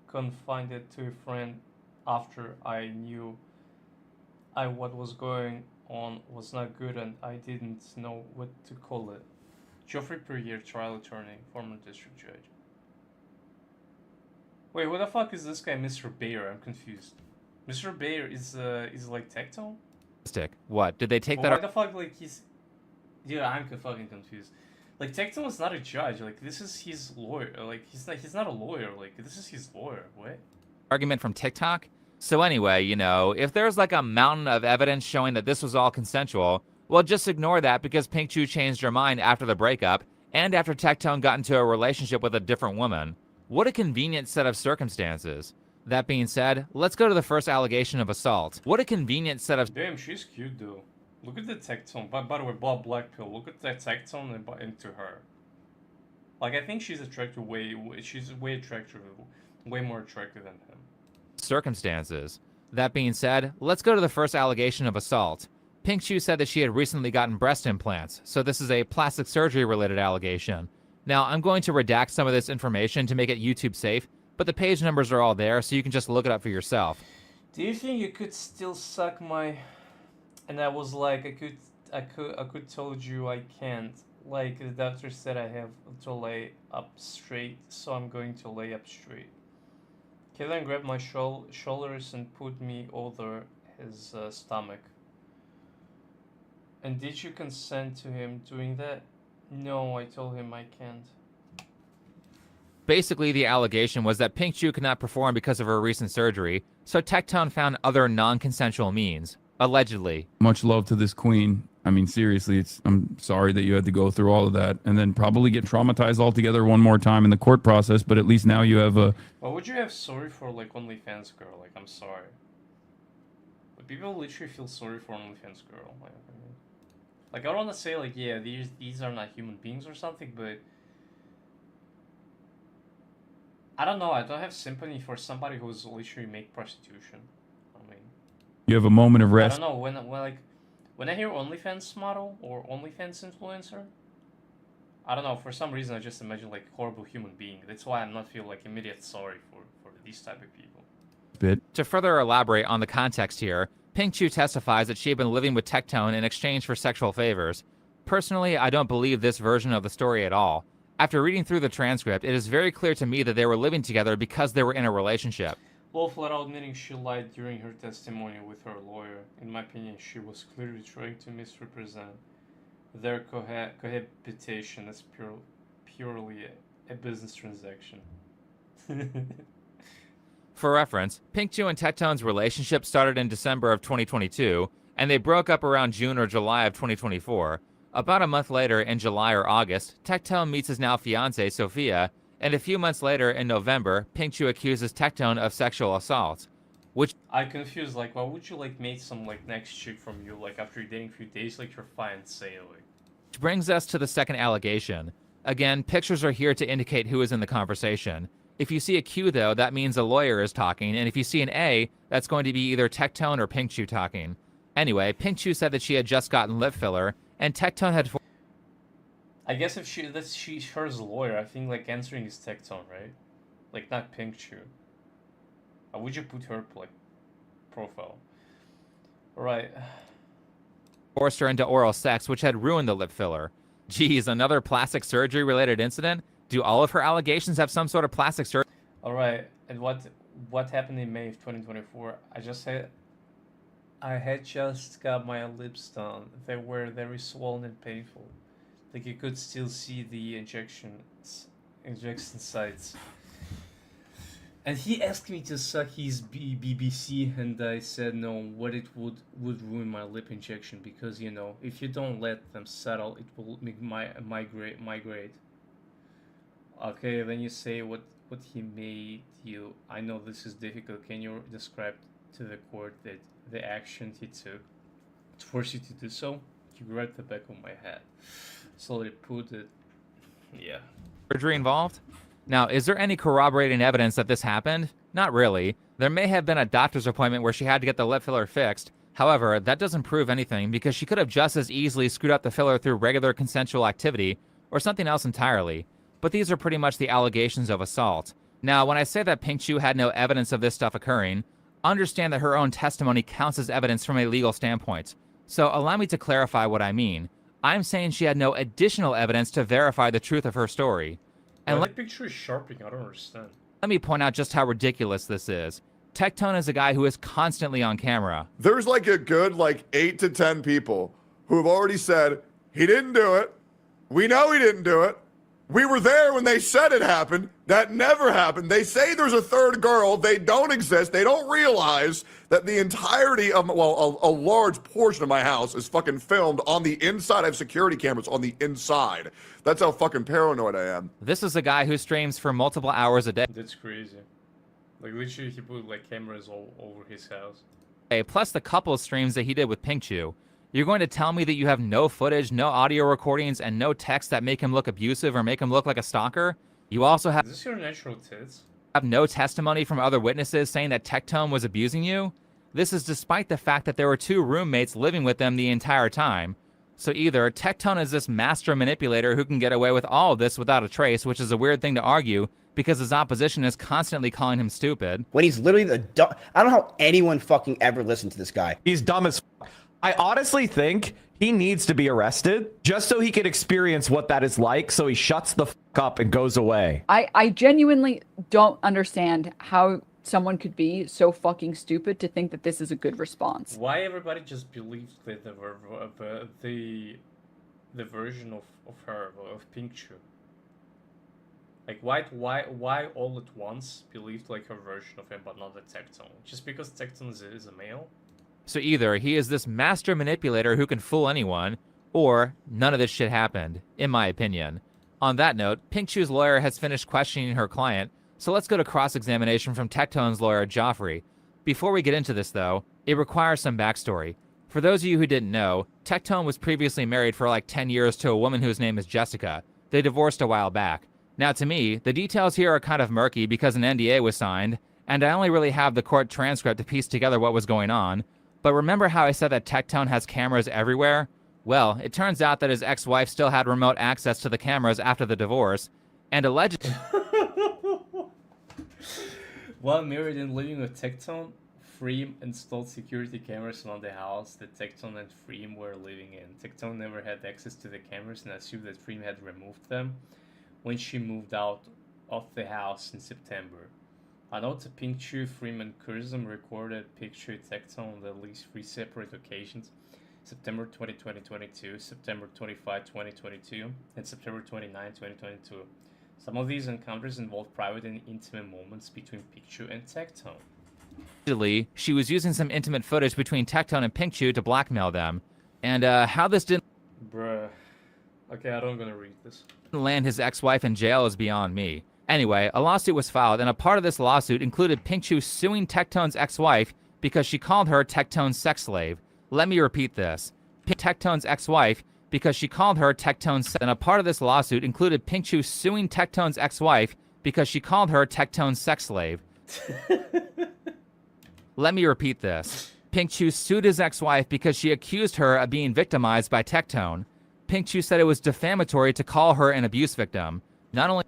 confided to a friend after I knew what was going on was not good and I didn't know what to call it. Joffrey Purrier, trial attorney, former district judge. Wait, who the fuck is this guy, Mr. Bayer? I'm confused. Mr. Bayer is like Tectone? What? Did they take But why that? the fuck, like, he's... Dude, I'm fucking confused. Like, Tecton is not a judge. Like, this is his lawyer. Like, he's not a lawyer. Like, this is his lawyer. What? Argument from TikTok? So anyway, you know, if there's like a mountain of evidence showing that this was all consensual, well, just ignore that because Pink Chu changed her mind after the breakup and after Tectone got into a relationship with a different woman. What a convenient set of circumstances. That being said, let's go to the first allegation of assault. What a convenient set of... Damn, she's cute, though. Look at the Tectone. By the way, Bob Blackpill, look at that Tectone and into her. Like, I think she's attractive she's way attractive, way more attractive than him. Circumstances. That being said, let's go to the first allegation of assault. Pink Chu said that she had recently gotten breast implants, so this is a plastic surgery related allegation. Now, I'm going to redact some of this information to make it YouTube safe, but the page numbers are all there, so you can just look it up for yourself. Do you think you could still suck my... And I was like, I could told you I can't. Like, the doctor said I have to lay up straight, so I'm going to lay up straight. Kellen grabbed my shoulders and put me over his stomach. And did you consent to him doing that? No, I told him I can't. Basically, the allegation was that Pink Chu could not perform because of her recent surgery, so Tectone found other non-consensual means, allegedly. Much love to this queen. I mean, seriously, I'm sorry that you had to go through all of that and then probably get traumatized altogether one more time in the court process, but at least now you have a... Why would you have sorry for, like, OnlyFans girl? Like, I'm sorry. But people literally feel sorry for OnlyFans girl. Like, I don't want to say, like, yeah, these are not human beings or something, but... I don't know, I don't have sympathy for somebody who's literally make prostitution. I mean... You have a moment of rest. I don't know, when I hear OnlyFans model or OnlyFans influencer, I don't know, for some reason I just imagine like horrible human being. That's why I'm not feel like immediate sorry for these type of people. To further elaborate on the context here, Pink Chu testifies that she had been living with Tectone in exchange for sexual favors. Personally, I don't believe this version of the story at all. After reading through the transcript, it is very clear to me that they were living together because they were in a relationship. Well, flat out admitting she lied during her testimony with her lawyer. In my opinion, she was clearly trying to misrepresent their cohabitation as purely a business transaction. For reference, Pink Chu and Tectone's relationship started in December of 2022, and they broke up around June or July of 2024. About a month later, in July or August, Tectone meets his now fiancée, Sophia, and a few months later, in November, Pink Chu accuses Tectone of sexual assault, which... I confused, like, why would you, like, make some, like, next chick from you, like, after you're dating a few days, like, your fiancé, like... Which brings us to the second allegation. Again, pictures are here to indicate who is in the conversation. If you see a Q, though, that means a lawyer is talking, and if you see an A, that's going to be either Tectone or Pink Chu talking. Anyway, Pink Chu said that she had just gotten lip filler, and Tectone had... I guess if she's her lawyer, I think, like, answering is Tectone, right? Like, not Pink Chu. How would you put her, like, profile? Alright. Forced her into oral sex, which had ruined the lip filler. Geez, another plastic surgery related incident? Do all of her allegations have some sort of plastic surgery? Alright, and what happened in May of 2024? I had just got my lips done. They were very swollen and painful. Like, you could still see the injection sites. And he asked me to suck his BBC, and I said no, what it would ruin my lip injection, because, you know, if you don't let them settle, it will make migrate. Okay, then you say what he made you. I know this is difficult. Can you describe to the court that the action he took to force you to do so? You grabbed the back of my head. So they put it, yeah. Surgery involved? Now, is there any corroborating evidence that this happened? Not really. There may have been a doctor's appointment where she had to get the lip filler fixed. However, that doesn't prove anything because she could have just as easily screwed up the filler through regular consensual activity or something else entirely. But these are pretty much the allegations of assault. Now, when I say that Pink Chu had no evidence of this stuff occurring, understand that her own testimony counts as evidence from a legal standpoint. So allow me to clarify what I mean. I'm saying she had no additional evidence to verify the truth of her story. And the picture is sharpening, I don't understand. Let me point out just how ridiculous this is. Tectone is a guy who is constantly on camera. There's like a good 8 to 10 people who have already said he didn't do it. We know he didn't do it. We were there when they said it happened. That never happened. They say there's a third girl. They don't exist. They don't realize that the entirety of, a large portion of my house is fucking filmed on the inside. I have security cameras on the inside. That's how fucking paranoid I am. This is a guy who streams for multiple hours a day. That's crazy. Like literally, he put cameras all over his house. Plus the couple streams that he did with Pinkchu. You're going to tell me that you have no footage, no audio recordings, and no text that make him look abusive or make him look like a stalker? You also have... Is this your natural tits? Have no testimony from other witnesses saying that Tectone was abusing you? This is despite the fact that there were 2 roommates living with them the entire time. So either Tectone is this master manipulator who can get away with all of this without a trace, which is a weird thing to argue because his opposition is constantly calling him stupid. When he's literally the I don't know how anyone fucking ever listened to this guy. He's dumb as fuck. I honestly think he needs to be arrested just so he can experience what that is like, so he shuts the fuck up and goes away. I genuinely don't understand how someone could be so fucking stupid to think that this is a good response. Why everybody just believes that the version of her, of Pinkchu? Like, why all at once believed like her version of him, but not the Tectone? Just because Tectone is a male? So either he is this master manipulator who can fool anyone, or none of this shit happened, in my opinion. On that note, Pinkchu's lawyer has finished questioning her client, so let's go to cross-examination from Tectone's lawyer, Joffrey. Before we get into this, though, it requires some backstory. For those of you who didn't know, Tectone was previously married for like 10 years to a woman whose name is Jessica. They divorced a while back. Now, to me, the details here are kind of murky because an NDA was signed, and I only really have the court transcript to piece together what was going on. But remember how I said that Tectone has cameras everywhere? Well, it turns out that his ex-wife still had remote access to the cameras after the divorce, and allegedly... While married and living with Tectone, Freem installed security cameras around the house that Tectone and Freem were living in. Tectone never had access to the cameras and assumed that Freem had removed them when she moved out of the house in September. A note to Pinkchu, Freem, and Kurzum recorded Pinkchu Tectone on at least 3 separate occasions: September 20, 2022, September 25, 2022, and September 29, 2022. Some of these encounters involved private and intimate moments between Pinkchu and Tectone. Allegedly, she was using some intimate footage between Tectone and Pinkchu to blackmail them. And how this didn't... Bruh. Okay, I don't gonna read this. ...land his ex-wife in jail is beyond me. Anyway, a lawsuit was filed, and a part of this lawsuit included Pinkchu suing Tectone's ex-wife because she called her Tectone's sex slave. Let me repeat this. Tectone's ex-wife because she called her Tectone's... And a part of this lawsuit included Pinkchu suing Tectone's ex-wife because she called her Tectone's sex slave. Let me repeat this. Pinkchu sued his ex-wife because she accused her of being victimized by Tectone. Pinkchu said it was defamatory to call her an abuse victim. Not only...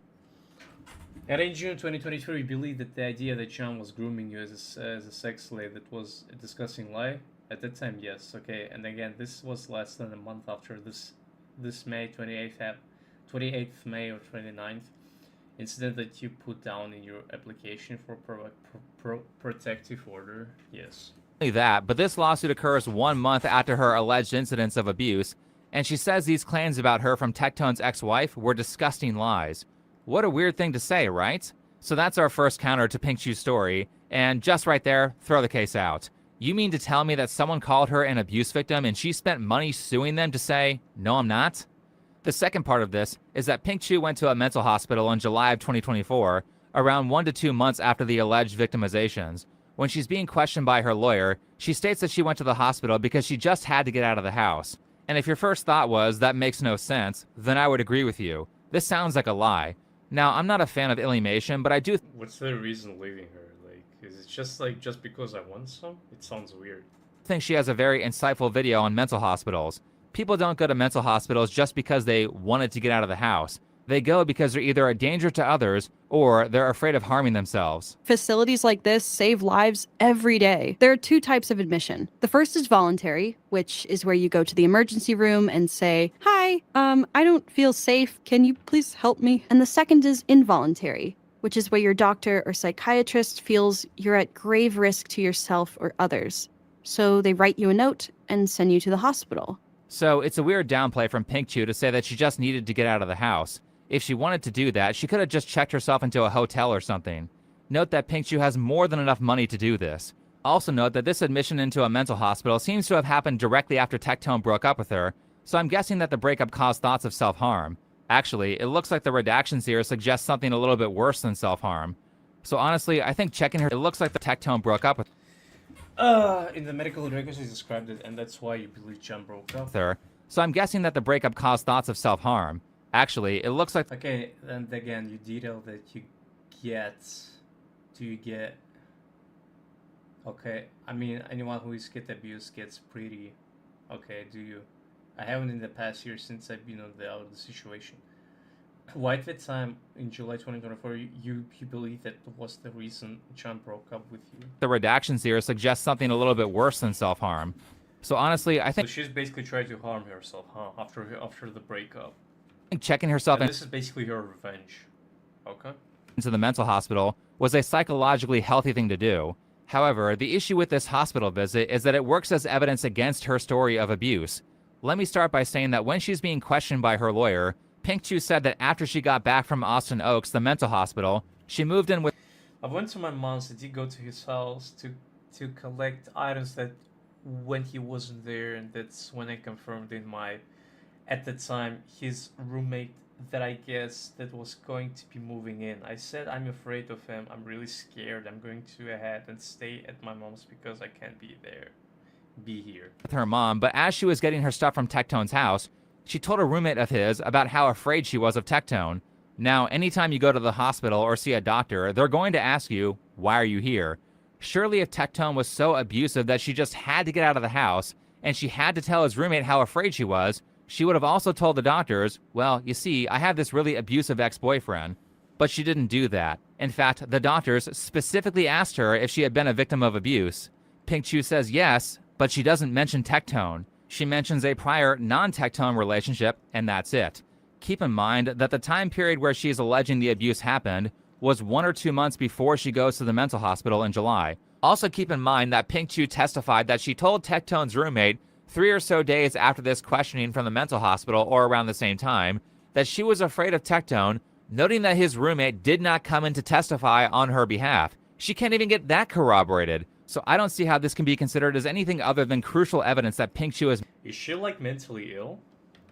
And in June 2023, we believe that the idea that John was grooming you as a sex slave, that was a disgusting lie. At that time, yes, okay. And again, this was less than a month after this May 28th May or 29th incident that you put down in your application for protective order. Yes. Not only that, but this lawsuit occurs 1 month after her alleged incidents of abuse, and she says these claims about her from Tectone's ex-wife were disgusting lies. What a weird thing to say, right? So that's our first counter to Pinkchu's story, and just right there, throw the case out. You mean to tell me that someone called her an abuse victim and she spent money suing them to say, no, I'm not? The second part of this is that Pinkchu went to a mental hospital in July of 2024, around 1 to 2 months after the alleged victimizations. When she's being questioned by her lawyer, she states that she went to the hospital because she just had to get out of the house. And if your first thought was, that makes no sense, then I would agree with you. This sounds like a lie. Now, I'm not a fan of Illymation, but I do... What's the reason leaving her? Like, is it just like, just because I want some? It sounds weird. think she has a very insightful video on mental hospitals. People don't go to mental hospitals just because they wanted to get out of the house. They go because they're either a danger to others or they're afraid of harming themselves. Facilities like this save lives every day. There are two types of admission. The first is voluntary, which is where you go to the emergency room and say, "Hi, I don't feel safe. Can you please help me?" And the second is involuntary, which is where your doctor or psychiatrist feels you're at grave risk to yourself or others. So they write you a note and send you to the hospital. So it's a weird downplay from Pink Chu to say that she just needed to get out of the house. If she wanted to do that, she could have just checked herself into a hotel or something. Note that Pink Chu has more than enough money to do this. Also note that this admission into a mental hospital seems to have happened directly after Tectone broke up with her, so I'm guessing that the breakup caused thoughts of self-harm. Actually, it looks like the redactions here suggest something a little bit worse than self-harm. So honestly, I think checking her, it looks like the Tectone broke up with In the medical records, it's described it, and that's why you believe John broke up. her. So I'm guessing that the breakup caused thoughts of self-harm. Actually, it looks like... Okay, and again, you detail that you get... Do you get... Okay, I mean, anyone who is kid abused gets pretty... Okay, do you... I haven't in the past year since I've been out of the situation. Why at that time, in July 2024, you believe that was the reason John broke up with you? the redactions here suggest something a little bit worse than self-harm. So honestly, I So think she's basically trying to harm herself, huh? After the breakup. checking herself And this is basically her revenge. Okay. into the mental hospital was a psychologically healthy thing to do. However, the issue with this hospital visit is that it works as evidence against her story of abuse. Let me start by saying that when she's being questioned by her lawyer, Pink Chu said that after she got back from Austin Oaks, the mental hospital, she moved in with... I went to my mom's. I did go to his house to collect items that when he wasn't there, and that's when I confirmed in my, at the time, his roommate that I guess that was going to be moving in. I said I'm afraid of him. I'm really scared. I'm going to ahead and stay at my mom's because I can't be here. with her mom, but as she was getting her stuff from Tectone's house, she told a roommate of his about how afraid she was of Tectone. Now, anytime you go to the hospital or see a doctor, they're going to ask you, why are you here? Surely if Tectone was so abusive that she just had to get out of the house, and she had to tell his roommate how afraid she was, she would have also told the doctors, well, you see, I have this really abusive ex-boyfriend. But she didn't do that. In fact, the doctors specifically asked her if she had been a victim of abuse. Pink Chu says yes, but she doesn't mention Tectone. She mentions a prior non-Tectone relationship, and that's it. Keep in mind that the time period where she is alleging the abuse happened was 1 or 2 months before she goes to the mental hospital in July. Also keep in mind that Pink Chu testified that she told Tectone's roommate 3 or so days after this questioning from the mental hospital, or around the same time, that she was afraid of Tectone, noting that his roommate did not come in to testify on her behalf. She can't even get that corroborated. So I don't see how this can be considered as anything other than crucial evidence that Pink Chu is she like mentally ill?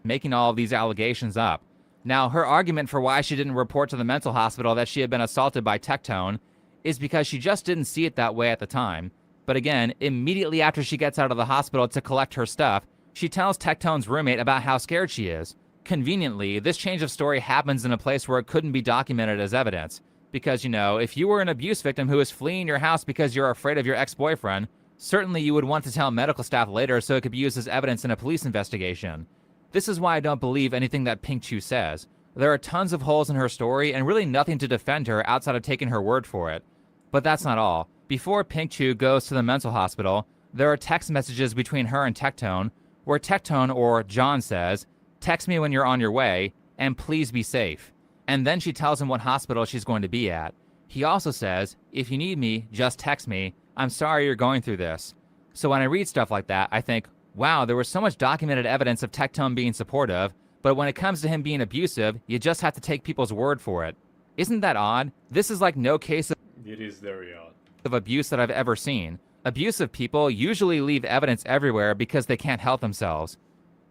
Making all of these allegations up. Now, her argument for why she didn't report to the mental hospital that she had been assaulted by Tectone is because she just didn't see it that way at the time. But again, immediately after she gets out of the hospital to collect her stuff, she tells Tectone's roommate about how scared she is. Conveniently, this change of story happens in a place where it couldn't be documented as evidence. Because, you know, if you were an abuse victim who is fleeing your house because you're afraid of your ex-boyfriend, certainly you would want to tell medical staff later so it could be used as evidence in a police investigation. This is why I don't believe anything that Pink Chu says. There are tons of holes in her story and really nothing to defend her outside of taking her word for it. But that's not all. Before Pink Chu goes to the mental hospital, there are text messages between her and Tectone, where Tectone, or John, says, "Text me when you're on your way, and please be safe." And then she tells him what hospital she's going to be at. He also says, "If you need me, just text me. I'm sorry you're going through this." So when I read stuff like that, I think, wow, there was so much documented evidence of Tectone being supportive, but when it comes to him being abusive, you just have to take people's word for it. Isn't that odd? This is like no case It is very odd. of abuse that I've ever seen. Abusive people usually leave evidence everywhere because they can't help themselves.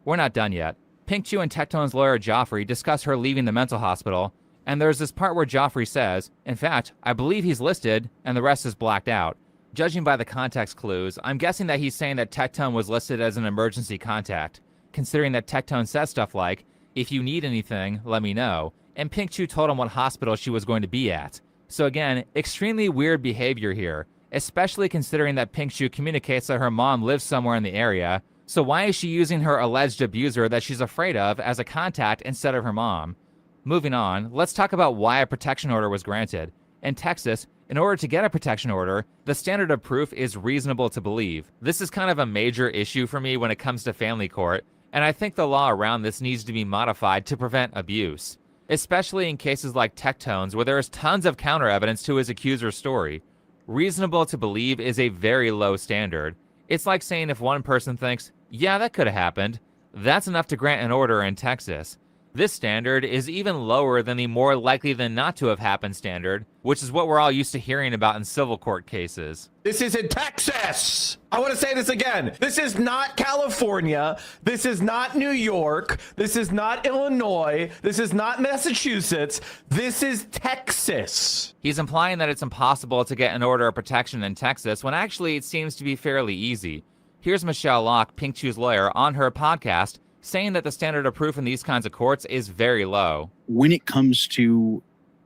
We're not done yet. Pink Chu and Tectone's lawyer Joffrey discuss her leaving the mental hospital, and there's this part where Joffrey says, in fact, I believe he's listed, and the rest is blacked out. Judging by the context clues, I'm guessing that he's saying that Tectone was listed as an emergency contact, considering that Tectone says stuff like, if you need anything, let me know, and Pink Chu told him what hospital she was going to be at. So again, extremely weird behavior here, especially considering that Pink Chu communicates that her mom lives somewhere in the area. So why is she using her alleged abuser that she's afraid of as a contact instead of her mom? Moving on, let's talk about why a protection order was granted. In Texas, in order to get a protection order, the standard of proof is reasonable to believe. This is kind of a major issue for me when it comes to family court, and I think the law around this needs to be modified to prevent abuse. especially in cases like Tectone's where there is tons of counter evidence to his accuser's story. Reasonable to believe is a very low standard. It's like saying if one person thinks, yeah, that could have happened, that's enough to grant an order in Texas. This standard is even lower than the more likely than not to have happened standard, which is what we're all used to hearing about in civil court cases. This is in Texas. I want to say this again. This is not California. This is not New York. This is not Illinois. This is not Massachusetts. This is Texas. He's implying that it's impossible to get an order of protection in Texas when actually it seems to be fairly easy. Here's Michelle Locke, Pink Chew's lawyer, on her podcast, saying that the standard of proof in these kinds of courts is very low. When it comes to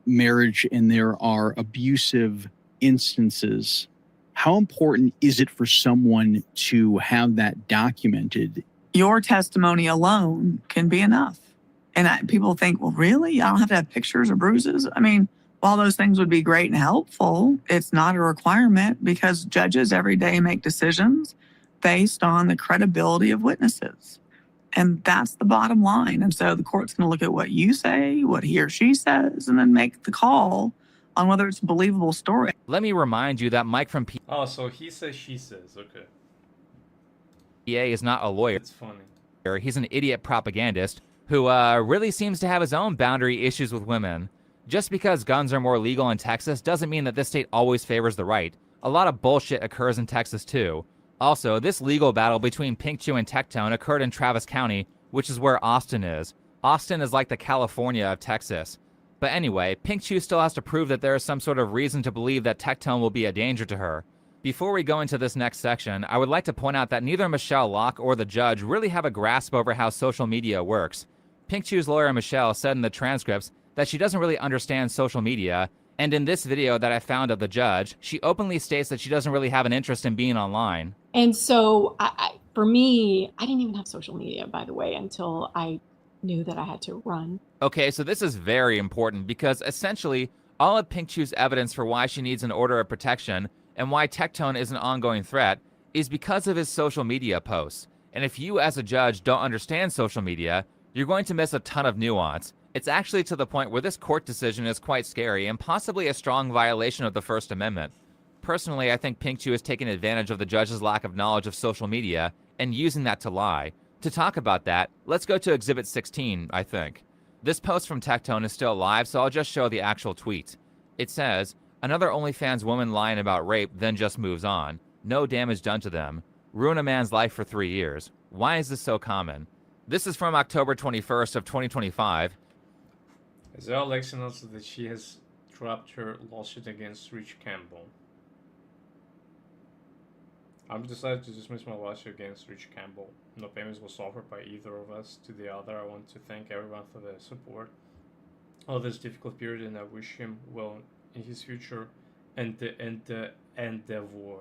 marriage and there are abusive instances, how important is it for someone to have that documented? Your testimony alone can be enough. And people think, well, really? I don't have to have pictures or bruises? I mean, while those things would be great and helpful, it's not a requirement because judges every day make decisions based on the credibility of witnesses. And that's the bottom line. And so the court's going to look at what you say, what he or she says, and then make the call on whether it's a believable story. Let me remind you that Mike from Oh, so he says, she says. Okay. PA is not a lawyer. It's funny. He's an idiot propagandist who really seems to have his own boundary issues with women. Just because guns are more legal in Texas doesn't mean that this state always favors the right. A lot of bullshit occurs in Texas too. Also, this legal battle between Pink Chew and Tectone occurred in Travis County, which is where Austin is. Austin is like the California of Texas. But anyway, Pink Chew still has to prove that there is some sort of reason to believe that Tectone will be a danger to her. Before we go into this next section, I would like to point out that neither Michelle Locke or the judge really have a grasp over how social media works. Pink Chew's lawyer Michelle said in the transcripts that she doesn't really understand social media, and in this video that I found of the judge, she openly states that she doesn't really have an interest in being online. And so for me, I didn't even have social media, by the way, until I knew that I had to run. Okay, so this is very important because essentially all of Pink Chew's evidence for why she needs an order of protection and why Tectone is an ongoing threat is because of his social media posts. And if you as a judge don't understand social media, you're going to miss a ton of nuance. It's actually to the point where this court decision is quite scary and possibly a strong violation of the First Amendment. Personally, I think Pink Chew is taking advantage of the judge's lack of knowledge of social media and using that to lie. To talk about that, let's go to Exhibit 16, I think. This post from Tectone is still live, so I'll just show the actual tweet. It says, another OnlyFans woman lying about rape, then just moves on. No damage done to them. Ruin a man's life for 3 years. Why is this so common? This is from October 21st of 2025. Azelle Alexa announced that she has dropped her lawsuit against Rich Campbell. I've decided to dismiss my lawsuit against Rich Campbell. No payments was offered by either of us to the other. I want to thank everyone for their support of this difficult period, and I wish him well in his future and the endeavor.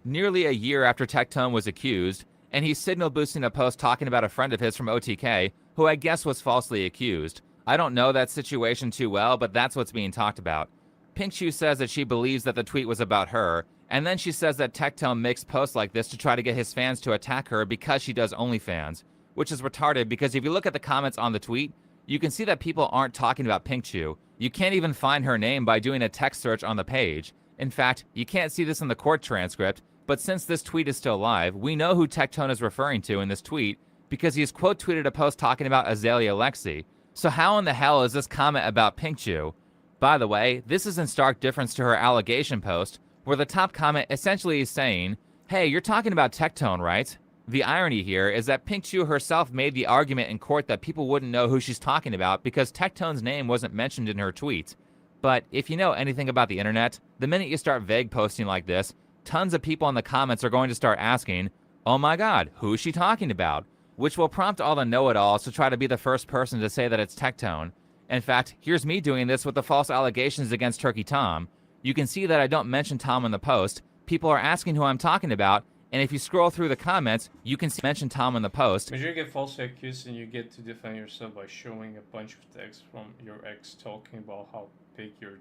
Nearly a year after Tectone was accused, and he's signal boosting a post talking about a friend of his from OTK, who I guess was falsely accused. I don't know that situation too well, but that's what's being talked about. Pink Chew says that she believes that the tweet was about her, and then she says that Tectone makes posts like this to try to get his fans to attack her because she does OnlyFans, which is retarded because if you look at the comments on the tweet, you can see that people aren't talking about Pink Chew. You can't even find her name by doing a text search on the page. In fact, you can't see this in the court transcript, but since this tweet is still live, we know who Tectone is referring to in this tweet because he's quote tweeted a post talking about Azalea Alexi. So how in the hell is this comment about Pink Chew? By the way, this is in stark difference to her allegation post, where the top comment essentially is saying, hey, you're talking about Tectone, right? The irony here is that Pink Chew herself made the argument in court that people wouldn't know who she's talking about because Tectone's name wasn't mentioned in her tweet. But if you know anything about the internet, the minute you start vague posting like this, tons of people in the comments are going to start asking, oh my god, who is she talking about? Which will prompt all the know-it-alls to try to be the first person to say that it's Tectone. In fact, here's me doing this with the false allegations against Turkey Tom. You can see that I don't mention Tom in the post. People are asking who I'm talking about, and if you scroll through the comments, you can mention Tom in the post. When you get falsely accused and you get to defend yourself by showing a bunch of texts from your ex talking about how big you're...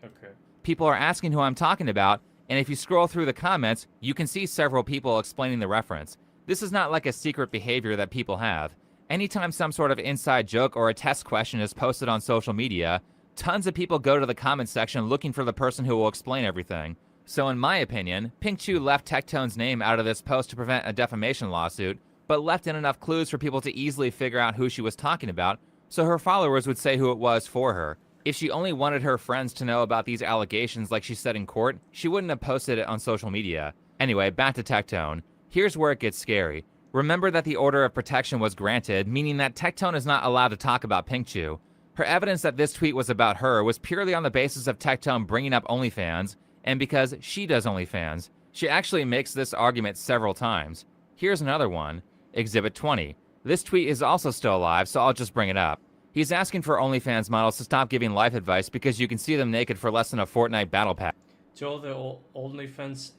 Okay. People are asking who I'm talking about, and if you scroll through the comments, you can see several people explaining the reference. This is not like a secret behavior that people have. Anytime some sort of inside joke or a test question is posted on social media, tons of people go to the comment section looking for the person who will explain everything. So in my opinion, Pink Chu left Tectone's name out of this post to prevent a defamation lawsuit, but left in enough clues for people to easily figure out who she was talking about, so her followers would say who it was for her. If she only wanted her friends to know about these allegations like she said in court, she wouldn't have posted it on social media. Anyway, back to Tectone. Here's where it gets scary. Remember that the order of protection was granted, meaning that Tectone is not allowed to talk about Pink Chu. Her evidence that this tweet was about her was purely on the basis of Tectone bringing up OnlyFans, and because she does OnlyFans. She actually makes this argument several times. Here's another one. Exhibit 20. This tweet is also still alive, so I'll just bring it up. He's asking for OnlyFans models to stop giving life advice because you can see them naked for less than a Fortnite battle pass. To all the OnlyFans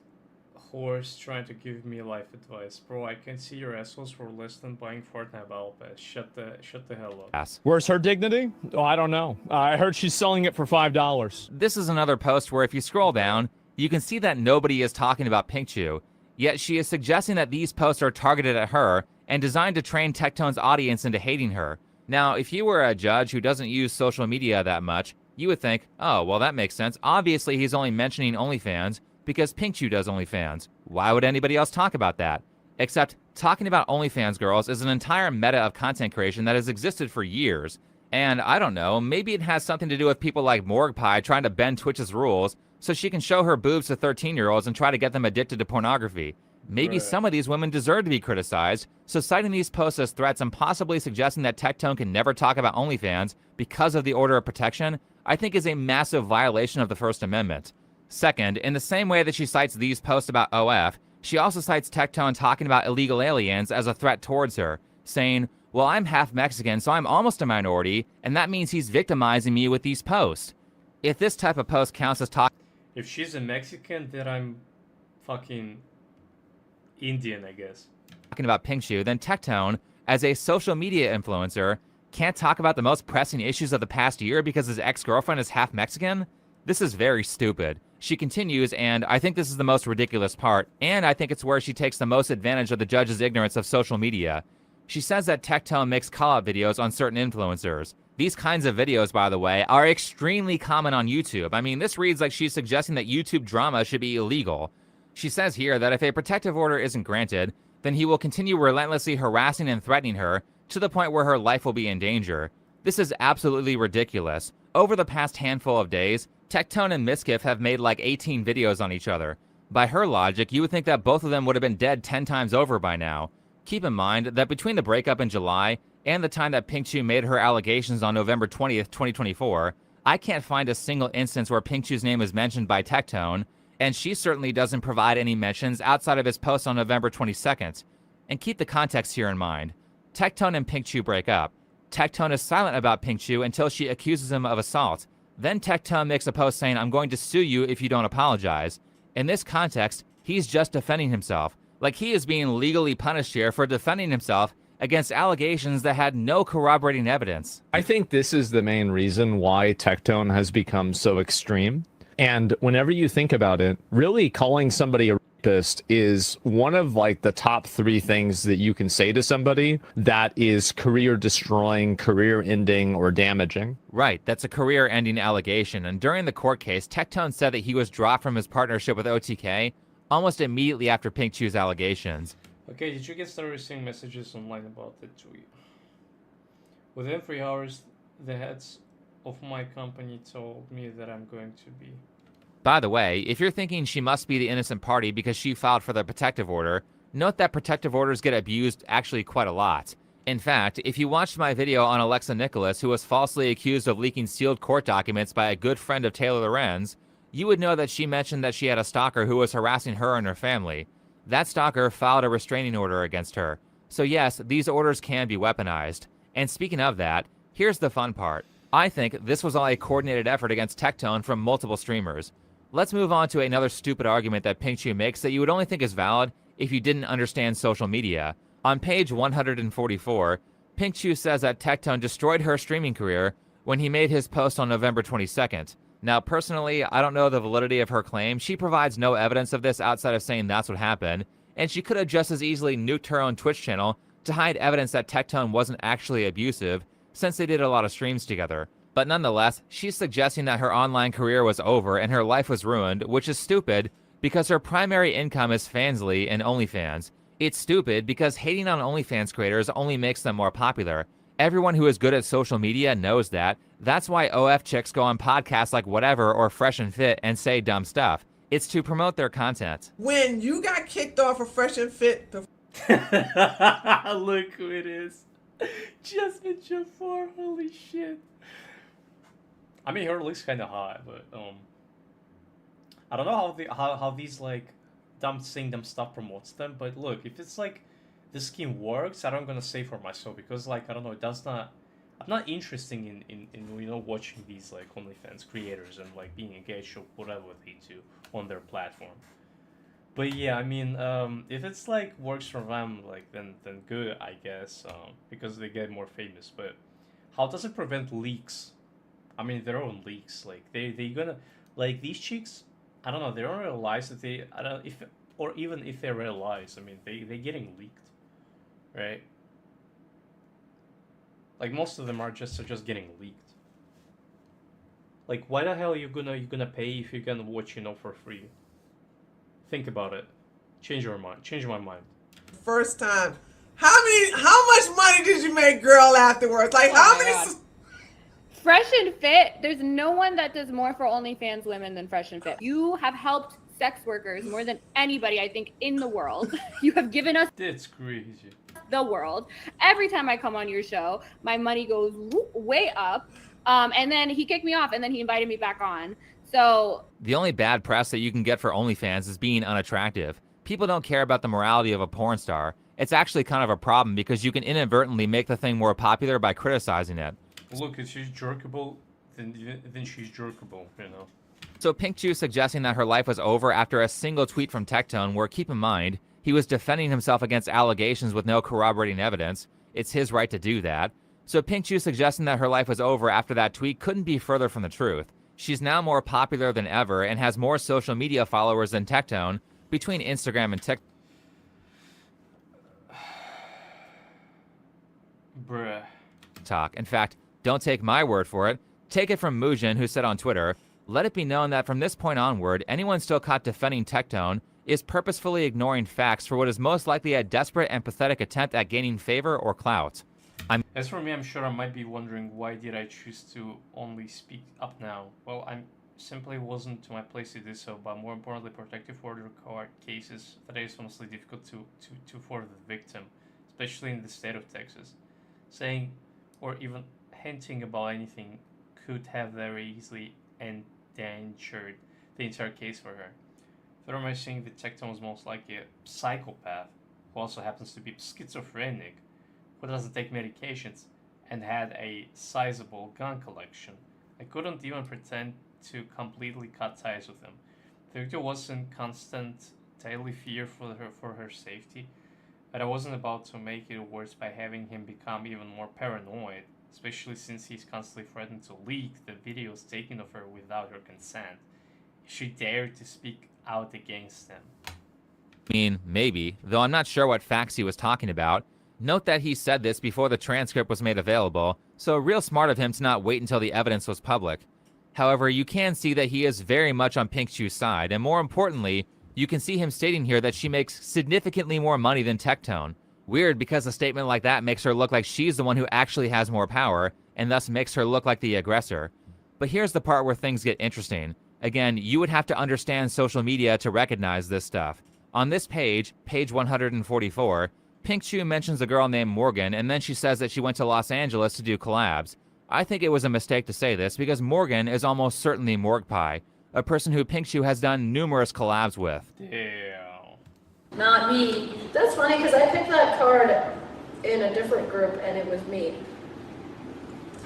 whores trying to give me life advice, bro, I can see your assholes for less than buying Fortnite battle pass. Shut the hell up. Where's her dignity? Oh, I don't know. I heard she's selling it for $5. This is another post where if you scroll down, you can see that nobody is talking about Pink Chu, yet she is suggesting that these posts are targeted at her and designed to train Tectone's audience into hating her. Now, if you were a judge who doesn't use social media that much, you would think, oh, well, that makes sense. Obviously, he's only mentioning OnlyFans because Pink Chu does OnlyFans. Why would anybody else talk about that? Except, talking about OnlyFans girls is an entire meta of content creation that has existed for years. And I don't know, maybe it has something to do with people like Morgpie trying to bend Twitch's rules so she can show her boobs to 13-year-olds and try to get them addicted to pornography. Maybe some of these women deserve to be criticized, so citing these posts as threats and possibly suggesting that Tectone can never talk about OnlyFans because of the order of protection, I think is a massive violation of the First Amendment. Second, in the same way that she cites these posts about OF, she also cites Tectone talking about illegal aliens as a threat towards her, saying, well, I'm half Mexican, so I'm almost a minority, and that means he's victimizing me with these posts. If this type of post counts as talk... If she's a Mexican, then I'm fucking Indian, I guess. Talking about Pink Chu, then Tectone, as a social media influencer, can't talk about the most pressing issues of the past year because his ex-girlfriend is half Mexican? This is very stupid. She continues, and I think this is the most ridiculous part, and I think it's where she takes the most advantage of the judge's ignorance of social media. She says that Tectone makes call-out videos on certain influencers. These kinds of videos, by the way, are extremely common on YouTube. I mean, this reads like she's suggesting that YouTube drama should be illegal. She says here that if a protective order isn't granted, then he will continue relentlessly harassing and threatening her to the point where her life will be in danger. This is absolutely ridiculous. Over the past handful of days, Tectone and Mizkif have made like 18 videos on each other. By her logic, you would think that both of them would have been dead 10 times over by now. Keep in mind that between the breakup in July and the time that Pink Chu made her allegations on November 20th, 2024, I can't find a single instance where Pink Chu's name is mentioned by Tectone, and she certainly doesn't provide any mentions outside of his post on November 22nd. And keep the context here in mind. Tectone and Pink Chu break up. Tectone is silent about Pink Chu until she accuses him of assault. Then Tectone makes a post saying, I'm going to sue you if you don't apologize. In this context, he's just defending himself. Like he is being legally punished here for defending himself against allegations that had no corroborating evidence. I think this is the main reason why Tectone has become so extreme. And whenever you think about it, really calling somebody a rapist is one of like the top 3 things that you can say to somebody that is career destroying, career ending, or damaging. Right, that's a career ending allegation. And during the court case, Tectone said that he was dropped from his partnership with OTK almost immediately after Pink Chu's allegations. Okay, did you get started receiving messages online about the tweet? Within 3 hours, the heads of my company told me that I'm going to be. By the way, if you're thinking she must be the innocent party because she filed for the protective order, note that protective orders get abused actually quite a lot. In fact, if you watched my video on Alexa Nicholas, who was falsely accused of leaking sealed court documents by a good friend of Taylor Lorenz, you would know that she mentioned that she had a stalker who was harassing her and her family. That stalker filed a restraining order against her. So yes, these orders can be weaponized. And speaking of that, here's the fun part. I think this was all a coordinated effort against Tectone from multiple streamers. Let's move on to another stupid argument that Pink Chu makes that you would only think is valid if you didn't understand social media. On page 144, Pink Chu says that Tectone destroyed her streaming career when he made his post on November 22nd. Now, personally, I don't know the validity of her claim. She provides no evidence of this outside of saying that's what happened, and she could have just as easily nuked her own Twitch channel to hide evidence that Tectone wasn't actually abusive, since they did a lot of streams together. But nonetheless, she's suggesting that her online career was over and her life was ruined, which is stupid because her primary income is Fansly and OnlyFans. It's stupid because hating on OnlyFans creators only makes them more popular. Everyone who is good at social media knows that. That's why OF chicks go on podcasts like Whatever or Fresh and Fit and say dumb stuff. It's to promote their content. When you got kicked off of Fresh and Fit, the Look who it is. Jasmine Jafar, holy shit. I mean, her looks kind of hot, but I don't know how these like saying dumb stuff promotes them. But look, if it's like this scheme works, I'm gonna say for myself because like I don't know, it does not. I'm not interested in you know watching these like OnlyFans creators and like being engaged or whatever they do on their platform. But yeah, I mean, if it's like works for them, like then good, I guess, because they get more famous. But how does it prevent leaks? I mean, their own leaks. Like they gonna like these chicks. I don't know. They don't realize that they. I don't if or even if they realize. I mean, they getting leaked, right? Like most of them are just getting leaked. Like why the hell you gonna pay if you're gonna watch for free? Think about it. Change your mind. Change my mind. first time, how much money did you make, girl, afterwards? Like, how many? Fresh and Fit, there's no one that does more for OnlyFans women than Fresh and Fit. You have helped sex workers more than anybody, I think, in the world. You have given us That's crazy. the world. Every time I come on your show, my money goes way up. And then he kicked me off, and then he invited me back on. So the only bad press that you can get for OnlyFans is being unattractive. People don't care about the morality of a porn star. It's actually kind of a problem because you can inadvertently make the thing more popular by criticizing it. Look, if she's jerkable, then she's jerkable, you know. So Pink Chew suggesting that her life was over after a single tweet from Tectone, where, keep in mind, he was defending himself against allegations with no corroborating evidence. It's his right to do that. So Pink Chew suggesting that her life was over after that tweet couldn't be further from the truth. She's now more popular than ever and has more social media followers than Tectone between Instagram and TikTok. In fact, don't take my word for it. Take it from Mujin, who said on Twitter, "Let it be known that from this point onward, anyone still caught defending Tectone is purposefully ignoring facts for what is most likely a desperate and pathetic attempt at gaining favor or clout." As for me, I'm sure I might be wondering why did I choose to only speak up now. Well, I simply wasn't to my place to do so, but more importantly, protective order court cases that is honestly difficult to for the victim, especially in the state of Texas. Saying or even hinting about anything could have very easily endangered the entire case for her. Furthermore, saying that Tectone was most likely a psychopath who also happens to be schizophrenic, who doesn't take medications, and had a sizable gun collection. I couldn't even pretend to completely cut ties with him. The victim was in constant daily fear for her safety, but I wasn't about to make it worse by having him become even more paranoid, especially since he's constantly threatened to leak the videos taken of her without her consent. She dared to speak out against him. I mean, maybe, though I'm not sure what facts he was talking about. Note that he said this before the transcript was made available, so real smart of him to not wait until the evidence was public. However, you can see that he is very much on Pink Chew's side, and more importantly, you can see him stating here that she makes significantly more money than Tectone. Weird, because a statement like that makes her look like she's the one who actually has more power, and thus makes her look like the aggressor. But here's the part where things get interesting. Again, you would have to understand social media to recognize this stuff. On this page, page 144, Pink Chew mentions a girl named Morgan, and then she says that she went to Los Angeles to do collabs. I think it was a mistake to say this, because Morgan is almost certainly Morgpie, a person who Pink Chew has done numerous collabs with. Not me. That's funny, because I picked that card in a different group, and it was me.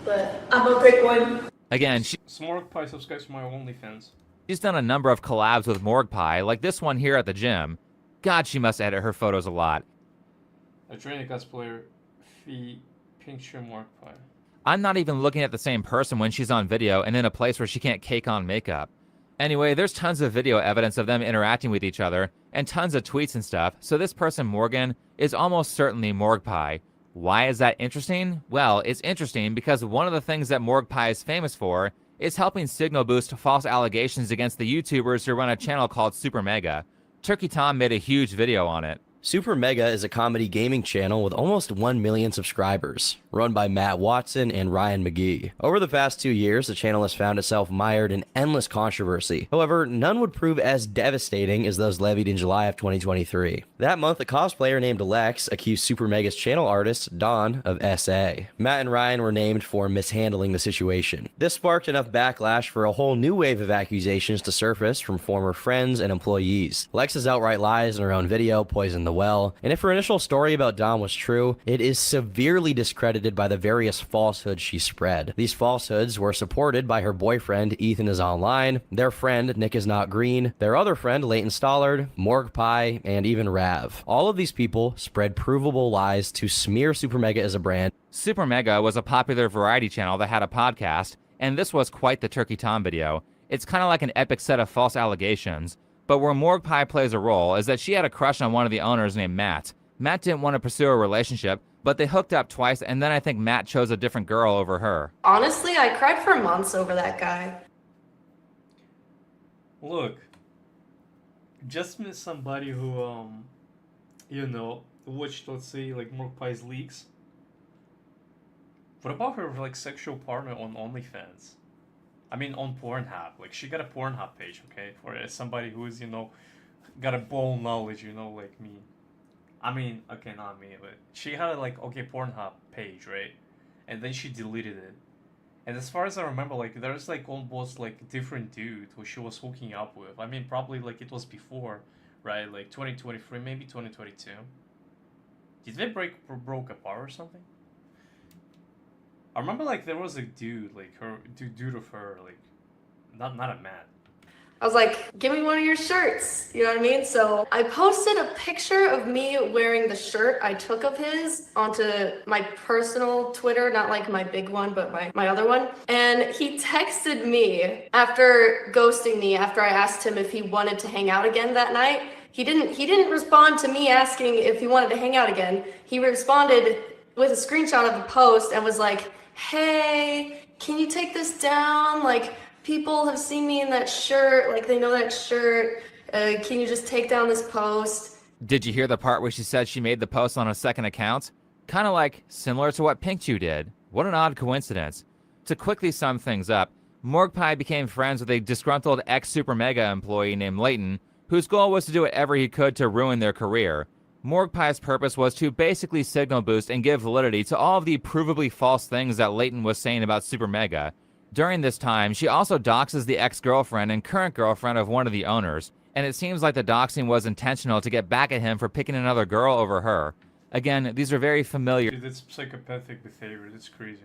But I'm a big one. Again, Morgpie subscribes to my OnlyFans. She's done a number of collabs with Morgpie, like this one here at the gym. God, she must edit her photos a lot. A training cosplayer, Pink Chew Morgpie. I'm not even looking at the same person when she's on video and in a place where she can't cake on makeup. Anyway, there's tons of video evidence of them interacting with each other, and tons of tweets and stuff, so this person, Morgan, is almost certainly MorgPie. Why is that interesting? Well, it's interesting because one of the things that MorgPie is famous for is helping signal boost false allegations against the YouTubers who run a channel called Super Mega. Turkey Tom made a huge video on it. Super Mega is a comedy gaming channel with almost 1 million subscribers, run by Matt Watson and Ryan McGee. Over the past 2 years, the channel has found itself mired in endless controversy. However, none would prove as devastating as those levied in July of 2023. That month, a cosplayer named Lex accused Super Mega's channel artist, Don, of SA. Matt and Ryan were named for mishandling the situation. This sparked enough backlash for a whole new wave of accusations to surface from former friends and employees. Lex's outright lies in her own video poisoned the well, and if her initial story about Dom was true, it is severely discredited by the various falsehoods she spread. These falsehoods were supported by her boyfriend, Ethan is Online, their friend, Nick is Not Green, their other friend, Leighton Stollard, MorgPie, and even Rav. All of these people spread provable lies to smear Super Mega as a brand. Super Mega was a popular variety channel that had a podcast, and this was quite the Turkey Tom video. It's kind of like an epic set of false allegations. But where MorgPie plays a role is that she had a crush on one of the owners named Matt. Matt didn't want to pursue a relationship, but they hooked up twice, and then I think Matt chose a different girl over her. Honestly, I cried for months over that guy. Look, just met somebody who, you know, watched, let's say, like MorgPie's leaks. What about her, like, sexual partner on OnlyFans? I mean, on Pornhub. Like, she got a Pornhub page, okay? For somebody who is, you know, got a ball knowledge, you know, like me. I mean, okay, not me, but she had a, like, okay, Pornhub page, right? And then she deleted it. And as far as I remember, like, there's, like, almost, like, different dude who she was hooking up with. I mean, probably, like, it was before, right? Like, 2023, maybe 2022. Did they broke apart or something? I remember, like, there was a dude, like, dude of her, like, not a man. I was like, give me one of your shirts. You know what I mean? So I posted a picture of me wearing the shirt I took of his onto my personal Twitter, not like my big one, but my other one. And he texted me after ghosting me, after I asked him if he wanted to hang out again that night. He didn't respond to me asking if he wanted to hang out again. He responded with a screenshot of the post and was like, hey, can you take this down? Like, people have seen me in that shirt, like they know that shirt. Can you just take down this post? Did you hear the part where she said she made the post on a second account? Kind of like similar to what PinkChew did. What an odd coincidence. To quickly sum things up, MorgPie became friends with a disgruntled ex-Super Mega employee named Leighton, whose goal was to do whatever he could to ruin their career. MorgPie's purpose was to basically signal boost and give validity to all of the provably false things that Leighton was saying about Super Mega. During this time, she also doxes the ex-girlfriend and current girlfriend of one of the owners, and it seems like the doxing was intentional to get back at him for picking another girl over her. Again, these are very familiar. Dude, that's psychopathic behavior. That's crazy.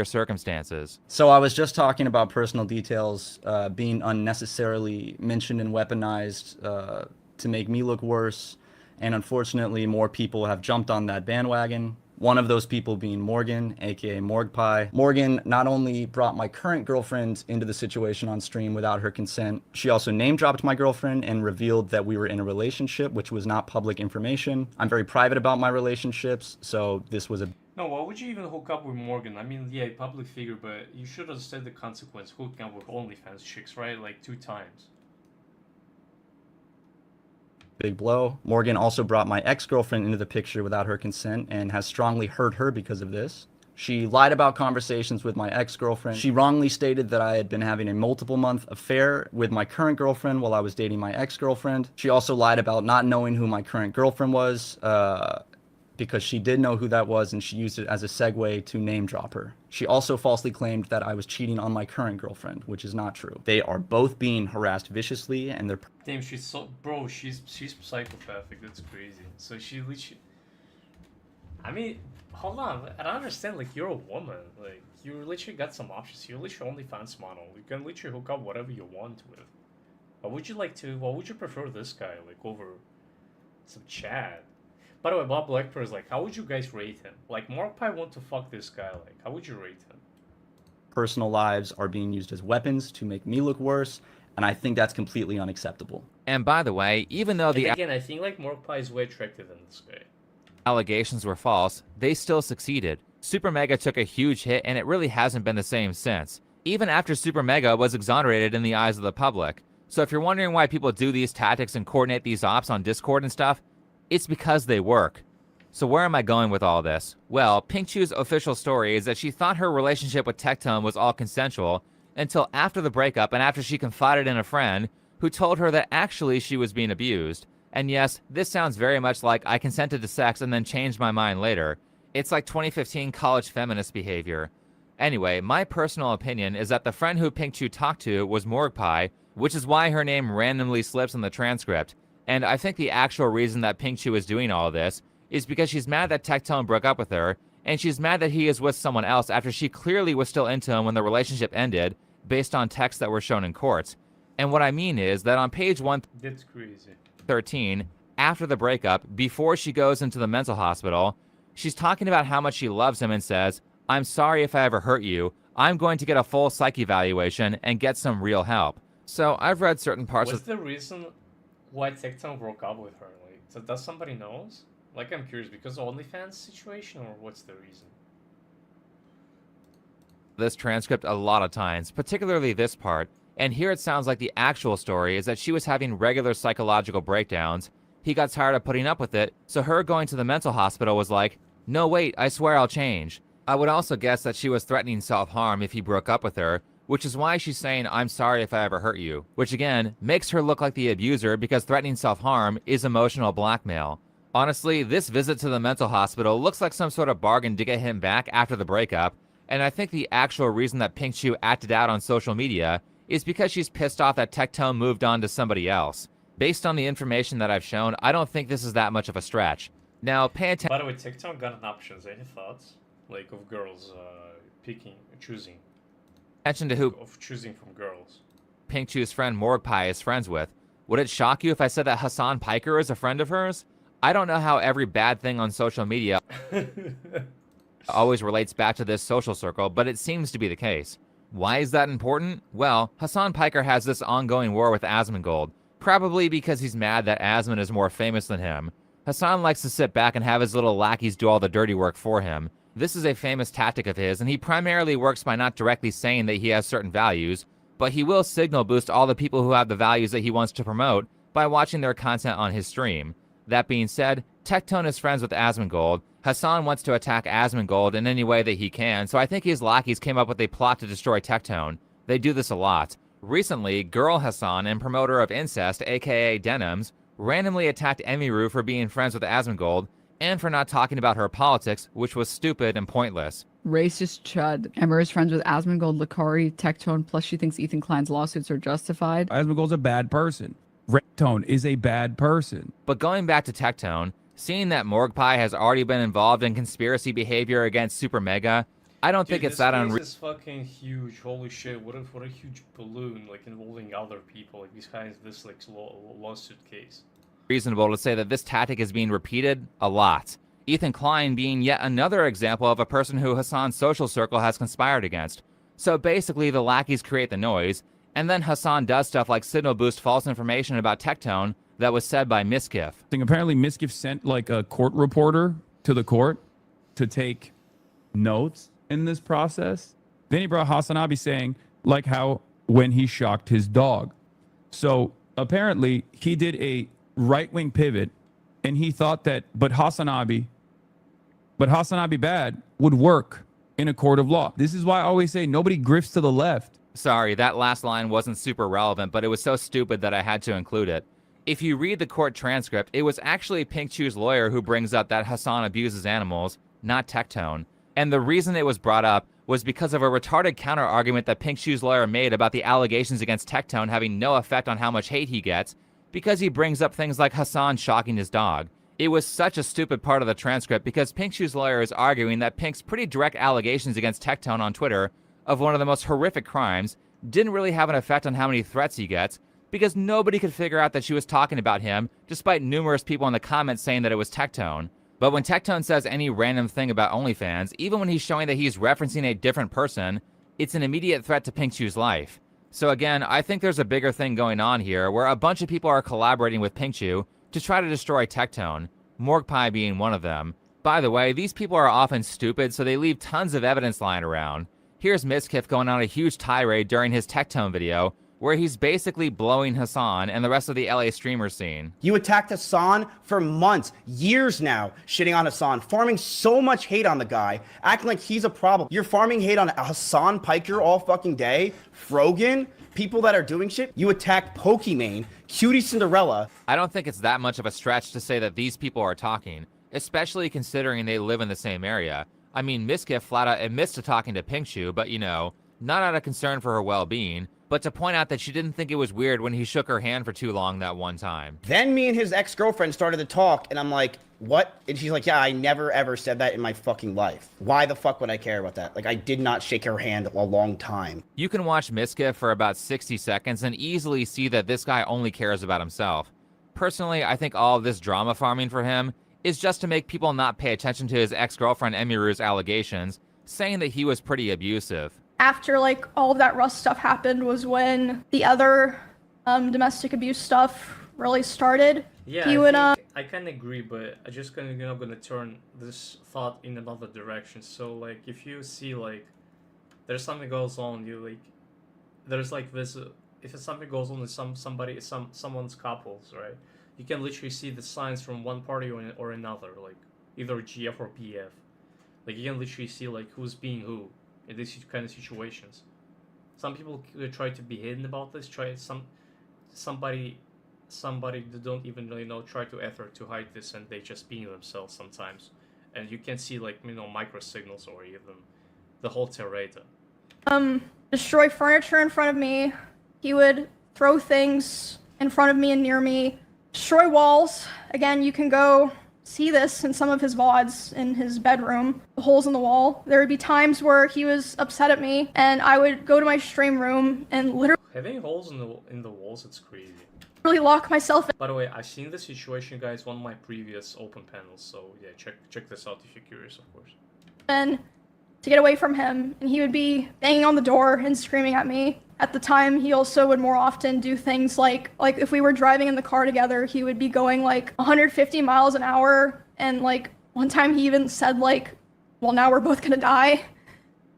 Circumstances. So I was just talking about personal details being unnecessarily mentioned and weaponized to make me look worse. And unfortunately, more people have jumped on that bandwagon. One of those people being Morgan, aka MorgPie. Morgan not only brought my current girlfriend into the situation on stream without her consent, she also name dropped my girlfriend and revealed that we were in a relationship, which was not public information. I'm very private about my relationships, so this was a... No, why would you even hook up with Morgan? I mean, yeah, public figure, but you should have said the consequence, hooking up with OnlyFans chicks, right? Like 2 times. Big blow. Morgan also brought my ex-girlfriend into the picture without her consent and has strongly hurt her because of this. She lied about conversations with my ex-girlfriend. She wrongly stated that I had been having a multiple-month affair with my current girlfriend while I was dating my ex-girlfriend. She also lied about not knowing who my current girlfriend was because she did know who that was and she used it as a segue to name drop her. She also falsely claimed that I was cheating on my current girlfriend, which is not true. They are both being harassed viciously and they're... Damn, she's so... Bro, she's psychopathic. That's crazy. So she literally... I mean, hold on. I don't understand. Like, you're a woman. Like, you literally got some options. You're literally OnlyFans model. You can literally hook up whatever you want with. What would you like to... What would you prefer this guy, like, over some Chad? By the way, Bob Blackburn is like, how would you guys rate him? Like, MorgPie want to fuck this guy. Like, how would you rate him? Personal lives are being used as weapons to make me look worse, And I think that's completely unacceptable. And by the way, even though the And again, I think like Morpie is way attractive than this guy. allegations were false, they still succeeded. Super Mega took a huge hit, and it really hasn't been the same since, even after Super Mega was exonerated in the eyes of the public. So if you're wondering why people do these tactics and coordinate these ops on Discord and stuff, it's because they work. So where am I going with all this? Well, Pinkchu's official story is that she thought her relationship with Tectone was all consensual until after the breakup and after she confided in a friend who told her that actually she was being abused. And yes, this sounds very much like I consented to sex and then changed my mind later. It's like 2015 college feminist behavior. Anyway, my personal opinion is that the friend who Pinkchu talked to was Morgpie, which is why her name randomly slips in the transcript. And I think the actual reason that Pinkchu is doing all this is because she's mad that Tectone broke up with her, and she's mad that he is with someone else after she clearly was still into him when the relationship ended, based on texts that were shown in court. And what I mean is that on page That's crazy. 113, after the breakup, before she goes into the mental hospital, she's talking about how much she loves him and says, "I'm sorry if I ever hurt you. I'm going to get a full psych evaluation and get some real help." So I've read certain parts What's of the reason why Tectone broke up with her? Like, so does somebody knows? Like, I'm curious, because OnlyFans situation, or what's the reason? this transcript a lot of times, particularly this part, and here it sounds like the actual story is that she was having regular psychological breakdowns. He got tired of putting up with it, so her going to the mental hospital was like, "No, wait, I swear I'll change." I would also guess that she was threatening self-harm if he broke up with her, which is why she's saying, "I'm sorry if I ever hurt you," which again, makes her look like the abuser because threatening self-harm is emotional blackmail. Honestly, this visit to the mental hospital looks like some sort of bargain to get him back after the breakup, and I think the actual reason that Pinkchu acted out on social media is because she's pissed off that Tectone moved on to somebody else. Based on the information that I've shown, I don't think this is that much of a stretch. Now, pay attention. By the way, Tectone got an options. Any thoughts? Like, of girls choosing to who of choosing from girls. Pinkchu's friend Morgpie is friends with. Would it shock you if I said that Hassan Piker is a friend of hers? I don't know how every bad thing on social media always relates back to this social circle, but it seems to be the case. Why is that important? Well, Hassan Piker has this ongoing war with Asmongold, probably because he's mad that Asmon is more famous than him. Hassan likes to sit back and have his little lackeys do all the dirty work for him. This is a famous tactic of his, and he primarily works by not directly saying that he has certain values, but he will signal boost all the people who have the values that he wants to promote by watching their content on his stream. That being said, Tectone is friends with Asmongold. Hassan wants to attack Asmongold in any way that he can, so I think his lackeys came up with a plot to destroy Tectone. They do this a lot. Recently, Girl Hassan and promoter of incest, aka Denims, randomly attacked Emiru for being friends with Asmongold, and for not talking about her politics, which was stupid and pointless. Racist chud. Emma is friends with Asmongold, Lakari, Tectone, plus she thinks Ethan Klein's lawsuits are justified. Asmongold's a bad person. Tectone is a bad person. But going back to Tectone, seeing that Morgpie has already been involved in conspiracy behavior against Super Mega, I don't think it's that unreasonable. This is fucking huge. Holy shit! What a huge balloon, like involving other people, like behind this like lawsuit case. Reasonable to say that this tactic is being repeated a lot. Ethan Klein being yet another example of a person who Hassan's social circle has conspired against. So basically, the lackeys create the noise, and then Hassan does stuff like signal boost false information about Tectone that was said by Miskiff. Apparently, Miskiff sent like a court reporter to the court to take notes in this process. Then he brought Hasanabi saying, like how when he shocked his dog. So apparently, he did a right-wing pivot, and he thought that, but Hasanabi bad would work in a court of law. This is why I always say nobody grifts to the left. Sorry, that last line wasn't super relevant, but it was so stupid that I had to include it. If you read the court transcript, it was actually Pinkchu's lawyer who brings up that Hassan abuses animals, not Tectone. And the reason it was brought up was because of a retarded counter-argument that Pinkchu's lawyer made about the allegations against Tectone having no effect on how much hate he gets, because he brings up things like Hassan shocking his dog. It was such a stupid part of the transcript because Pinkchu's lawyer is arguing that Pink's pretty direct allegations against Tectone on Twitter of one of the most horrific crimes didn't really have an effect on how many threats he gets, because nobody could figure out that she was talking about him, despite numerous people in the comments saying that it was Tectone. But when Tectone says any random thing about OnlyFans, even when he's showing that he's referencing a different person, it's an immediate threat to Pinkchu's life. So again, I think there's a bigger thing going on here where a bunch of people are collaborating with Pinkchu to try to destroy Tectone, Morgpie being one of them. By the way, these people are often stupid, so they leave tons of evidence lying around. Here's Mizkif going on a huge tirade during his Tectone video, where he's basically blowing Hassan and the rest of the LA streamer scene. You attacked Hassan for months, years now, shitting on Hassan, farming so much hate on the guy, acting like he's a problem. You're farming hate on Hassan Piker all fucking day, Frogan, people that are doing shit. You attacked Pokimane, Cutie Cinderella. I don't think it's that much of a stretch to say that these people are talking, especially considering they live in the same area. I mean, Mizkif flat out admits to talking to Pinkchu, but you know, not out of concern for her well-being, but to point out that she didn't think it was weird when he shook her hand for too long that one time. Then me and his ex-girlfriend started to talk, and I'm like, what? And she's like, yeah, I never ever said that in my fucking life. Why the fuck would I care about that? Like, I did not shake her hand a long time. You can watch Mizkif for about 60 seconds and easily see that this guy only cares about himself. Personally, I think all of this drama farming for him is just to make people not pay attention to his ex-girlfriend Emiru's allegations, saying that he was pretty abusive. After like all of that Rust stuff happened was when the other domestic abuse stuff really started. Yeah, He would I kind of agree, but I just gonna turn this thought in another direction. So like, if you see like there's something goes on, you like there's like this. If something goes on with someone's couples, right? You can literally see the signs from one party or another, like either GF or PF. Like you can literally see like who's being who in these kind of situations. Some people try to be hidden about this. Somebody that don't even really know try to effort to hide this, and they just being themselves sometimes. And you can see like micro signals or even the whole tirade. Destroy furniture in front of me. He would throw things in front of me and near me. Destroy walls. Again, you can go see this in some of his VODs in his bedroom, the holes in the wall. There would be times where he was upset at me, and I would go to my stream room and literally Having holes in the walls, it's crazy. lock myself in. By the way, I've seen this situation, guys, one of my previous open panels. So yeah, check this out if you're curious, of course. And to get away from him, and he would be banging on the door and screaming at me. At the time, he also would more often do things like if we were driving in the car together, he would be going like 150 miles an hour, and like one time he even said like, well, now we're both gonna die,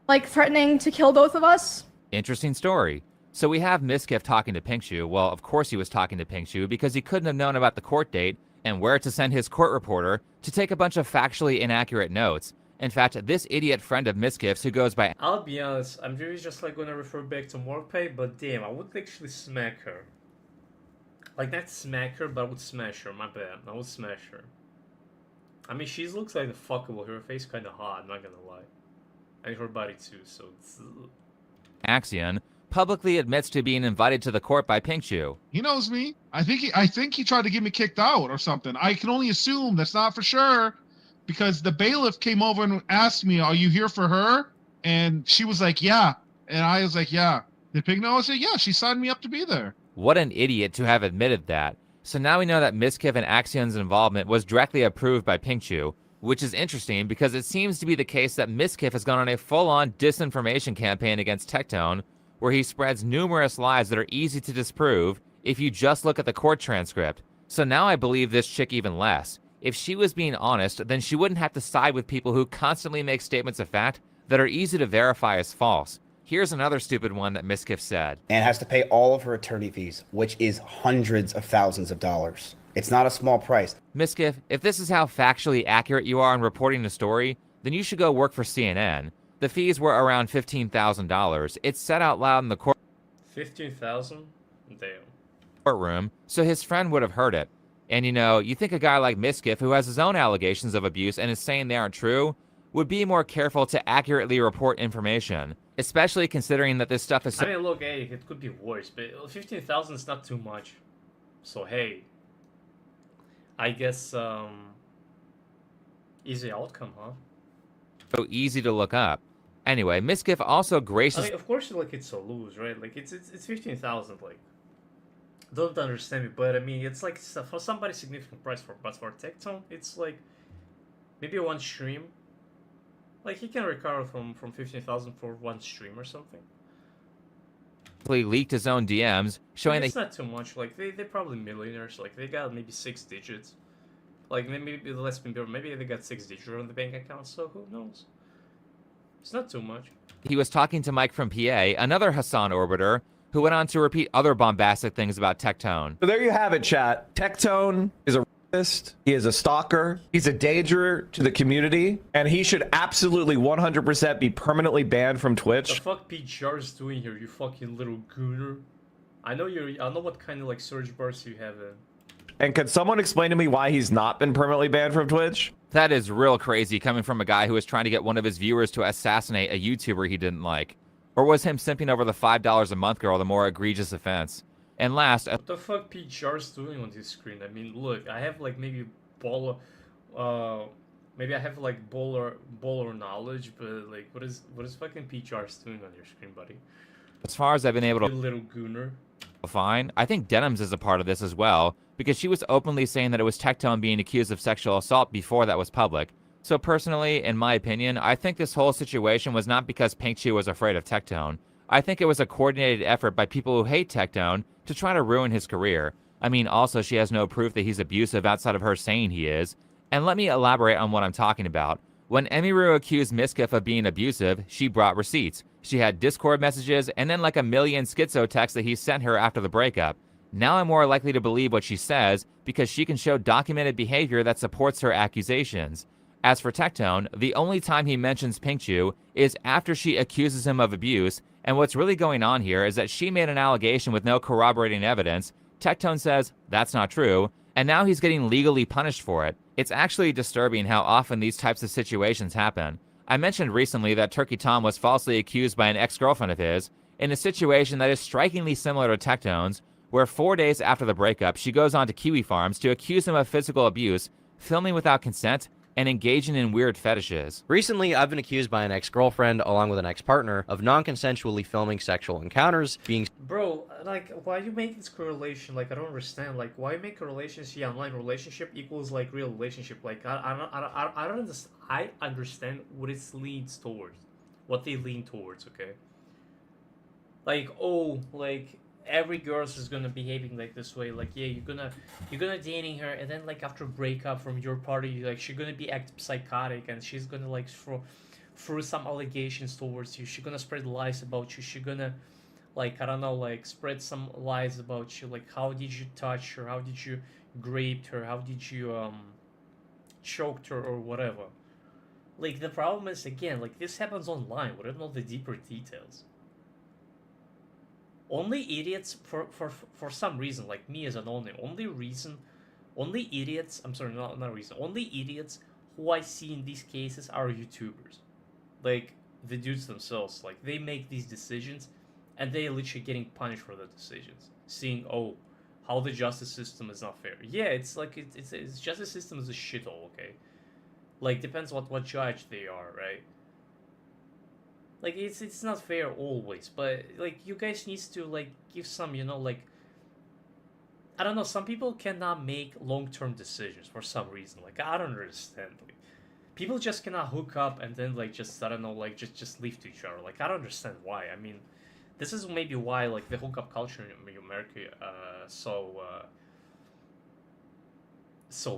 like threatening to kill both of us. Interesting story. So we have Mizkif talking to Pinkchu. Well, of course he was talking to Pinkchu because he couldn't have known about the court date and where to send his court reporter to take a bunch of factually inaccurate notes. In fact, this idiot friend of Mizkif's who goes by... I'll be honest, I'm really just like gonna refer back to Morgpie, but damn, I would actually smack her. Like, not smack her, but I would smash her, my bad. I would smash her. I mean, she looks like a fuckable, her face kinda hot, I'm not gonna lie. And her body too, so it's... Axion publicly admits to being invited to the court by Pinkchu. He knows me. I think he tried to get me kicked out or something. I can only assume, that's not for sure. Because the bailiff came over and asked me, are you here for her? And she was like, yeah. And I was like, yeah. Did Pink know? I said, yeah, she signed me up to be there. What an idiot to have admitted that. So now we know that Mizkif and Axion's involvement was directly approved by Pinkchu, which is interesting because it seems to be the case that Mizkif has gone on a full-on disinformation campaign against Tectone, where he spreads numerous lies that are easy to disprove if you just look at the court transcript. So now I believe this chick even less. If she was being honest, then she wouldn't have to side with people who constantly make statements of fact that are easy to verify as false. Here's another stupid one that Mizkif said. And has to pay all of her attorney fees, which is hundreds of thousands of dollars. It's not a small price. Mizkif, if this is how factually accurate you are in reporting the story, then you should go work for CNN. The fees were around $15,000. It's said out loud in the 15,000? Damn. courtroom, so his friend would have heard it. And you know, you think a guy like Mizkif, who has his own allegations of abuse and is saying they aren't true, would be more careful to accurately report information, especially considering that this stuff is... I mean, look, hey, it could be worse, but 15,000 is not too much. So, hey, I guess, easy outcome, huh? So easy to look up. Anyway, Mizkif also graciously... I mean, of course, like, it's a lose, right? Like, it's 15,000, like... Don't understand me, but I mean, it's like for somebody significant price but for Tectone, it's like maybe one stream. Like he can recover from 15,000 for one stream or something. leaked his own DMs, showing it's that not too much. Like they're probably millionaires. Like they got maybe 6 digits. Like maybe less than maybe they got 6 digits on the bank account. So who knows? It's not too much. he was talking to Mike from PA, another Hassan orbiter, who went on to repeat other bombastic things about Tectone. So there you have it, chat. Tectone is a racist. He is a stalker. He's a danger to the community, and he should absolutely 100% be permanently banned from The Twitch. fuck PGR's doing here? You fucking little gooner. I know what kind of like search bars you have in. And could someone explain to me why he's not been permanently banned from Twitch? That is real crazy coming from a guy who was trying to get one of his viewers to assassinate a YouTuber he didn't like. Or was him simping over the $5 a month girl the more egregious offense? And last, What the fuck PGR's doing on his screen? I mean, look, I have like maybe baller, maybe I have like baller knowledge, but like, what is fucking PGR's doing on your screen, buddy? as far as I've been able You to little gooner. find, I think Denims is a part of this as well, because she was openly saying that it was Tectone being accused of sexual assault before that was public. So personally, in my opinion, I think this whole situation was not because Pinkchu was afraid of Tectone. I think it was a coordinated effort by people who hate Tectone to try to ruin his career. I mean, also, she has no proof that he's abusive outside of her saying he is. And let me elaborate on what I'm talking about. When Emiru accused Miskiff of being abusive, she brought receipts. She had Discord messages and then like a million schizo texts that he sent her after the breakup. Now I'm more likely to believe what she says because she can show documented behavior that supports her accusations. As for Tectone, the only time he mentions Pinkchu is after she accuses him of abuse, and what's really going on here is that she made an allegation with no corroborating evidence. Tectone says that's not true, and now he's getting legally punished for it. It's actually disturbing how often these types of situations happen. I mentioned recently that Turkey Tom was falsely accused by an ex-girlfriend of his in a situation that is strikingly similar to Tectone's, where 4 days after the breakup, she goes on to Kiwi Farms to accuse him of physical abuse, filming without consent, and engaging in weird fetishes. Recently, I've been accused by an ex-girlfriend, along with an ex-partner, of non-consensually filming sexual encounters, being... Bro, like, why you make this correlation? Like, I don't understand. Like, why make a relationship, online relationship equals like real relationship? Like, I don't understand. I understand what it leans towards, what they lean towards. Okay. Like, oh, like every girl is gonna behaving like this way. Like, yeah, you're gonna dating her, and then like after breakup from your party, like she's gonna be act psychotic, and she's gonna like throw some allegations towards you. She's gonna spread lies about you. She's gonna, like, I don't know, like spread some lies about you. Like, how did you touch her? How did you grape her? How did you choked her or whatever? Like, the problem is, again, like this happens online. We don't know the deeper details. Only idiots, for some reason, like me as an only idiots, I'm sorry, not reason, only idiots who I see in these cases are YouTubers. Like, the dudes themselves, like, they make these decisions, and they literally getting punished for the decisions. Seeing, oh, how the justice system is not fair. Yeah, it's like, it's justice system is a shithole, okay? Like, depends what judge they are, right? Like, it's not fair always, but, like, you guys needs to, like, give some, you know, like, I don't know, some people cannot make long-term decisions for some reason. Like, I don't understand. Like, people just cannot hook up and then, like, just, I don't know, like, just leave to each other. Like, I don't understand why. I mean, this is maybe why, like, the hookup culture in America, so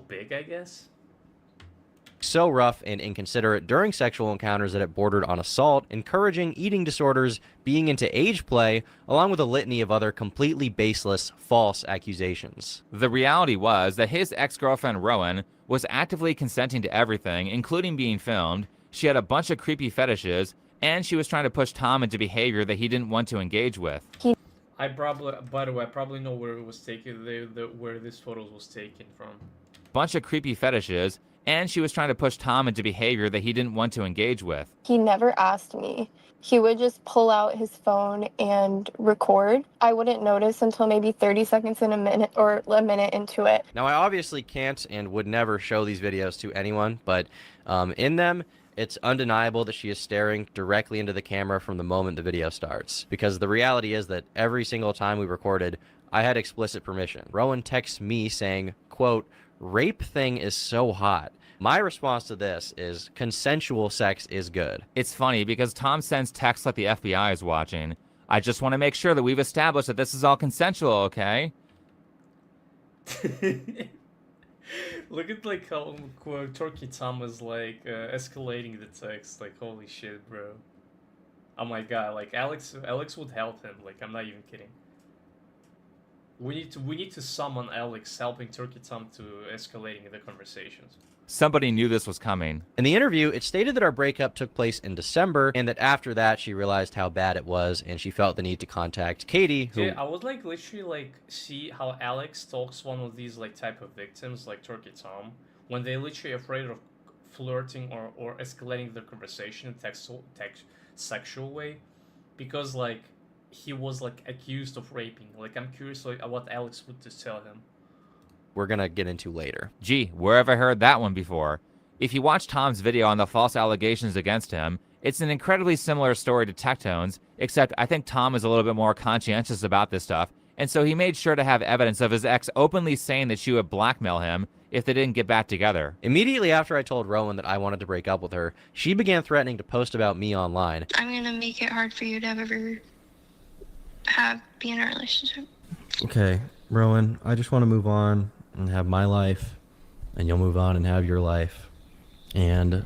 big, I guess. so rough and inconsiderate during sexual encounters that it bordered on assault, encouraging eating disorders, being into age play, along with a litany of other completely baseless, false accusations. The reality was that his ex-girlfriend Rowan was actively consenting to everything, including being filmed. She had a bunch of creepy fetishes, and she was trying to push Tom into behavior that he didn't want to engage with. I probably, by the way, I probably know where it was taken, where this photo was taken from. Bunch of creepy fetishes, and she was trying to push Tom into behavior that he didn't want to engage with. He never asked me. He would just pull out his phone and record. I wouldn't notice until maybe 30 seconds in a minute or a minute into it. Now, I obviously can't and would never show these videos to anyone, but in them, it's undeniable that she is staring directly into the camera from the moment the video starts. Because the reality is that every single time we recorded, I had explicit permission. Rowan texts me saying, quote, "Rape thing is so hot." My response to this is consensual sex is good. It's funny because Tom sends texts like the FBI is watching. I just want to make sure that we've established that this is all consensual, okay? Look at like how Turkey Tom was like escalating the text. Like holy shit, bro. Oh my god, like Alex would help him. Like I'm not even kidding. We need to summon Alex helping Turkey Tom to escalating the conversations. Somebody knew this was coming. In the interview, it stated that our breakup took place in December and that after that she realized how bad it was and she felt the need to contact Katie, who... Yeah, I would like literally like see how Alex talks one of these like type of victims like Turkey Tom when they literally afraid of flirting or escalating the conversation in sexual way, because like he was like accused of raping. Like I'm curious like what Alex would just tell him. we're gonna get into later. Gee, where have I heard that one before? If you watch Tom's video on the false allegations against him, it's an incredibly similar story to Tectone's, except I think Tom is a little bit more conscientious about this stuff, and so he made sure to have evidence of his ex openly saying that she would blackmail him if they didn't get back together. Immediately after I told Rowan that I wanted to break up with her, she began threatening to post about me online. I'm gonna make it hard for you to ever be in a relationship. Okay, Rowan, I just want to move on and have my life, and you'll move on and have your life. And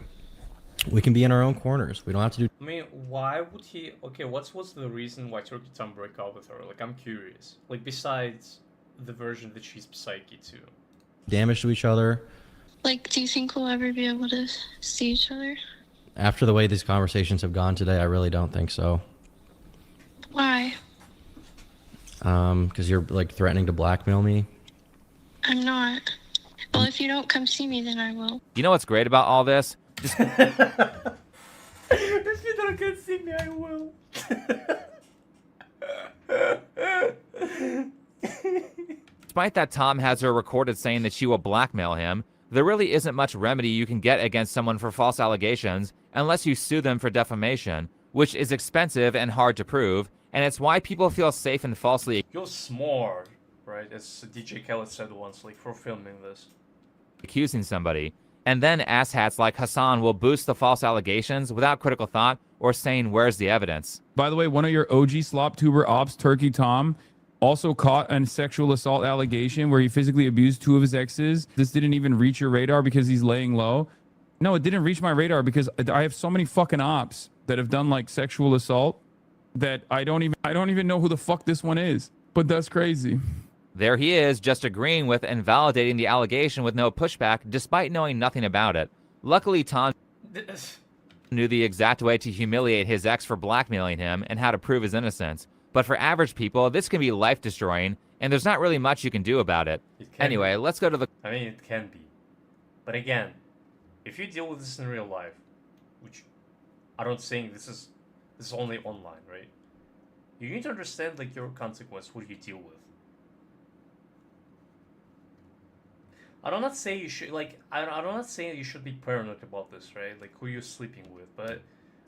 we can be in our own corners. We don't have to do... I mean, why would he... Okay, what's the reason why Turkey Tom broke up with her? Like, I'm curious. Like, besides the version that she's psyche too. damage to each other. Like, do you think we'll ever be able to see each other? After the way these conversations have gone today, I really don't think so. Why? Because you're, like, threatening to blackmail me. I'm not. Well, if you don't come see me, then I will. You know what's great about all this? If you don't come see me, I will. Despite that Tom has her recorded saying that she will blackmail him, there really isn't much remedy you can get against someone for false allegations unless you sue them for defamation, which is expensive and hard to prove, and it's why people feel safe and falsely You're smart, right? As DJ Khaled said once, like, for filming this. accusing somebody. And then asshats like Hassan will boost the false allegations without critical thought or saying, where's the evidence? By the way, one of your OG slop tuber ops, Turkey Tom, also caught a sexual assault allegation where he physically abused two of his exes. This didn't even reach your radar because he's laying low. No, it didn't reach my radar because I have so many fucking ops that have done like sexual assault that I don't even know who the fuck this one is. But that's crazy. There he is, just agreeing with and validating the allegation with no pushback, despite knowing nothing about it. Luckily, Tom knew the exact way to humiliate his ex for blackmailing him and how to prove his innocence. But for average people, this can be life-destroying, and there's not really much you can do about it. Anyway, let's go to the... I mean, it can be. But again, if you deal with this in real life, which I don't think this is only online, right? You need to understand like your consequence, what you deal with. I'm not saying you should I'm not saying you should be paranoid about this, right? Like who you're sleeping with, but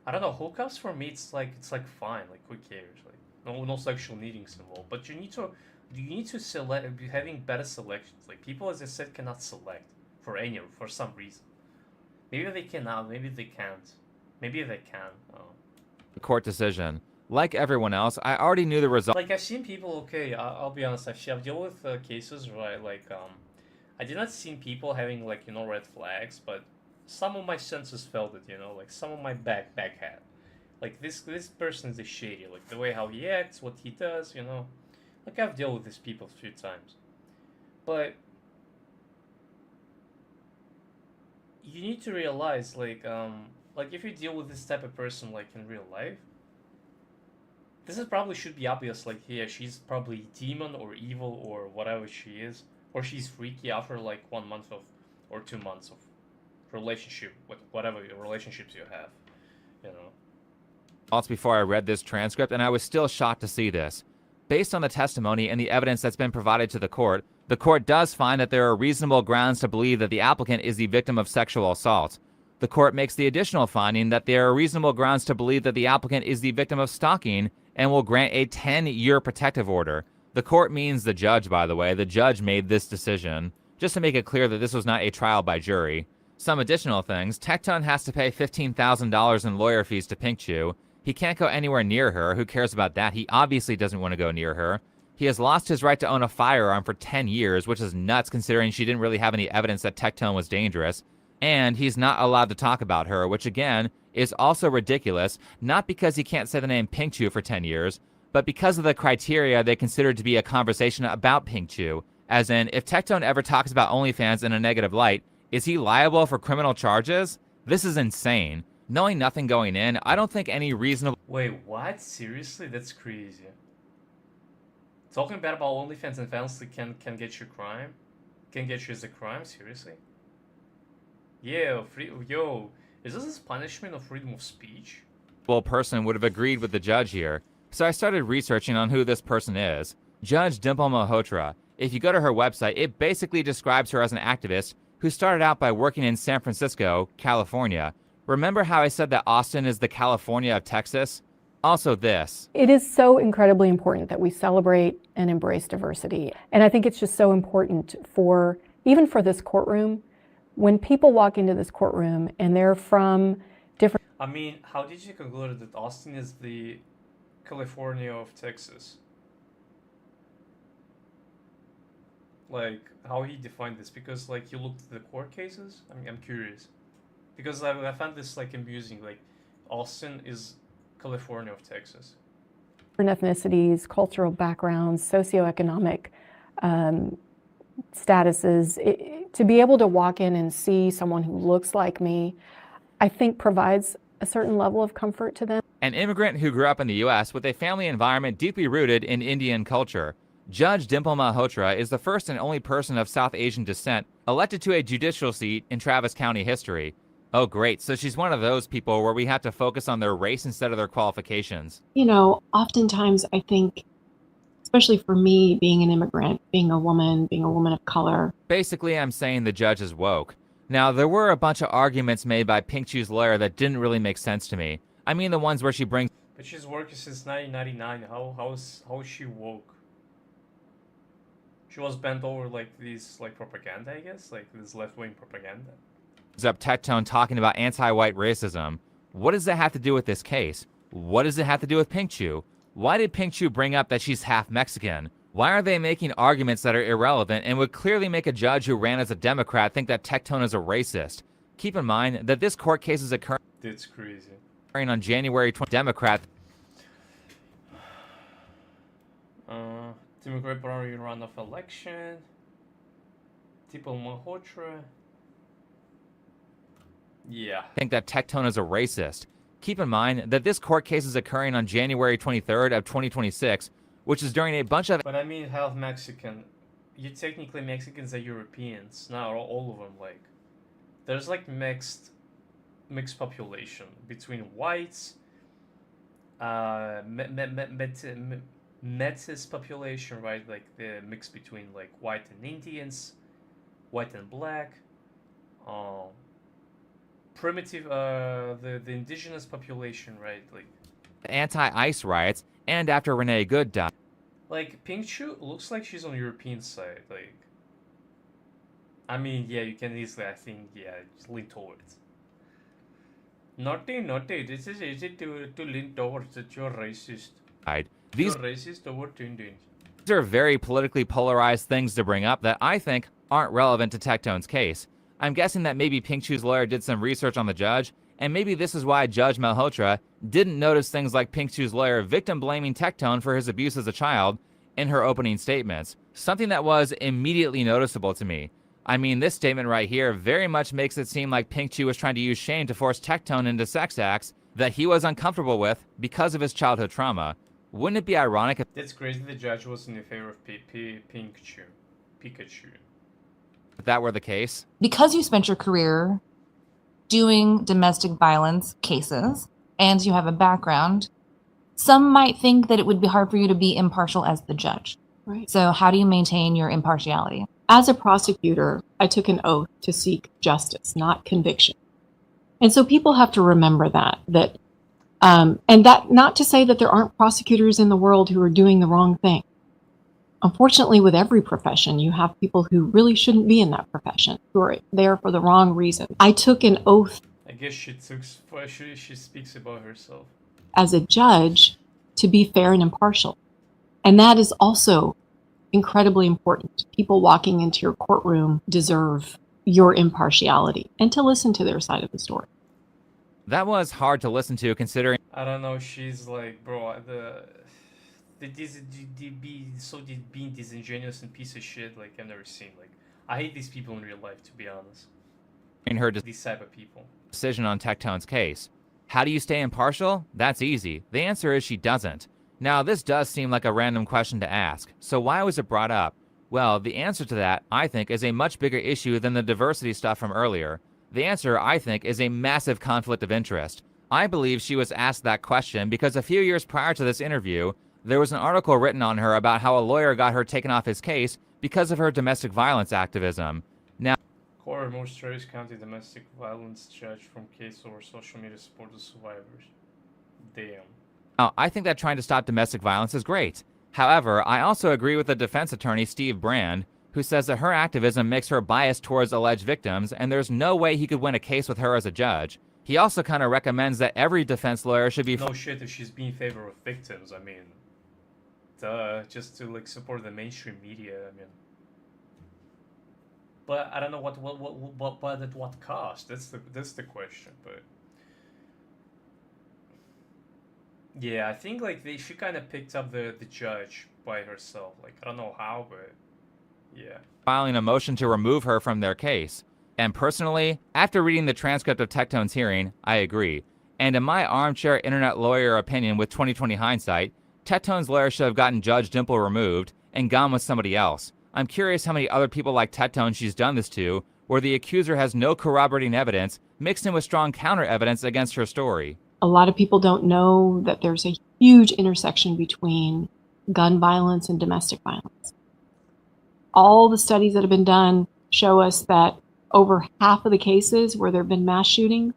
I don't know, hookups for me it's like fine, like who cares? Like no sexual needings involved. But you need to select, having better selections. Like people, as I said, cannot select for some reason. Maybe they cannot, maybe they can't. Maybe they can. court decision. Like everyone else, I already knew the result. Like I've seen people, okay, I'll be honest, I've dealt with cases where I did not see people having like, red flags, but some of my senses felt it, like some of my back had. Like this person is a shady, like the way how he acts, what he does, Like I've dealt with these people a few times. But you need to realize like if you deal with this type of person like in real life, this is probably should be obvious, like yeah, she's probably demon or evil or whatever she is. Or she's freaky after like 1 month or 2 months of relationship with whatever relationships you have, Before I read this transcript, and I was still shocked to see this. Based on the testimony and the evidence that's been provided to the court does find that there are reasonable grounds to believe that the applicant is the victim of sexual assault. The court makes the additional finding that there are reasonable grounds to believe that the applicant is the victim of stalking and will grant a 10-year protective order. The court means the judge, by the way. The judge made this decision, just to make it clear that this was not a trial by jury. Some additional things. Tectone has to pay $15,000 in lawyer fees to Pink Chew. He can't go anywhere near her. Who cares about that? He obviously doesn't want to go near her. He has lost his right to own a firearm for 10 years, which is nuts considering she didn't really have any evidence that Tectone was dangerous. And he's not allowed to talk about her, which again is also ridiculous, not because he can't say the name Pink Chu for 10 years, but because of the criteria they consider to be a conversation about Pink Chu. As in, if Tectone ever talks about OnlyFans in a negative light, is he liable for criminal charges? This is insane. Knowing nothing going in, I don't think any reasonable... Wait, what? Seriously? That's crazy. Talking bad about OnlyFans and Fansly can get you crime? Can get you as a crime? Seriously? Yo, is this punishment of freedom of speech? person would have agreed with the judge here. So I started researching on who this person is. Judge Dimple Malhotra. If you go to her website, it basically describes her as an activist who started out by working in San Francisco, California. Remember how I said that Austin is the California of Texas? Also this. It is so incredibly important that we celebrate and embrace diversity. And I think it's just so important for, even for this courtroom, when people walk into this courtroom and they're from different... I mean, how did you conclude that Austin is the California of Texas? Like, how he defined this? Because, like, you looked at the court cases? I mean, I'm curious. Because I found this, like, amusing. Like, Austin is California of Texas. Different ethnicities, cultural backgrounds, socioeconomic statuses. To be able to walk in and see someone who looks like me, I think provides a certain level of comfort to them. An immigrant who grew up in the U.S. with a family environment deeply rooted in Indian culture. Judge Dimple Malhotra is the first and only person of South Asian descent elected to a judicial seat in Travis County history. Oh great, so she's one of those people where we have to focus on their race instead of their qualifications. You know, oftentimes I think, especially for me, being an immigrant, being a woman of color. Basically, I'm saying the judge is woke. Now, there were a bunch of arguments made by Pink Chu's lawyer that didn't really make sense to me. I mean the ones where she brings... But she's working since 1999. How is she woke? She was bent over like these like propaganda, I guess, like this left-wing propaganda. Up Tectone talking about anti-white racism. What does that have to do with this case? What does it have to do with Pink Chu? Why did Pink Chu bring up that she's half Mexican? Why are they making arguments that are irrelevant and would clearly make a judge who ran as a Democrat think that Tectone is a racist? Keep in mind that this court case is occurring That's crazy. on January 20th. Democrat. Democrat primary runoff election. Dimple Malhotra. Yeah. Think that Tectone is a racist. Keep in mind that this court case is occurring on January 23rd of 2026, which is during a bunch of... But I mean, half Mexican. You technically Mexicans are Europeans, not all of them. Like, there's like mixed population between whites, Metis population, right? Like the mix between like white and Indians, white and black, primitive, the indigenous population, right? Like anti-ICE riots, and after Renee Good died. Like Pink Chu looks like she's on European side. Like, I mean, yeah, you can easily, I think, yeah, just lean towards. Naughty. This is easy to lean towards that you're racist. These You're racist toward Indians. These are very politically polarized things to bring up that I think aren't relevant to Tectone's case. I'm guessing that maybe Pink Chu's lawyer did some research on the judge, and maybe this is why Judge Malhotra didn't notice things like Pink Chu's lawyer victim-blaming Tectone for his abuse as a child in her opening statements, something that was immediately noticeable to me. I mean, this statement right here very much makes it seem like Pink Chu was trying to use shame to force Tectone into sex acts that he was uncomfortable with because of his childhood trauma. Wouldn't it be ironic if That's crazy the judge was in favor of Pikachu. if that were the case? Because you spent your career doing domestic violence cases and you have a background, some might think that it would be hard for you to be impartial as the judge. Right. So how do you maintain your impartiality? As a prosecutor, I took an oath to seek justice, not conviction. And so people have to remember that and that not to say that there aren't prosecutors in the world who are doing the wrong thing. Unfortunately, with every profession, you have people who really shouldn't be in that profession, who are there for the wrong reason. I took an oath. I guess she speaks about herself. as a judge to be fair and impartial. And that is also incredibly important. People walking into your courtroom deserve your impartiality and to listen to their side of the story. That was hard to listen to considering I don't know. She's like, bro, being disingenuous and piece of shit. Like I've never seen. Like I hate these people in real life, to be honest. her These type of people. decision on Tectone's case. How do you stay impartial? That's easy. The answer is she doesn't. Now, this does seem like a random question to ask, so why was it brought up? Well, the answer to that, I think, is a much bigger issue than the diversity stuff from earlier. The answer, I think, is a massive conflict of interest. I believe she was asked that question because a few years prior to this interview, there was an article written on her about how a lawyer got her taken off his case because of her domestic violence activism. Now, Court removes Travis County domestic violence judge from case over social media support the survivors. Damn. I think that trying to stop domestic violence is great. However, I also agree with the defense attorney Steve Brand, who says that her activism makes her biased towards alleged victims, and there's no way he could win a case with her as a judge. He also kind of recommends that every defense lawyer should be... No shit if she's being in favor of victims, I mean... Duh, just to like support the mainstream media, I mean... But I don't know but at what cost? That's the question, but... Yeah, I think like she kind of picked up the judge by herself. Like I don't know how, but yeah. Filing a motion to remove her from their case. And personally, after reading the transcript of Tectone's hearing, I agree. And in my armchair internet lawyer opinion with 2020 hindsight, Tectone's lawyer should have gotten Judge Dimple removed and gone with somebody else. I'm curious how many other people like Tectone she's done this to, where the accuser has no corroborating evidence mixed in with strong counter evidence against her story. A lot of people don't know that there's a huge intersection between gun violence and domestic violence. All the studies that have been done show us that over half of the cases where there have been mass shootings,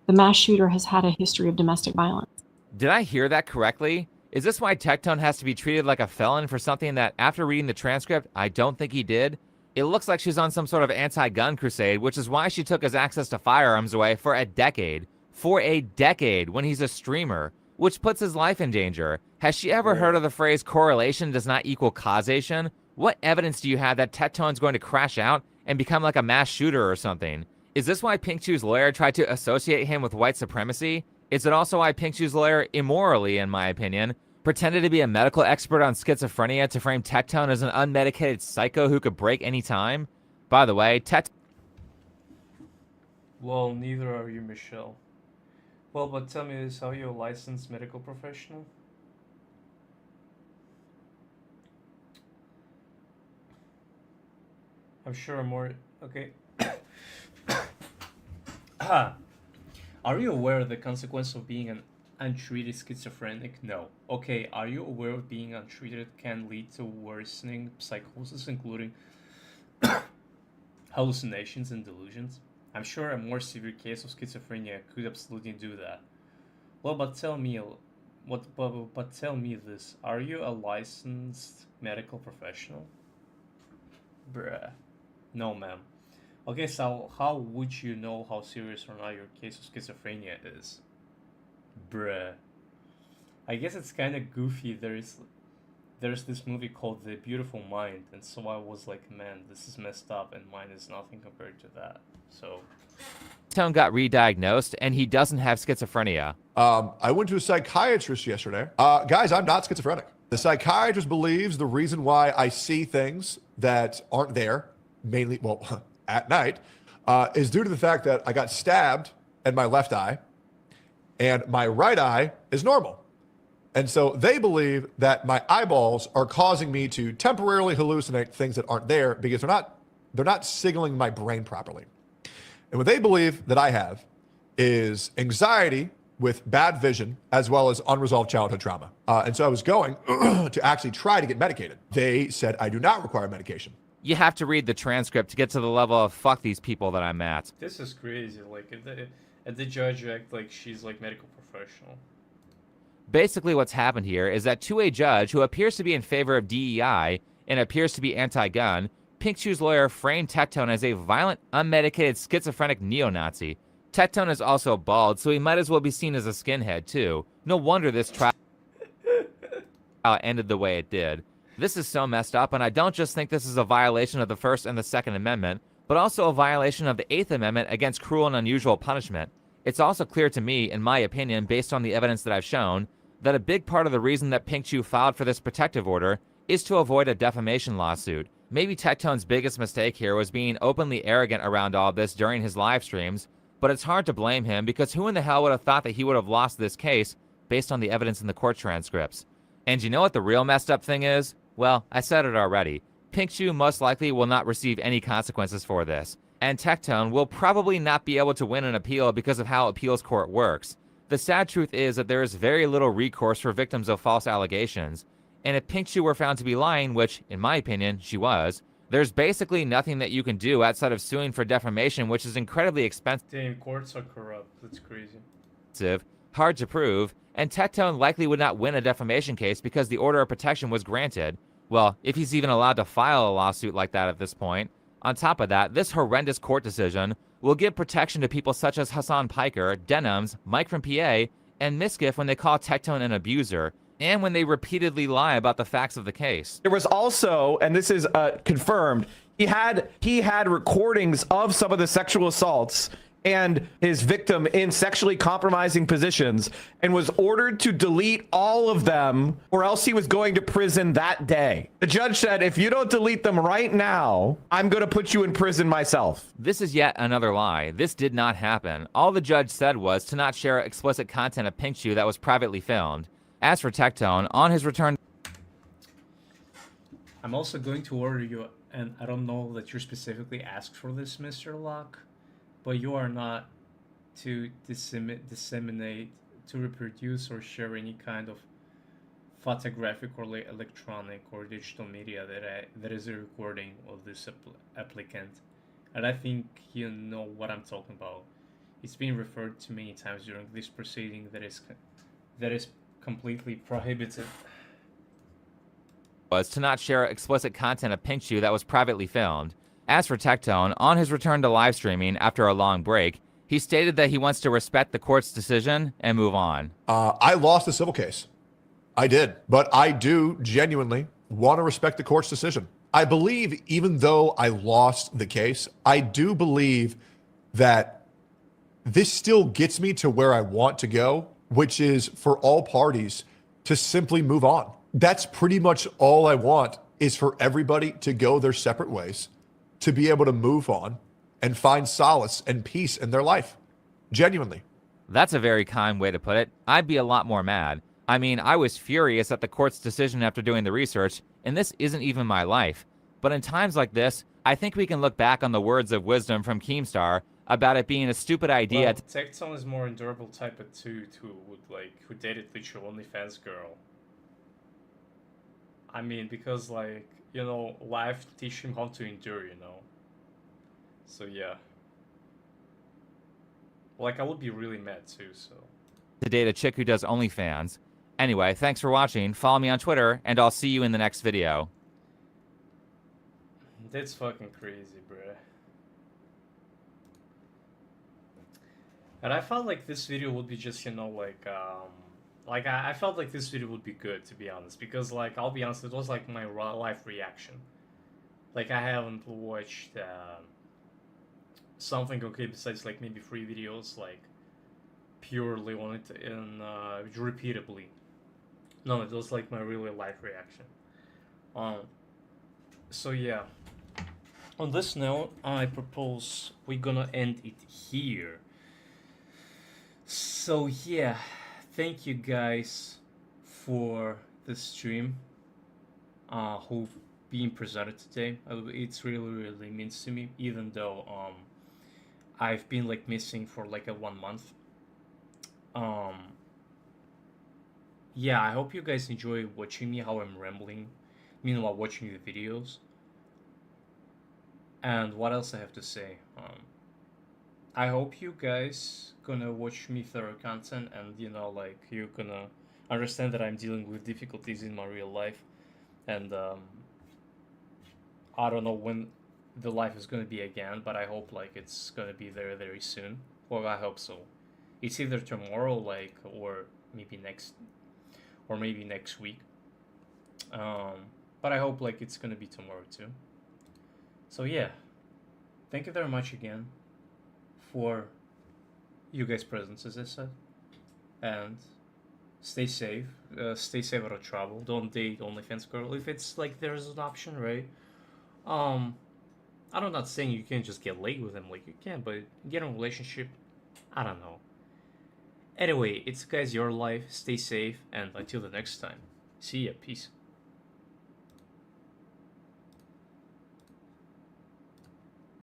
the mass shooter has had a history of domestic violence. Did I hear that correctly? Is this why Tectone has to be treated like a felon for something that, after reading the transcript, I don't think he did? It looks like she's on some sort of anti-gun crusade, which is why she took his access to firearms away for a decade. For a decade, when he's a streamer, which puts his life in danger. Has she ever heard of the phrase correlation does not equal causation? What evidence do you have that Tectone's going to crash out and become like a mass shooter or something? Is this why Pink Chu's lawyer tried to associate him with white supremacy? Is it also why Pink Chu's lawyer, immorally in my opinion, pretended to be a medical expert on schizophrenia to frame Tectone as an unmedicated psycho who could break any time? By the way, Well, neither are you, Michelle. Well, but tell me this, are you a licensed medical professional? I'm sure more... Okay. Are you aware of the consequence of being an untreated schizophrenic? No. Okay, are you aware of being untreated can lead to worsening psychosis, including hallucinations and delusions? I'm sure a more severe case of schizophrenia could absolutely do that. Well, but tell me, tell me this: are you a licensed medical professional? Bruh, no, ma'am. Okay, so how would you know how serious or not your case of schizophrenia is? Bruh. I guess it's kind of goofy. There's this movie called The Beautiful Mind, and so I was like, man, this is messed up, and mine is nothing compared to that. So Tectone got re-diagnosed, and he doesn't have schizophrenia. I went to a psychiatrist yesterday. Guys, I'm not schizophrenic. The psychiatrist believes the reason why I see things that aren't there, mainly, well, at night, is due to the fact that I got stabbed in my left eye, and my right eye is normal. And so they believe that my eyeballs are causing me to temporarily hallucinate things that aren't there because they're not signaling my brain properly. And what they believe that I have is anxiety with bad vision as well as unresolved childhood trauma. And so I was going to actually try to get medicated. They said I do not require medication. You have to read the transcript to get to the level of fuck these people that I'm at. this is crazy. Like, if the judge act like she's like medical professional. Basically what's happened here is that to a judge who appears to be in favor of DEI and appears to be anti-gun, Pink Chu's lawyer framed Tectone as a violent, unmedicated, schizophrenic neo-Nazi. Tectone is also bald, so he might as well be seen as a skinhead too. No wonder this trial ended the way it did. This is so messed up, and I don't just think this is a violation of the First and the Second Amendment, but also a violation of the Eighth Amendment against cruel and unusual punishment. It's also clear to me, in my opinion, based on the evidence that I've shown, that a big part of the reason that Pink Chew filed for this protective order is to avoid a defamation lawsuit. Maybe Tectone's biggest mistake here was being openly arrogant around all this during his live streams, but it's hard to blame him because who in the hell would have thought that he would have lost this case based on the evidence in the court transcripts? And you know what the real messed up thing is? Well, I said it already. Pink Chew most likely will not receive any consequences for this, and Tectone will probably not be able to win an appeal because of how appeals court works. The sad truth is that there is very little recourse for victims of false allegations, and if Pink Chew were found to be lying, which, in my opinion, she was, there's basically nothing that you can do outside of suing for defamation, which is incredibly expensive. Damn, courts are corrupt. That's crazy. Hard to prove, and Tectone likely would not win a defamation case because the order of protection was granted. Well, if he's even allowed to file a lawsuit like that at this point. On top of that, this horrendous court decision will give protection to people such as Hassan Piker, Denims, Mike from PA, and Miskiff when they call Tectone an abuser, and when they repeatedly lie about the facts of the case. There was also, and this is confirmed, he had recordings of some of the sexual assaults and his victim in sexually compromising positions and was ordered to delete all of them or else he was going to prison that day. The judge said, if you don't delete them right now, I'm going to put you in prison myself. This is yet another lie. This did not happen. All the judge said was to not share explicit content of Pink Chew that was privately filmed. As for Tectone, on his return... I'm also going to order you, and I don't know that you're specifically asked for this, Mr. Locke, but you are not to disseminate, to reproduce or share any kind of photographic or electronic or digital media that is a recording of this applicant. And I think you know what I'm talking about. It's been referred to many times during this proceeding that is completely prohibited. Was to not share explicit content of Pink Chew that was privately filmed. As for Tectone, on his return to live streaming after a long break, he stated that he wants to respect the court's decision and move on. I lost the civil case. I did. But I do genuinely want to respect the court's decision. I believe, even though I lost the case, I do believe that this still gets me to where I want to go, which is for all parties to simply move on. That's pretty much all I want, is for everybody to go their separate ways, to be able to move on and find solace and peace in their life. Genuinely. That's a very kind way to put it. I'd be a lot more mad. I mean, I was furious at the court's decision after doing the research, and this isn't even my life. But in times like this, I think we can look back on the words of wisdom from Keemstar about it being a stupid idea. Well, Tectone is more endurable type of two who dated literal OnlyFans girl. I mean, because life teach him how to endure, So yeah. I would be really mad too, so. To date a chick who does OnlyFans. Anyway, thanks for watching. Follow me on Twitter, and I'll see you in the next video. That's fucking crazy, bruh. And I felt like this video would be just, I felt like this video would be good, to be honest, because, I'll be honest, it was, my live reaction. I haven't watched, something okay besides, maybe 3 videos, purely on it and, repeatably. No, it was, my really live reaction. So, yeah. On this note, I propose we're gonna end it here. So, yeah. Thank you guys for the stream who being presented today. It's really means to me, even though I've been missing for a 1 month. Yeah, I hope you guys enjoy watching me how I'm rambling meanwhile watching the videos. And what else I have to say? I hope you guys gonna watch me thorough content and you're gonna understand that I'm dealing with difficulties in my real life, and I don't know when the life is gonna be again, but I hope it's gonna be very, very soon. Well, I hope so. It's either tomorrow, like, or maybe next week. But I hope like it's gonna be tomorrow too. So yeah, thank you very much again for you guys' presence, as I said, and stay safe. Stay safe out of trouble. Don't date OnlyFans girl if it's like there's an option, right? I'm not saying you can't just get laid with them, like you can, but get in a relationship, I don't know. Anyway, it's guys your life. Stay safe, and until the next time, see ya. Peace.